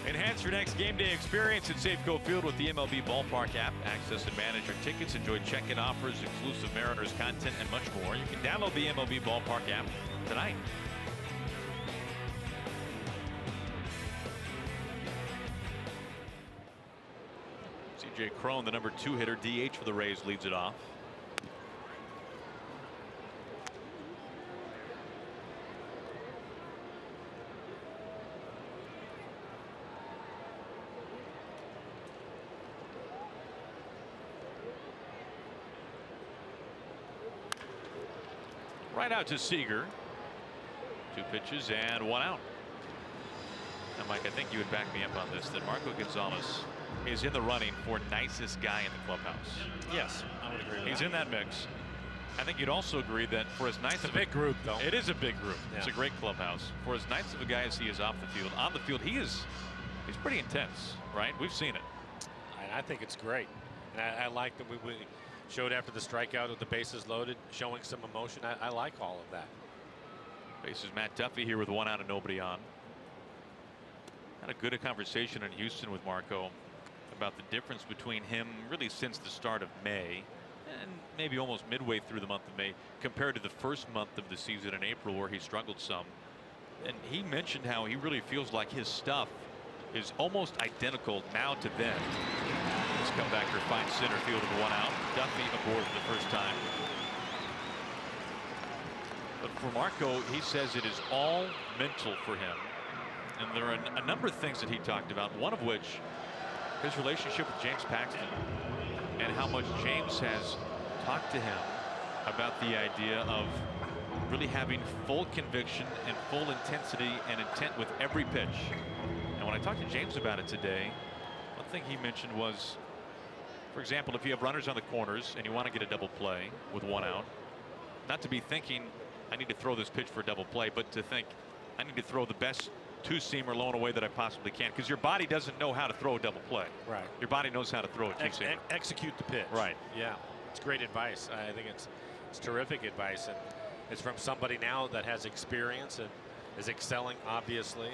Enhance your next game day experience at Safeco Field with the MLB Ballpark app. Access and manage your tickets, enjoy check-in offers, exclusive Mariners content, and much more. You can download the MLB Ballpark app tonight. C.J. Cron, the number 2 hitter, DH for the Rays, leads it off. Right out to Seager. 2 pitches and 1 out. Now, Mike, I think you would back me up on this, that Marco Gonzalez is in the running for nicest guy in the clubhouse. Yes, I would agree with He's that. in that mix. I think you'd also agree that for as nice It's of a big group, though. It is a big group. Yeah. It's a great clubhouse. For as nice of a guy as he is off the field, on the field, he's pretty intense, right? We've seen it. I think it's great. And I like that we showed after the strikeout with the bases loaded, showing some emotion. I like all of that. Faces Matt Duffy here with 1 out and nobody on. Had a good conversation in Houston with Marco about the difference between him really since the start of May and maybe almost midway through the month of May compared to the first month of the season in April, where he struggled some. And he mentioned how he really feels like his stuff is almost identical now to then. This comebacker finds center field with 1 out. Duffy aboard for the first time. But for Marco, he says it is all mental for him. And there are a number of things that he talked about, one of which his relationship with James Paxton and how much James has talked to him about the idea of really having full conviction and full intensity and intent with every pitch. And when I talked to James about it today, one thing he mentioned was, for example, if you have runners on the corners and you want to get a double play with 1 out, not to be thinking I need to throw this pitch for a double play, but to think I need to throw the best 2-seamer low and away that I possibly can, because your body doesn't know how to throw a double play. Right. Your body knows how to throw a 2-seamer. Execute the pitch. Right. Yeah. It's great advice. I think it's terrific advice, and it's from somebody now that has experience and is excelling, obviously.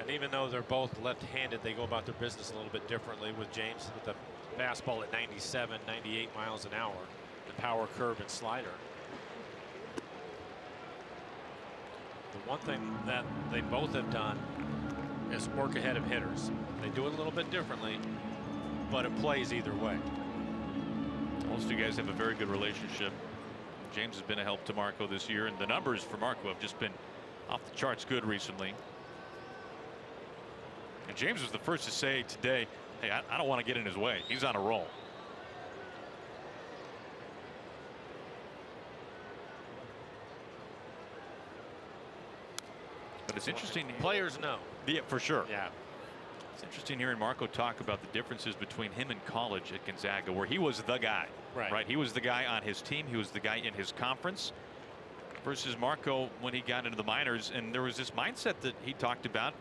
And even though they're both left-handed, they go about their business a little bit differently. With James with the fastball at 97, 98 miles an hour, the power curve and slider. The one thing that they both have done is work ahead of hitters. They do it a little bit differently, but it plays either way. Most of you guys have a very good relationship. James has been a help to Marco this year, and the numbers for Marco have just been off the charts good recently. And James was the first to say today, hey, I don't want to get in his way. He's on a roll. But it's interesting. Players know. Yeah, for sure. Yeah. It's interesting hearing Marco talk about the differences between him and college at Gonzaga, where he was the guy. Right. He was the guy on his team. He was the guy in his conference. Versus Marco when he got into the minors, and there was this mindset that he talked about.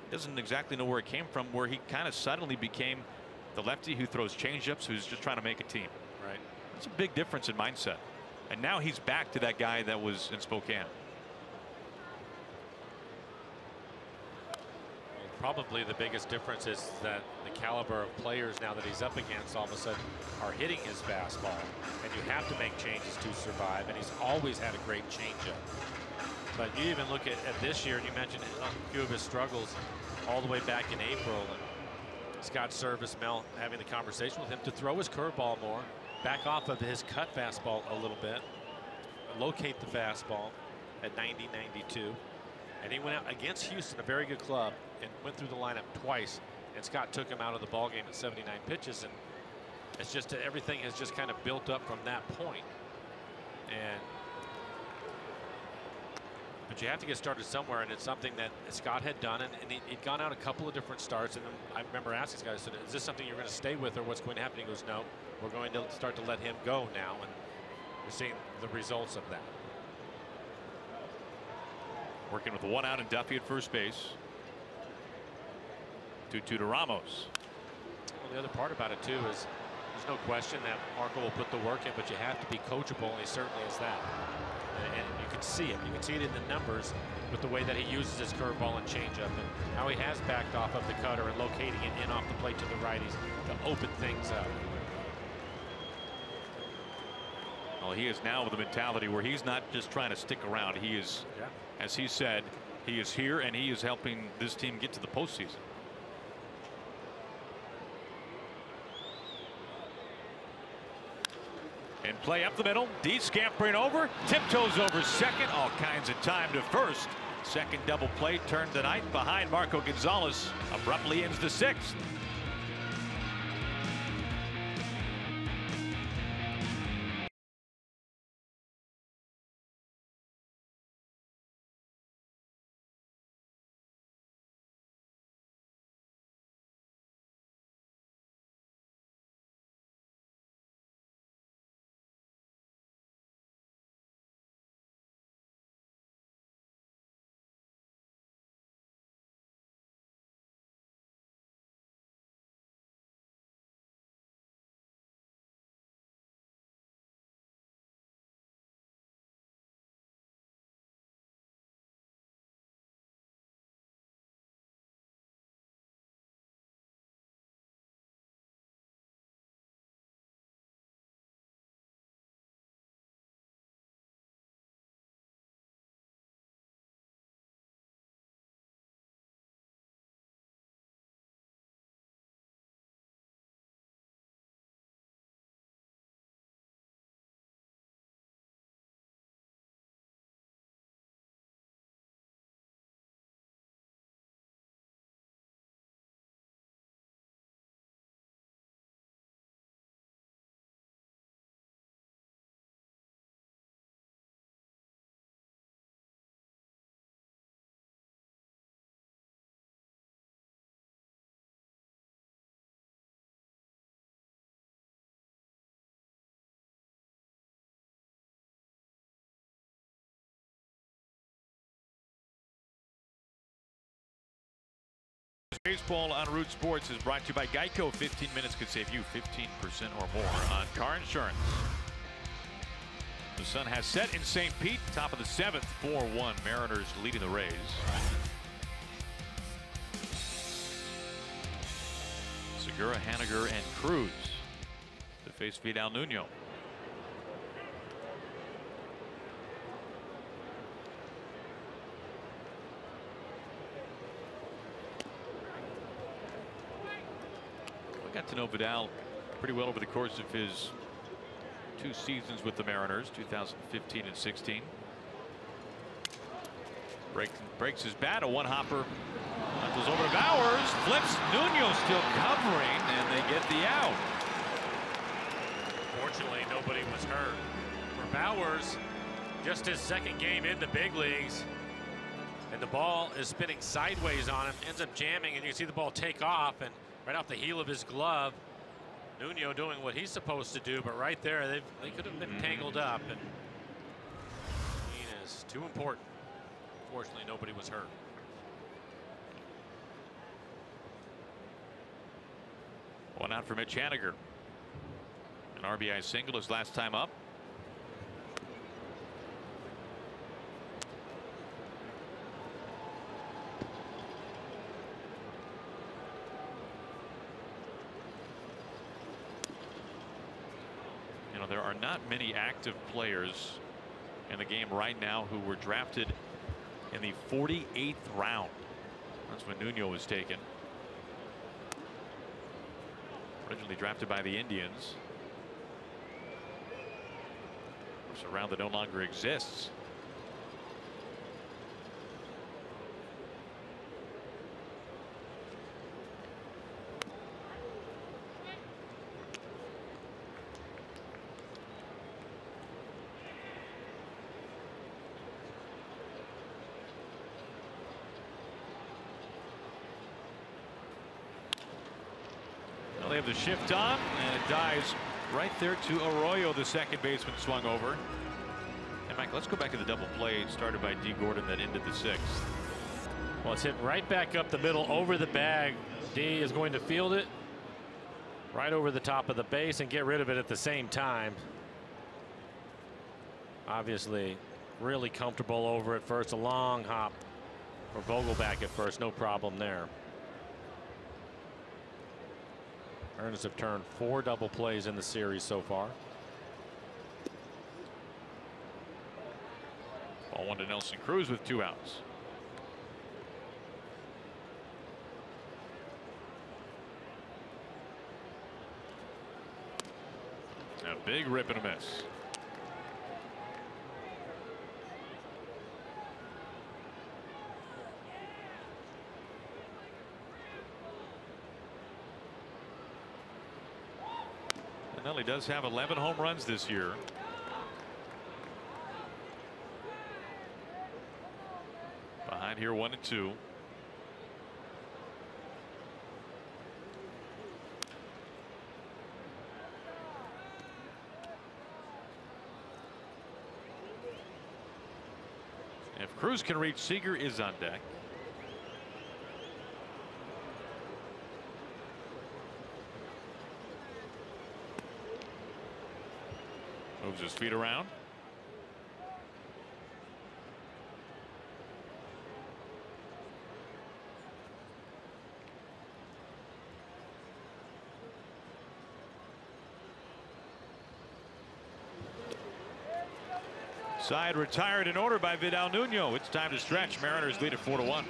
Doesn't exactly know where it came from, where he kind of suddenly became the lefty who throws changeups, who's just trying to make a team. Right. It's a big difference in mindset. And now he's back to that guy that was in Spokane. Probably the biggest difference is that the caliber of players now that he's up against all of a sudden are hitting his fastball, and you have to make changes to survive, and he's always had a great changeup. But you even look at this year, and you mentioned a few of his struggles all the way back in April, and Scott Service, Mel having the conversation with him to throw his curveball more, back off of his cut fastball a little bit, locate the fastball at 90, 92. And he went out against Houston, a very good club, and went through the lineup twice. And Scott took him out of the ball game at 79 pitches, and it's just everything has just kind of built up from that point. But you have to get started somewhere, and it's something that Scott had done, and he'd gone out a couple of different starts. And I remember asking Scott, I said, "Is this something you're going to stay with, or what's going to happen?" He goes, "No, we're going to start to let him go now," and we're seeing the results of that. Working with 1 out and Duffy at first base. 2-2 to Ramos. Well, the other part about it too is there's no question that Marco will put the work in, but you have to be coachable, and he certainly is that. And you can see it. You can see it in the numbers with the way that he uses his curveball and changeup, and how he has backed off of the cutter and locating it in off the plate to the righties to open things up. Well, he is now with a mentality where he's not just trying to stick around. He is, as he said, he is here and he is helping this team get to the postseason. In play up the middle, D scampering over, tiptoes over second, all kinds of time to first. Second double play turned the ninth behind Marco Gonzalez. Abruptly ends the sixth. Baseball on Root Sports is brought to you by Geico. 15 minutes could save you 15% or more on car insurance. The sun has set in St. Pete, top of the seventh, 4-1. Mariners leading the Rays. Segura, Haniger, and Cruz to face Vidal Nuno. I got to know Vidal pretty well over the course of his 2 seasons with the Mariners, 2015 and 16. Breaks his bat, a one-hopper. Goes over to Bowers, flips, Nuno still covering, and they get the out. Fortunately, nobody was hurt. For Bowers, just his second game in the big leagues, and the ball is spinning sideways on him, ends up jamming, and you see the ball take off, and right off the heel of his glove, Nuno doing what he's supposed to do, but right there, they could have been tangled up, and he is too important. Fortunately, nobody was hurt. One out for Mitch Haniger. An RBI single his last time up. You know, there are not many active players in the game right now who were drafted in the 48th round. That's when Nuno was taken. Originally drafted by the Indians. It's a round that no longer exists. They have the shift on, and it dies right there to Arroyo, the second baseman, swung over. And Mike, let's go back to the double play started by D. Gordon that ended the sixth. Well, it's hit right back up the middle over the bag. D is going to field it right over the top of the base and get rid of it at the same time. Obviously, really comfortable over at first. A long hop for Vogelback at first, no problem there. Mariners have turned 4 double plays in the series so far. Ball one to Nelson Cruz with 2 outs. A Big rip and a miss. And Nelly does have 11 home runs this year. Behind here 1-2. If Cruz can reach, Seager is on deck. Moves his feet around. Side retired in order by Vidal Nuno. It's time to stretch. Mariners lead at 4-1.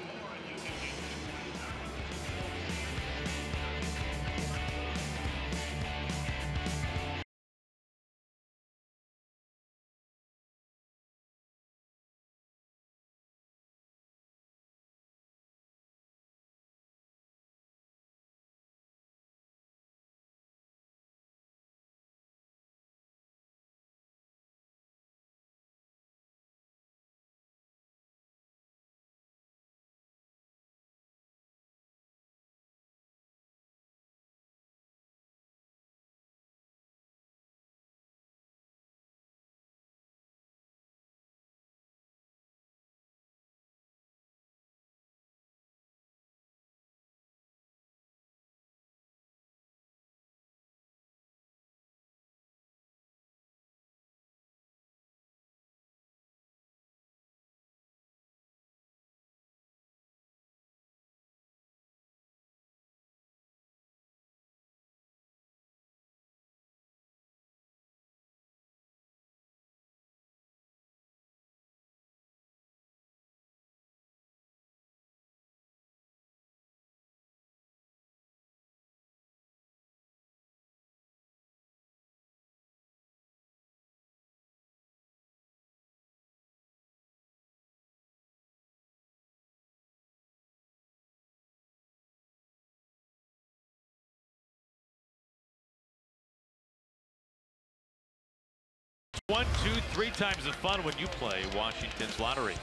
One, two, three times the fun when you play Washington's lottery.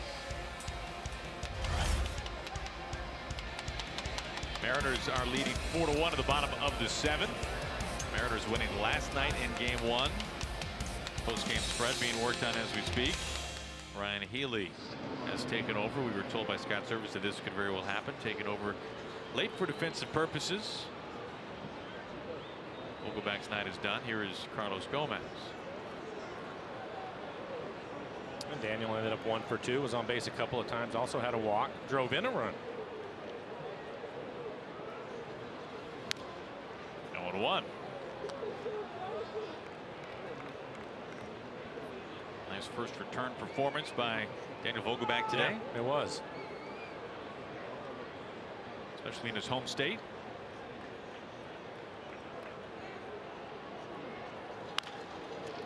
Mariners are leading 4-1 at the bottom of the 7th. Mariners winning last night in game 1. Post-game spread being worked on as we speak. Ryan Healy has taken over. We were told by Scott Service that this could very well happen. Taken over late for defensive purposes. Vogelback's night is done. Here is Carlos Gomez. And Daniel ended up 1 for 2, was on base a couple of times, also had a walk, drove in a run. 0-1. Nice first return performance by Daniel Vogelback today. Yeah, it was. Especially in his home state.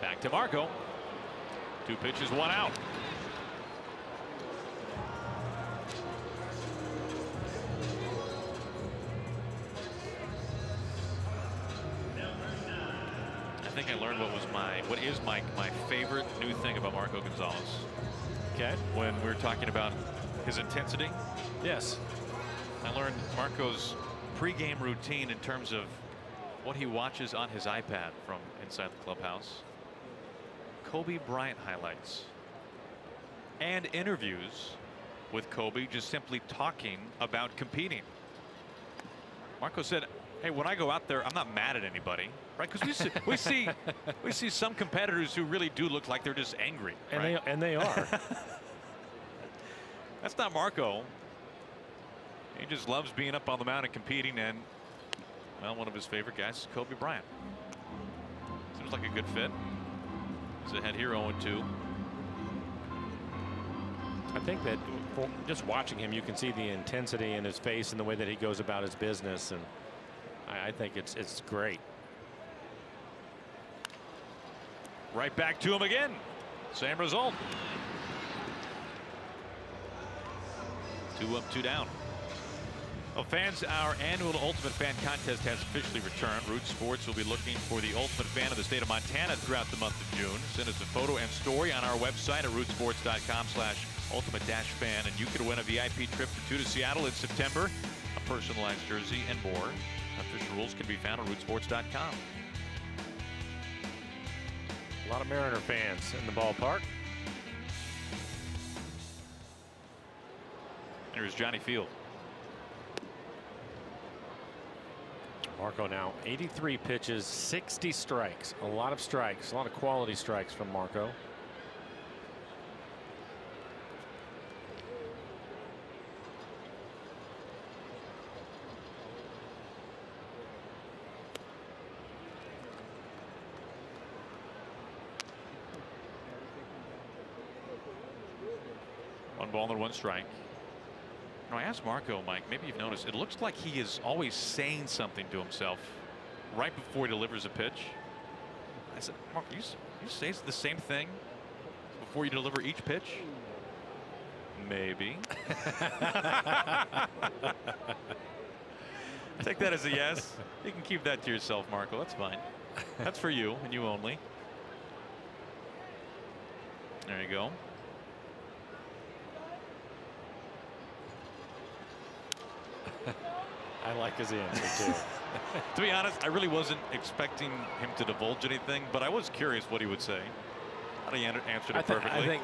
Back to Marco. 2 pitches, 1 out. I think I learned what is my favorite new thing about Marco Gonzalez. Okay. When we were talking about his intensity. Yes. I learned Marco's pregame routine in terms of what he watches on his iPad from inside the clubhouse. Kobe Bryant highlights and interviews with Kobe, just simply talking about competing. Marco said, hey, when I go out there, I'm not mad at anybody, right? Because we see some competitors who really do look like they're just angry, right? And they are. That's not Marco. He just loves being up on the mound and competing, and well, one of his favorite guys is Kobe Bryant. Seems like a good fit. He's ahead here 0-2. I think that just watching him, you can see the intensity in his face and the way that he goes about his business, and I think it's great. Right back to him again. Same result. 2 up, 2 down. Well, fans, our annual Ultimate Fan Contest has officially returned. Root Sports will be looking for the Ultimate Fan of the state of Montana throughout the month of June. Send us a photo and story on our website at rootsports.com/ultimate-fan, and you could win a VIP trip for 2 to Seattle in September, a personalized jersey, and more. Official rules can be found on rootsports.com. A lot of Mariner fans in the ballpark. Here's Johnny Field. Marco now 83 pitches, 60 strikes. A lot of strikes, a lot of quality strikes from Marco. One ball and 1 strike. Now, I asked Marco, Mike, maybe you've noticed, it looks like he is always saying something to himself right before he delivers a pitch. I said, Mark, you say the same thing before you deliver each pitch? Maybe. Take that as a yes. You can keep that to yourself, Marco. That's fine. That's for you and you only. There you go. I like his answer too. To be honest, I really wasn't expecting him to divulge anything, but I was curious what he would say. How he answered it perfectly. I think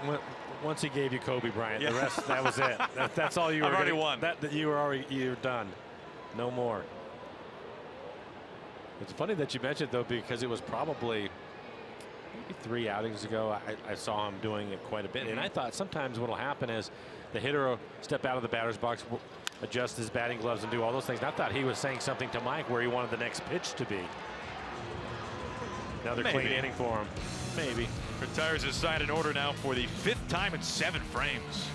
once he gave you Kobe Bryant, yeah. the rest, that was it. That's all you were. I've already won. That you're done. No more. It's funny that you mentioned though, because it was probably maybe 3 outings ago. I saw him doing it quite a bit, and I thought sometimes what will happen is the hitter will step out of the batter's box, adjust his batting gloves, and do all those things. And I thought he was saying something to Mike where he wanted the next pitch to be. Another clean inning for him. Maybe. Retires his side in order now for the 5th time in 7 frames.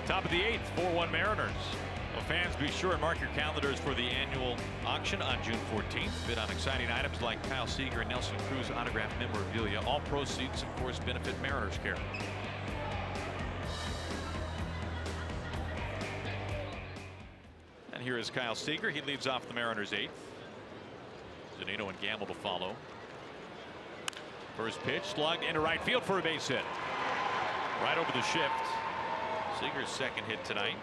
Top of the 8th, 4-1 Mariners. Well, fans, be sure and mark your calendars for the annual auction on June 14th. Bid on exciting items like Kyle Seager and Nelson Cruz autographed memorabilia. All proceeds, of course, benefit Mariners Care. And here is Kyle Seager. He leads off the Mariners 8th. Zunino and Gamble to follow. First pitch slugged into right field for a base hit. Right over the shift. Seager's second hit tonight.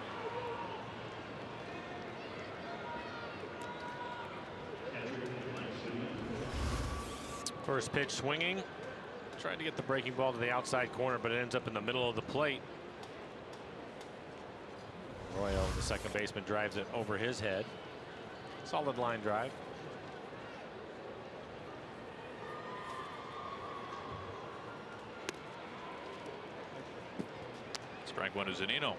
First pitch swinging. Trying to get the breaking ball to the outside corner, but it ends up in the middle of the plate. Royal, the second baseman, drives it over his head. Solid line drive. Strike one to Zunino.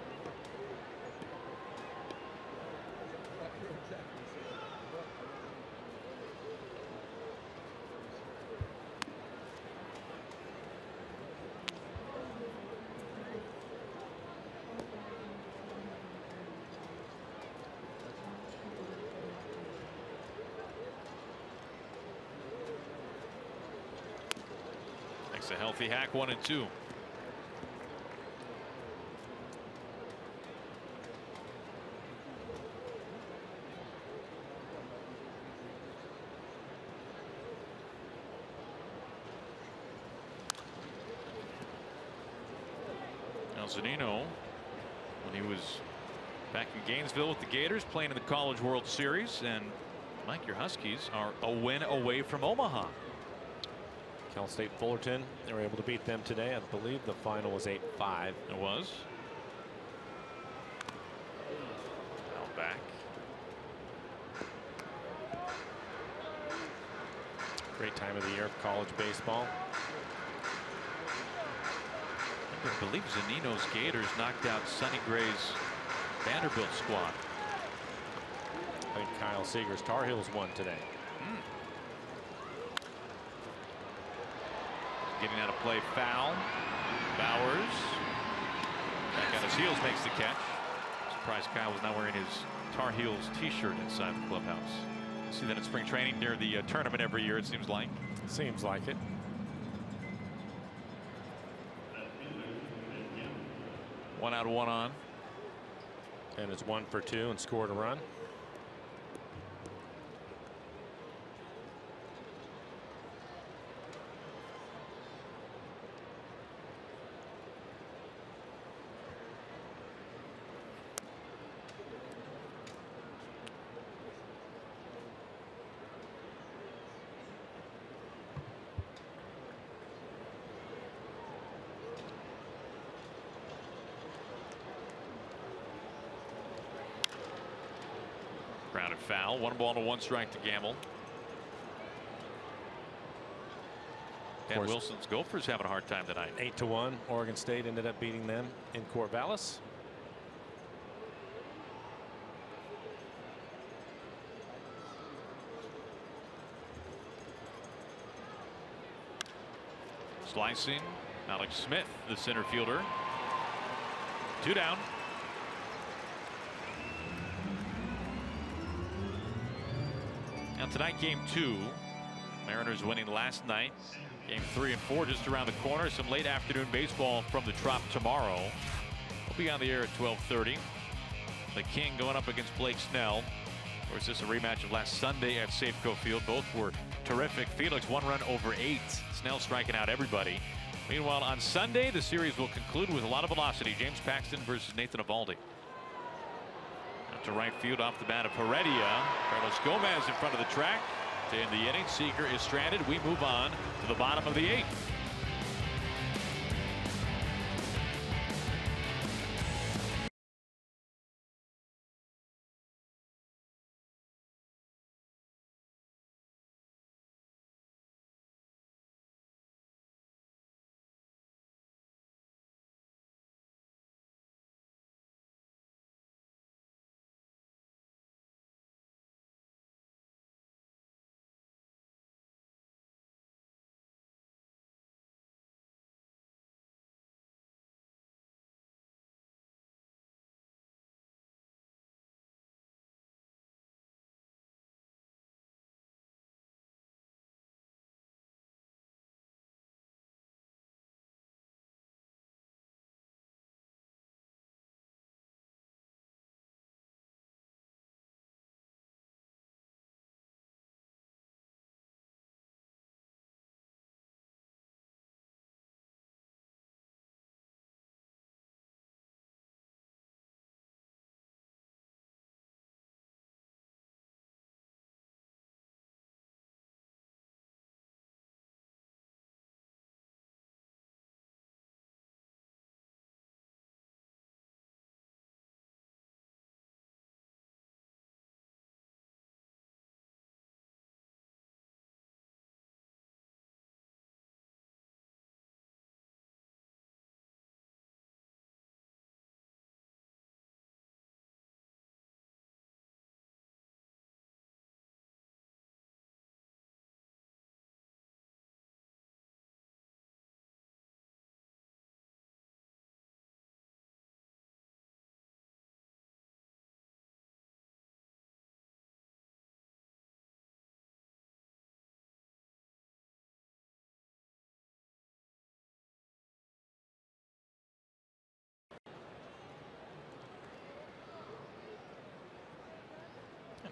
Makes a healthy hack, 1-2. Now Zunino, when he was back in Gainesville with the Gators playing in the College World Series, and Mike, your Huskies are a win away from Omaha. Cal State Fullerton, they were able to beat them today. I believe the final was 8-5. It was. Now back. Great time of the year for college baseball. I believe Zunino's Gators knocked out Sonny Gray's Vanderbilt squad. I think Kyle Seeger's Tar Heels won today. Getting out of play, foul. Bowers back on his heels, makes the catch. Surprised Kyle was not wearing his Tar Heels t-shirt inside the clubhouse. See that in spring training near the tournament every year, it seems like. Seems like it. One out, one on. And it's 1 for 2 and scored a run. Grounded foul. 1 ball to 1 strike to Gamble. And Wilson's Gophers having a hard time tonight. 8-1. Oregon State ended up beating them in Corvallis. Slicing. Alex Smith, the center fielder. 2 down. Now tonight, game 2. Mariners winning last night. Game 3 and 4 just around the corner. Some late afternoon baseball from the Trop tomorrow. We'll be on the air at 12:30. The King going up against Blake Snell. Of course, this is a rematch of last Sunday at Safeco Field. Both were terrific. Felix 1 run over 8. Snell striking out everybody. Meanwhile, on Sunday, the series will conclude with a lot of velocity. James Paxton versus Nathan Eovaldi. To right field off the bat of Heredia. Carlos Gomez in front of the track to end the inning. Seager is stranded. We move on to the bottom of the 8th.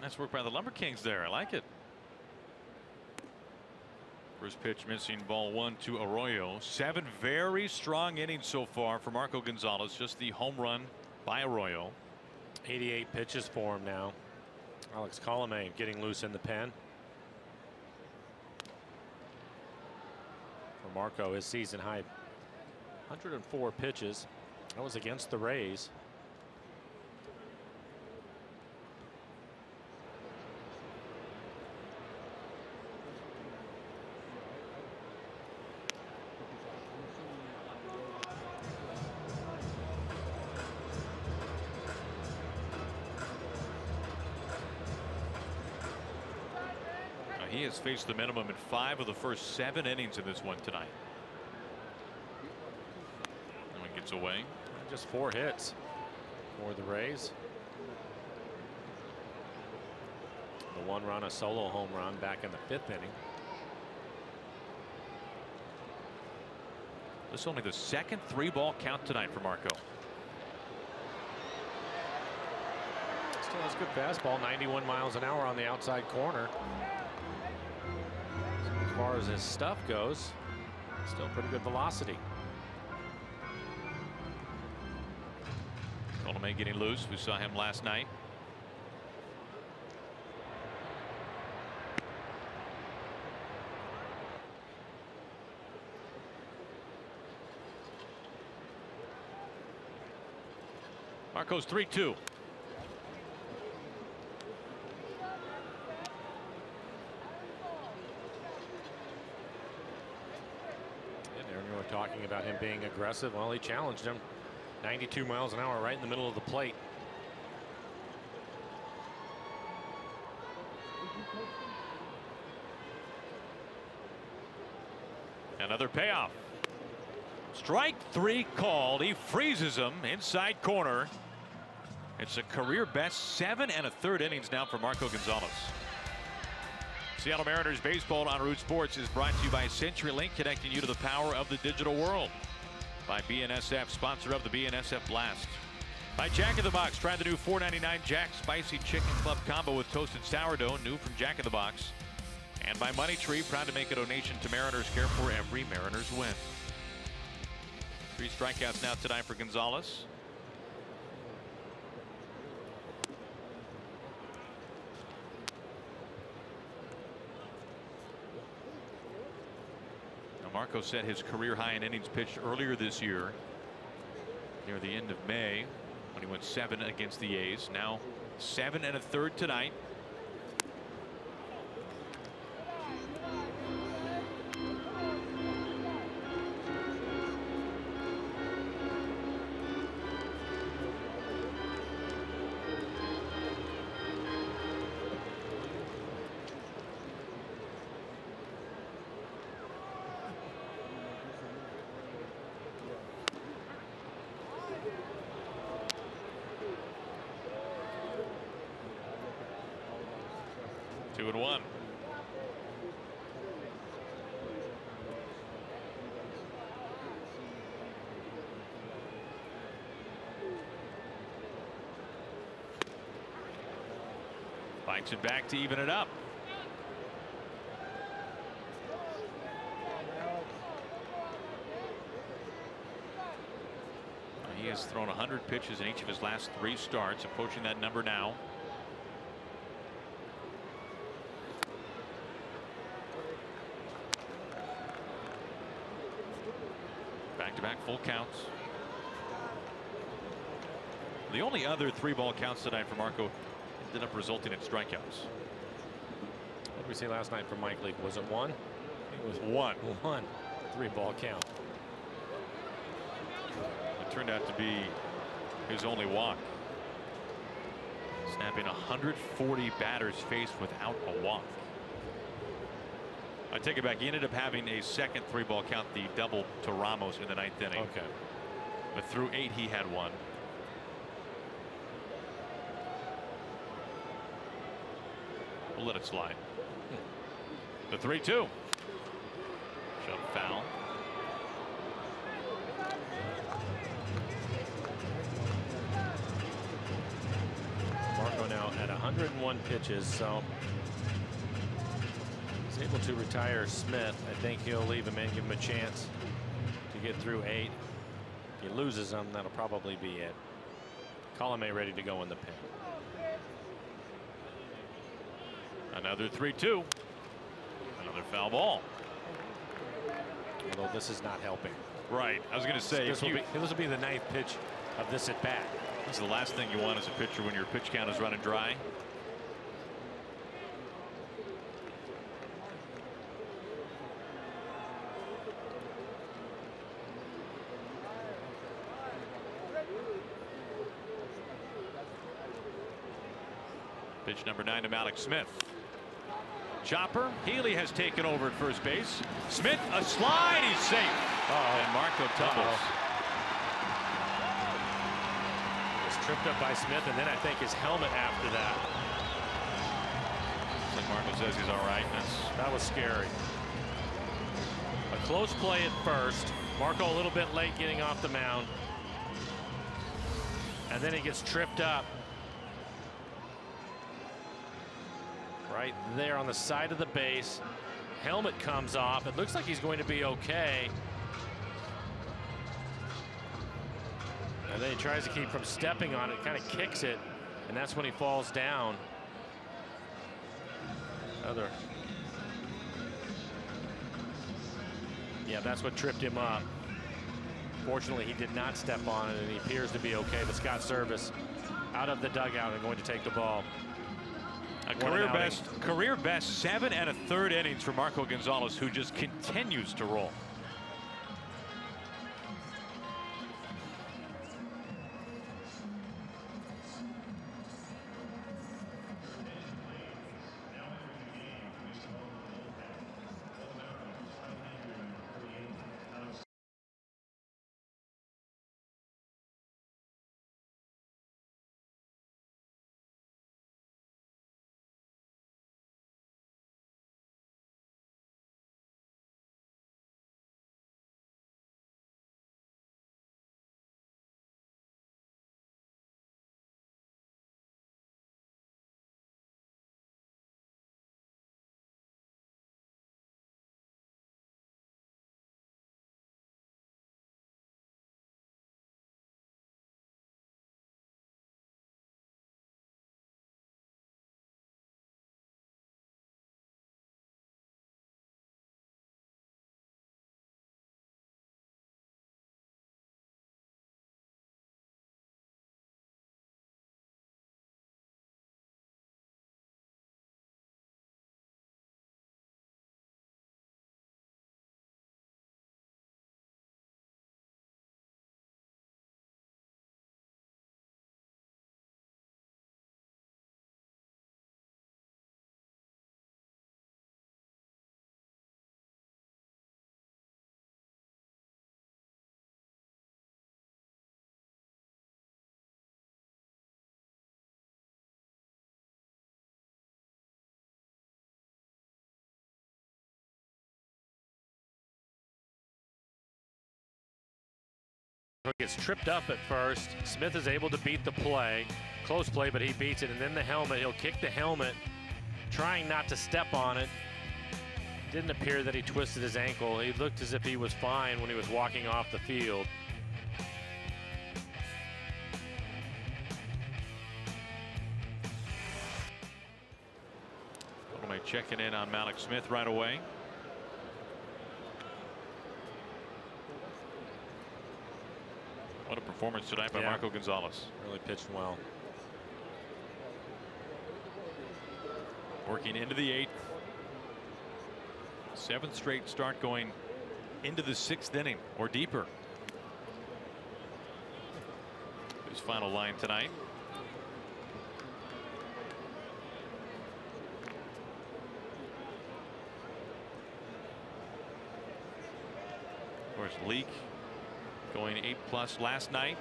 Nice work by the Lumber Kings there. I like it. First pitch missing, ball 1 to Arroyo. 7 very strong innings so far for Marco Gonzalez. Just the home run by Arroyo. 88 pitches for him now. Alex Colomé getting loose in the pen. For Marco, his season high 104 pitches. That was against the Rays. He has faced the minimum in 5 of the first 7 innings in this one tonight. And he gets away. Just 4 hits for the Rays. The 1 run, a solo home run back in the 5th inning. This is only the second 3-ball count tonight for Marco. Still has good fastball, 91 miles an hour on the outside corner. As far as his stuff goes, still pretty good velocity. Colomé getting loose. We saw him last night. Marco's 3-2. Talking about him being aggressive. Well, he challenged him. 92 miles an hour right in the middle of the plate. Another payoff. Strike 3 called. He freezes him inside corner. It's a career best 7 1/3 innings now for Marco Gonzalez. Seattle Mariners baseball on Root Sports is brought to you by CenturyLink, connecting you to the power of the digital world. By BNSF, sponsor of the BNSF Blast. By Jack in the Box, try the new $4.99 Jack Spicy Chicken Club Combo with toasted sourdough, new from Jack in the Box. And by Money Tree, proud to make a donation to Mariners Care for every Mariners win. 3 strikeouts now tonight for Gonzalez. Marco set his career high in innings pitched earlier this year near the end of May when he went 7 against the A's. Now 7 1/3 tonight. Two and one. Fights it back to even it up. He has thrown 100 pitches in each of his last 3 starts, approaching that number now. Back-to-back full counts. The only other 3-ball counts tonight for Marco ended up resulting in strikeouts. What did we see last night from Mike Leake? Was it 1? It was 1. 3-ball count. It turned out to be his only walk. Snapping 140 batters faced without a walk. I take it back. He ended up having a second 3-ball count, the double to Ramos in the 9th inning. Okay. But through 8, he had 1. We'll let it slide. The 3-2. Shove foul. Marco now at 100. 101 pitches, so he's able to retire Smith. I think he'll leave him in, give him a chance to get through 8. If he loses them, that'll probably be it. Colomé ready to go in the pen. Another 3-2. Another foul ball. Although this is not helping. Right. I was going to say this will be the 9th pitch of this at bat. This is the last thing you want as a pitcher when your pitch count is running dry. Pitch number 9 to Mallex Smith. Chopper. Healy has taken over at first base. Smith, a slide. He's safe. And Marco tumbles. Was tripped up by Smith, and then I think his helmet after that. Looks like Marco says he's all right. That was scary. A close play at first. Marco a little bit late getting off the mound. And then he gets tripped up. Right there on the side of the base. Helmet comes off. It looks like he's going to be okay. And then he tries to keep from stepping on it, kind of kicks it, and that's when he falls down. Yeah, that's what tripped him up. Fortunately, he did not step on it, and he appears to be okay. But Scott Service out of the dugout and going to take the ball. A career best 7 1/3 innings for Marco Gonzalez, who just continues to roll. Gets tripped up at first. Smith is able to beat the play. Close play, but he beats it. And then the helmet, he'll kick the helmet, trying not to step on it. Didn't appear that he twisted his ankle. He looked as if he was fine when he was walking off the field. Checking in on Mallex Smith right away. What a performance tonight by Marco Gonzalez. Really pitched well. Working into the 8th. 7th straight start going into the 6th inning or deeper. His final line tonight. Of course, Leake going 8+ last night.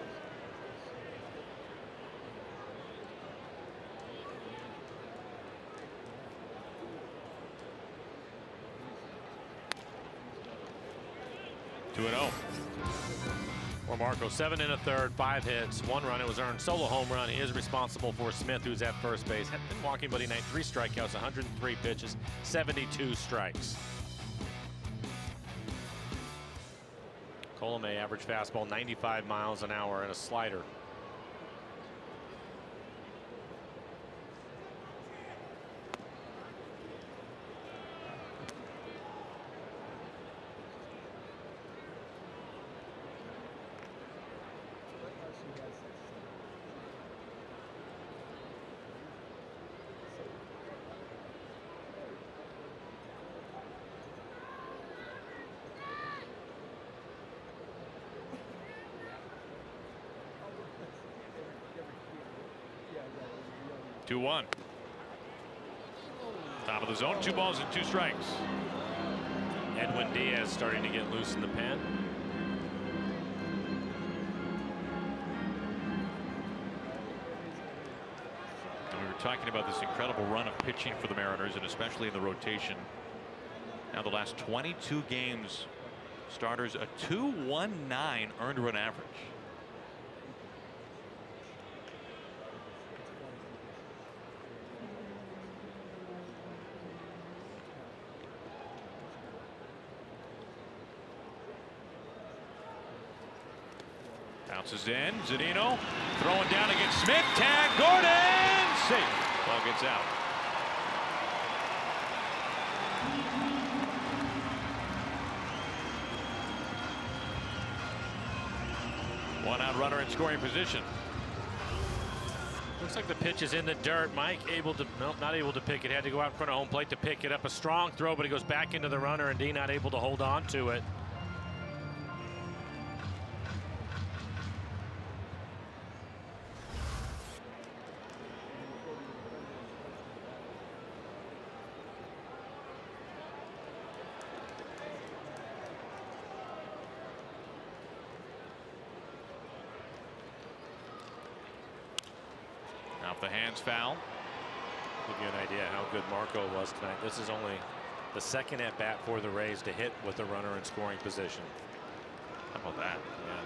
Two 2-0. For Marco, 7 1/3, 5 hits, 1 run. It was earned solo home run. He is responsible for Smith, who's at first base. Had been walking buddy night, 3 strikeouts, 103 pitches, 72 strikes. Colomé average fastball 95 miles an hour and a slider. Two one. Top of the zone, 2 balls and 2 strikes. Edwin Diaz starting to get loose in the pen. And we were talking about this incredible run of pitching for the Mariners, and especially in the rotation. Now the last 22 games, starters a 2.19 earned run average. Bounces in, Zunino throwing down against Smith, tag, Gordon, safe. Ball gets out. One out runner in scoring position. Looks like the pitch is in the dirt. Mike able to, nope, not able to pick it. Had to go out in front of home plate to pick it up. A strong throw, but he goes back into the runner, and D not able to hold on to it. Off the hands, foul. Give you an idea how good Marco was tonight. This is only the second at bat for the Rays to hit with a runner in scoring position. How about that? Yeah.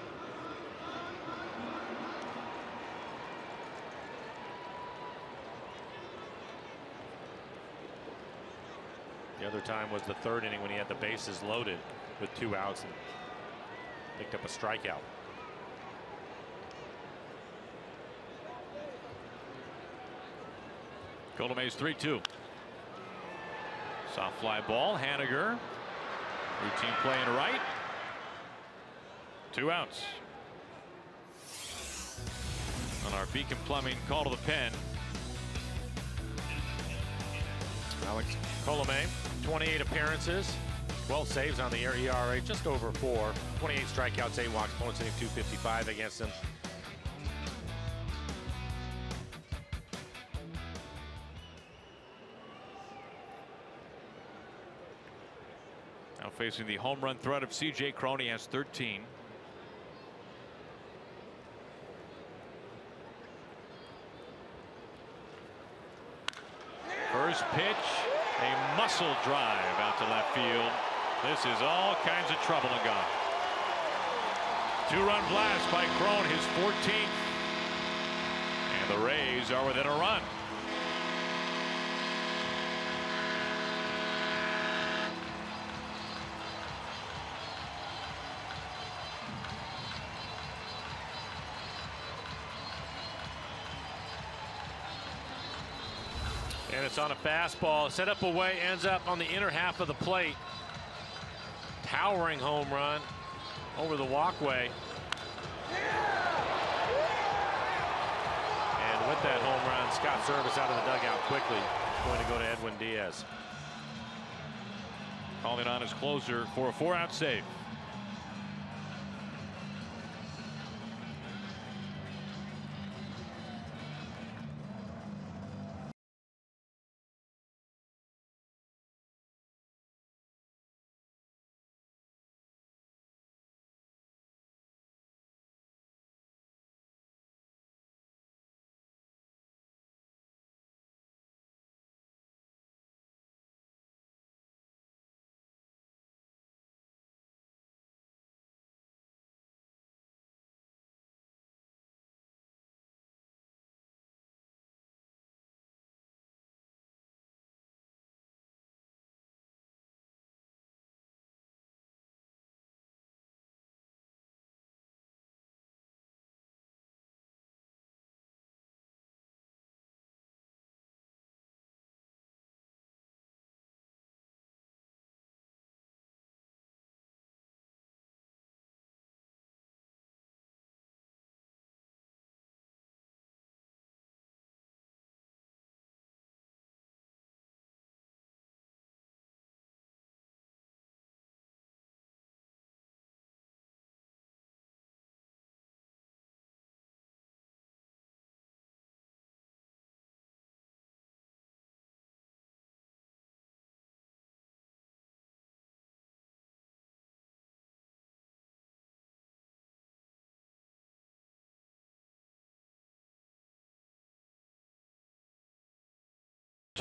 The other time was the 3rd inning when he had the bases loaded with 2 outs and picked up a strikeout. Colomé's 3-2. Soft fly ball. Haniger. Routine play in right. 2 outs. On our Beacon Plumbing call to the pen. Alex Colomé, 28 appearances, 12 saves on the year, ERA just over 4, 28 strikeouts, 8 walks, opponents hitting .255 against him. Now facing the home run threat of CJ Cron, he has 13. First pitch, a muscle drive out to left field. This is all kinds of trouble and gone. 2-run blast by Cron, his 14th. And the Rays are within a run. And it's on a fastball, set up away, ends up on the inner half of the plate. Towering home run over the walkway. And with that home run, Scott Service out of the dugout quickly. Going to go to Edwin Diaz. Calling on his closer for a 4-out save.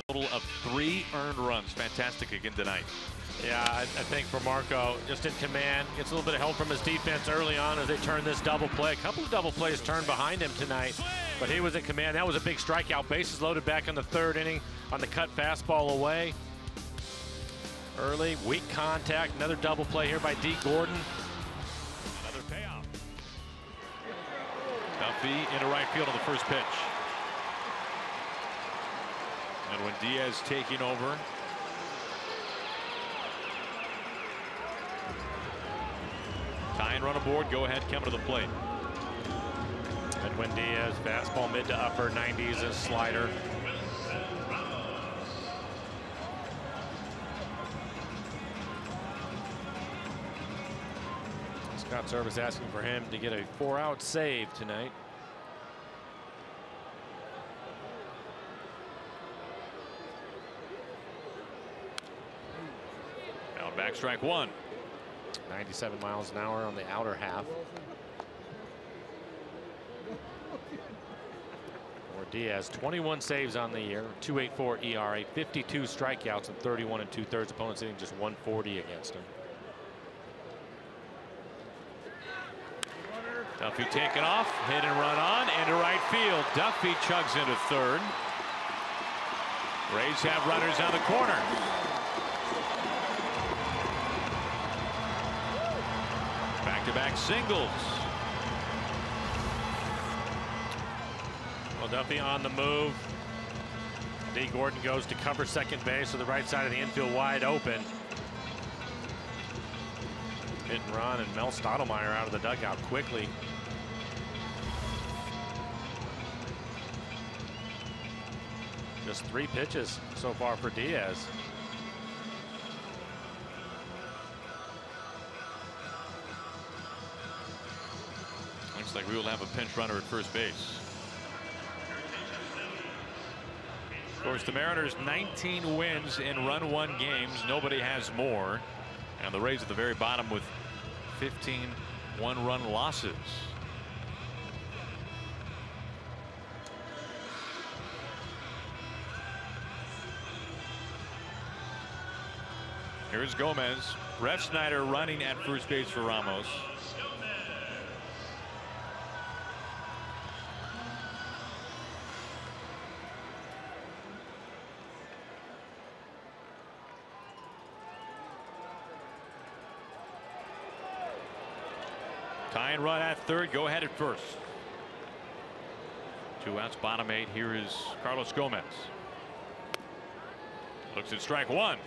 Total of 3 earned runs. Fantastic again tonight. Yeah, I think for Marco, just in command, gets a little bit of help from his defense early on as they turn this double play. A couple of double plays turned behind him tonight, but he was in command. That was a big strikeout. Bases loaded back in the 3rd inning on the cut fastball away. Early, weak contact. Another double play here by D. Gordon. Another payoff. Duffy into right field on the first pitch. And when Diaz taking over, tying run aboard, go ahead, come to the plate. Edwin Diaz, fastball mid to upper 90s, a slider. Scott Service asking for him to get a 4-out save tonight. Now back, strike 1. 97 miles an hour on the outer half. For Diaz, 21 saves on the year, 2.84 ERA, 52 strikeouts, and 31 2/3. Opponents hitting just 140 against him. Duffy taking off, hit and run on into right field. Duffy chugs into 3rd. Rays have runners on the corner. Back-to-back singles. Well, Duffy on the move. D. Gordon goes to cover second base, so the right side of the infield wide open. Hit and run, and Mel Stottlemyre out of the dugout quickly. Just 3 pitches so far for Diaz. Looks like we will have a pinch runner at first base. Of course, the Mariners 19 wins in run-1 games. Nobody has more. And the Rays at the very bottom with 15 one-run losses. Here's Gomez. Ref Snyder running at first base for Ramos. Tying run at 3rd. Go ahead at first. 2 outs, bottom 8. Here is Carlos Gomez. Looks at strike 1.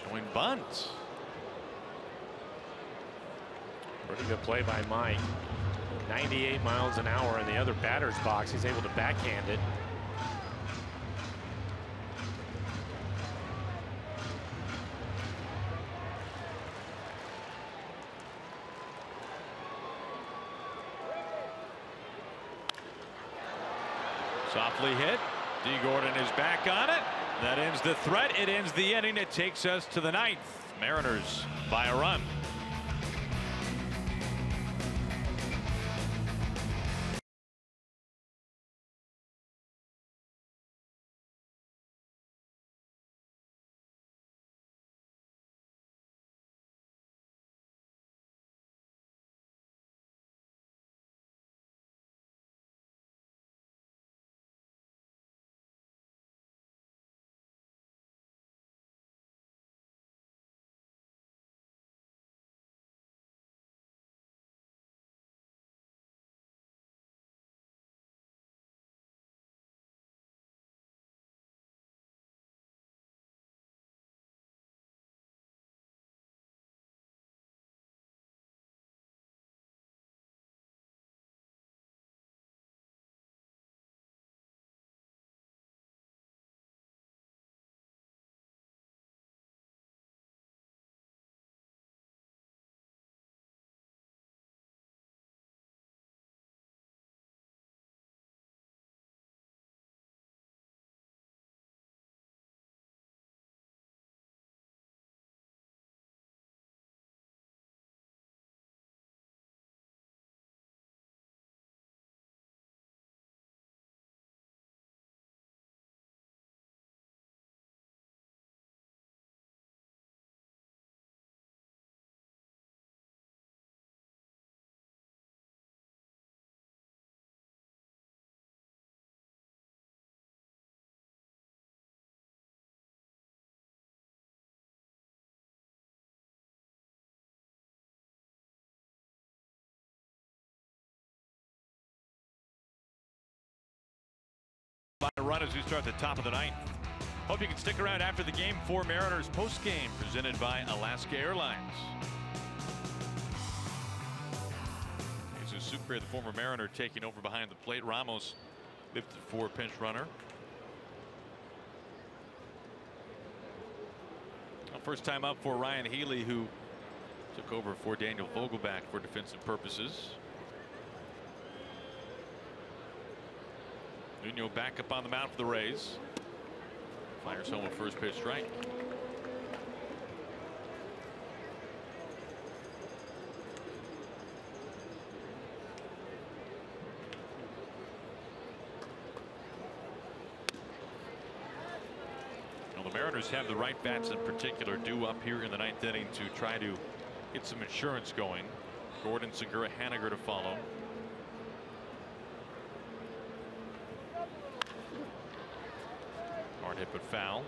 Showing bunt. Pretty good play by Mike. 98 miles an hour in the other batter's box. He's able to backhand it. Softly hit. D. Gordon is back on it. That ends the threat. It ends the inning. It takes us to the 9th. Mariners by a run. by a run as we start the top of the ninth. Hope you can stick around after the game for Mariners post-game presented by Alaska Airlines. Jesus Sucre, the former Mariner, taking over behind the plate. Ramos lifted for pinch runner. First time up for Ryan Healy, who took over for Daniel Vogelback for defensive purposes. Nuno back up on the mound for the Rays. Fires home a first pitch strike. The Mariners have the right bats in particular due up here in the ninth inning to try to get some insurance going. Gordon, Segura, Haniger to follow. Hard hit but foul.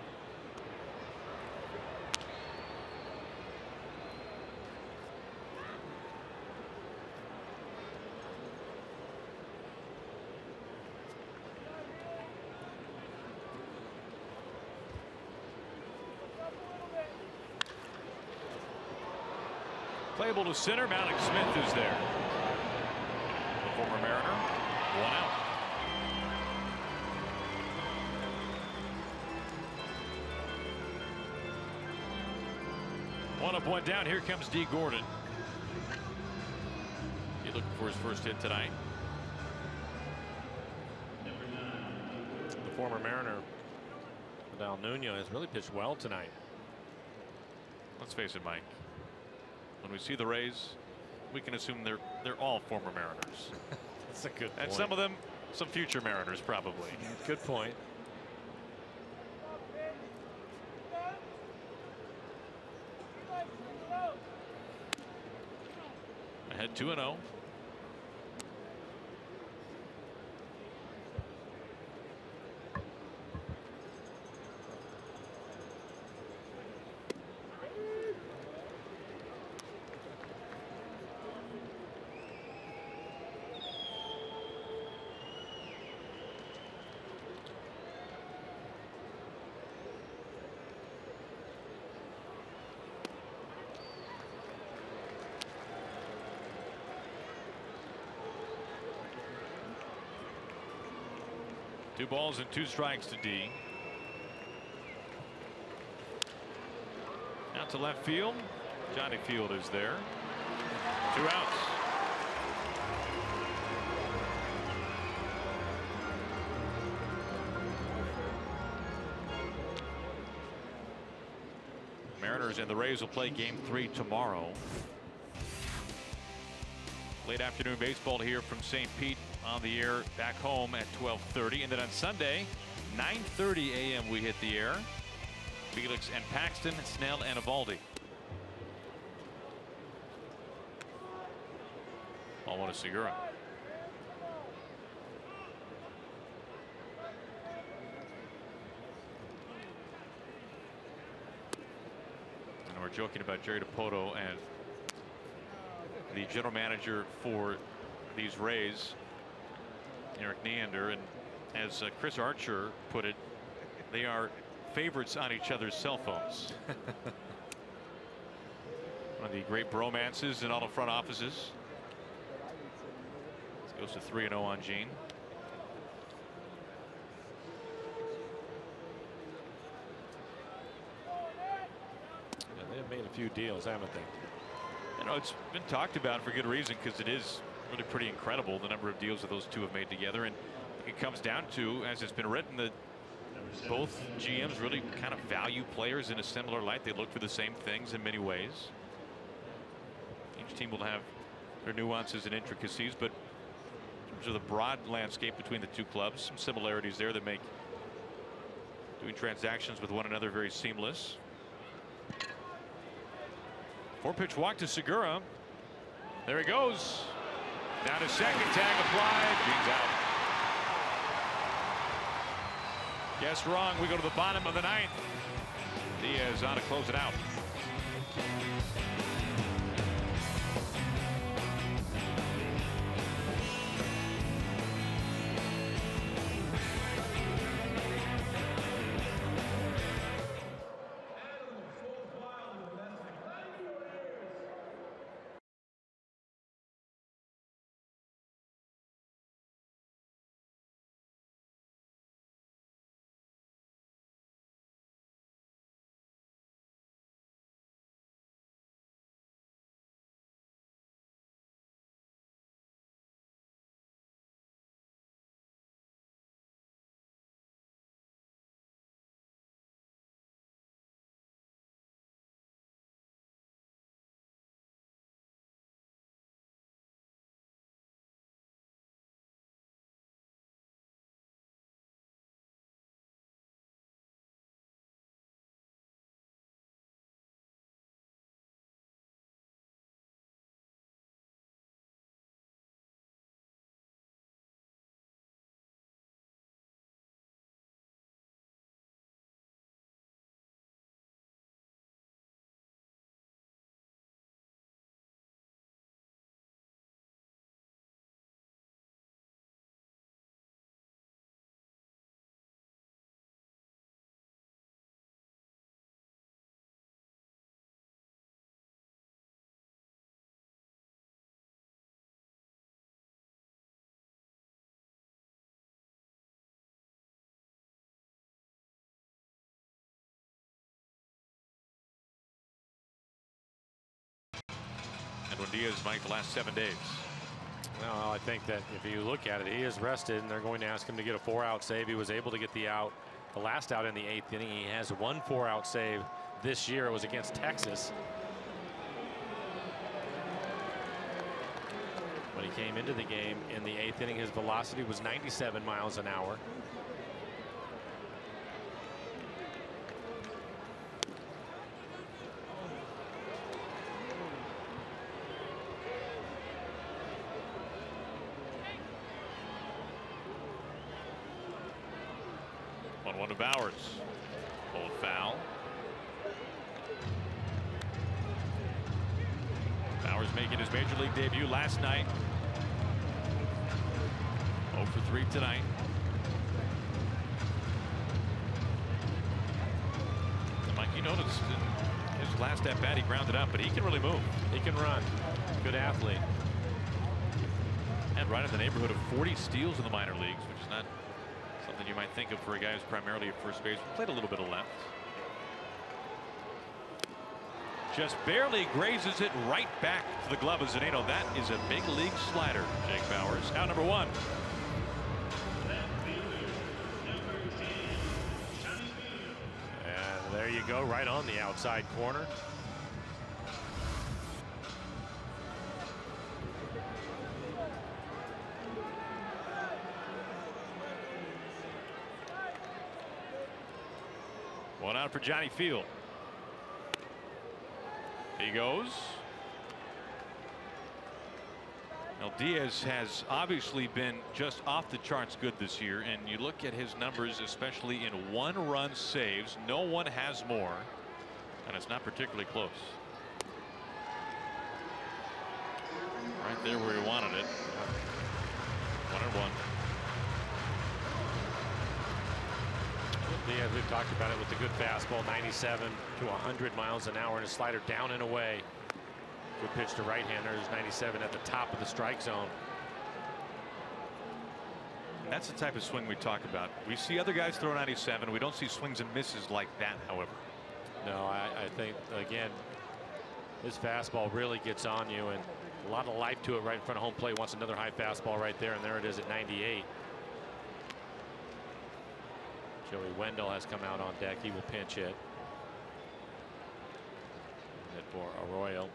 Playable to center. Mallex Smith is there. The former Mariner. One out. One up, one down. Here comes D. Gordon. He looking for his first hit tonight. The former Mariner, Vidal Nuno, has really pitched well tonight. Let's face it, Mike. When we see the Rays, we can assume they're all former Mariners. That's a good point. And some of them, some future Mariners, probably. Good point. Ahead 2-0. Two balls and two strikes to D. Out to left field. Johnny Field is there. 2 outs. Mariners and the Rays will play game 3 tomorrow. Late afternoon baseball here from St. Pete on the air back home at 12:30, and then on Sunday 9:30 a.m. we hit the air. Felix and Paxton, Snell and Evaldi. Ball one to Segura. And we're joking about Jerry DiPoto and the general manager for these Rays, Eric Neander, and as Chris Archer put it, they are favorites on each other's cell phones. One of the great bromances in all the front offices. This goes to 3-0 on Gene. Yeah, they've made a few deals, haven't they? You know, it's been talked about for good reason, because it is really pretty incredible the number of deals that those two have made together. And it comes down to, as it's been written, that both GMs really kind of value players in a similar light. They look for the same things in many ways. Each team will have their nuances and intricacies, but in terms of the broad landscape between the two clubs, some similarities there that make doing transactions with one another very seamless. 4-pitch walk to Segura. There he goes. Down to second, tag applied. Gene's out. Guess wrong. We go to the bottom of the ninth. Diaz on to close it out. And when Diaz might the last 7 days. Well, I think that if you look at it, he is rested, and they're going to ask him to get a 4-out save. He was able to get the out, the last out in the 8th inning. He has one 4-out save this year. It was against Texas. When he came into the game in the 8th inning, his velocity was 97 miles an hour. One to Bowers. Old foul. Bowers making his major league debut last night. 0 for 3 tonight. And Mike, you noticed in his last at bat he grounded out, but he can really move. He can run. Good athlete. And right in the neighborhood of 40 steals in the minor leagues, which is not something you might think of for a guy who's primarily at first base. Played a little bit of left. Just barely grazes it right back to the glove of Zunino. That is a big league slider. Jake Bowers out number 1. And there you go, right on the outside corner. One out for Johnny Field. He goes. Now Diaz has obviously been just off the charts good this year, and you look at his numbers, especially in 1-run saves. No one has more, and it's not particularly close. Right there where he wanted it. 1-1. Diaz, we've talked about it with the good fastball, 97 to 100 miles an hour, and a slider down and away. Good pitch to right-handers, 97 at the top of the strike zone. That's the type of swing we talk about. We see other guys throw 97. We don't see swings and misses like that, however. No, I think, again, his fastball really gets on you, and a lot of life to it right in front of home plate. Wants another high fastball right there, and there it is at 98. Joey Wendell has come out on deck. He will pinch hit. Hit for Arroyo.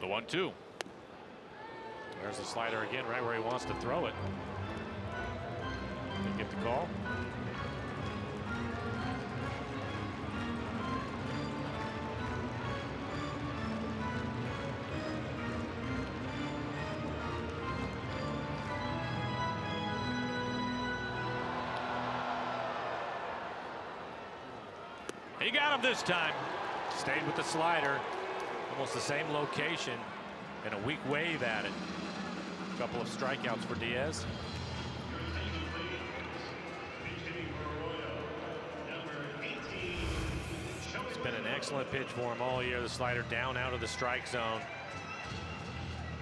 The 1-2. There's the slider again, right where he wants to throw it. They get the call. He got him this time. Stayed with the slider. Almost the same location, and a weak wave at it. A couple of strikeouts for Diaz. It's been an excellent pitch for him all year. The slider down out of the strike zone.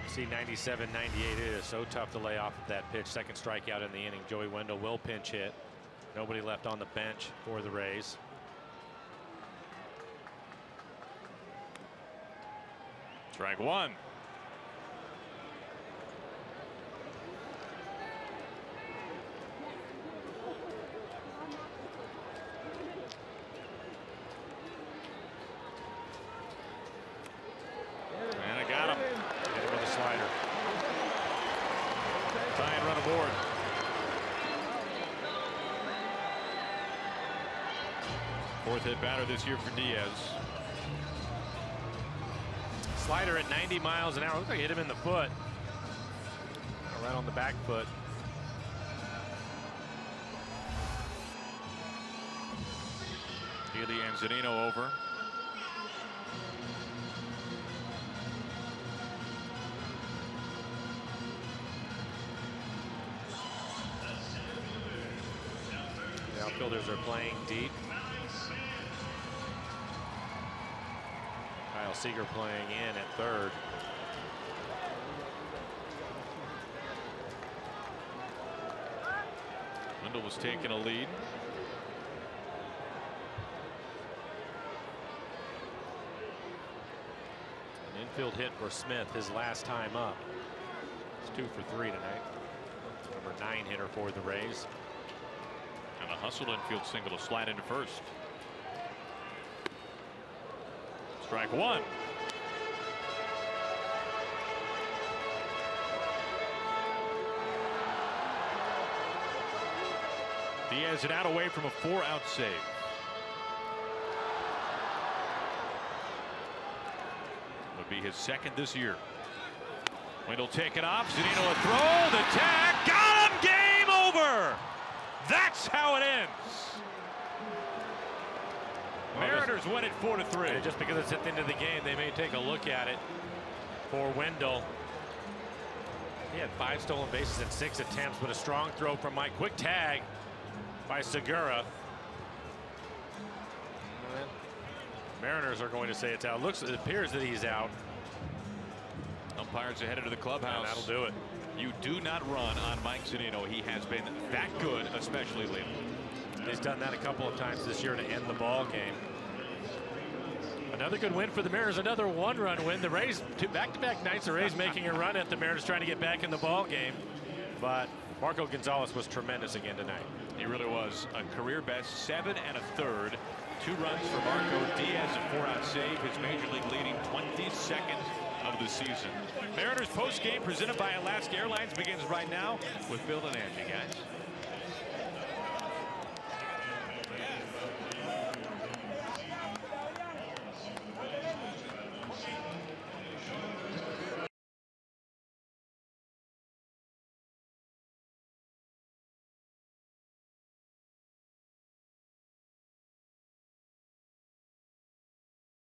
See 97, 98. It is so tough to lay off of that pitch. Second strikeout in the inning. Joey Wendell will pinch hit. Nobody left on the bench for the Rays. Strike 1. And I got him. Hit him with a slider. Tie and run aboard. Fourth hit batter this year for Diaz. Slider at 90 miles an hour. Looks like he hit him in the foot. Right on the back foot. Healy and Zunino over. The outfielders are playing deep. Kyle Seager playing in at third. Wendell was taking a lead. An infield hit for Smith his last time up. It's 2 for 3 tonight. Number 9 hitter for the Rays. And a hustled infield single to slide into first. Strike one. Diaz it out away from a 4-out save. Would be his second this year. Wendell take it off. Zunino a throw. The tag. Got him. Game over. That's how it ends. Mariners win it 4-3. Just because it's at the end of the game, they may take a look at it for Wendell. He had 5 stolen bases in 6 attempts, but a strong throw from Mike. Quick tag by Segura. Mariners are going to say it's out. It appears that he's out. Umpires are headed to the clubhouse. And that'll do it. You do not run on Mike Zunino. He has been that good, especially lately. He's done that a couple of times this year to end the ball game. Another good win for the Mariners. Another 1-run win. The Rays, back-to-back nights, the Rays making a run at the Mariners, trying to get back in the ball game. But Marco Gonzalez was tremendous again tonight. He really was. A career best 7 1/3. 2 runs for Marco. Diaz a 4-out save. His major league leading 22nd of the season. Mariners post game presented by Alaska Airlines begins right now with Bill and Angie, guys.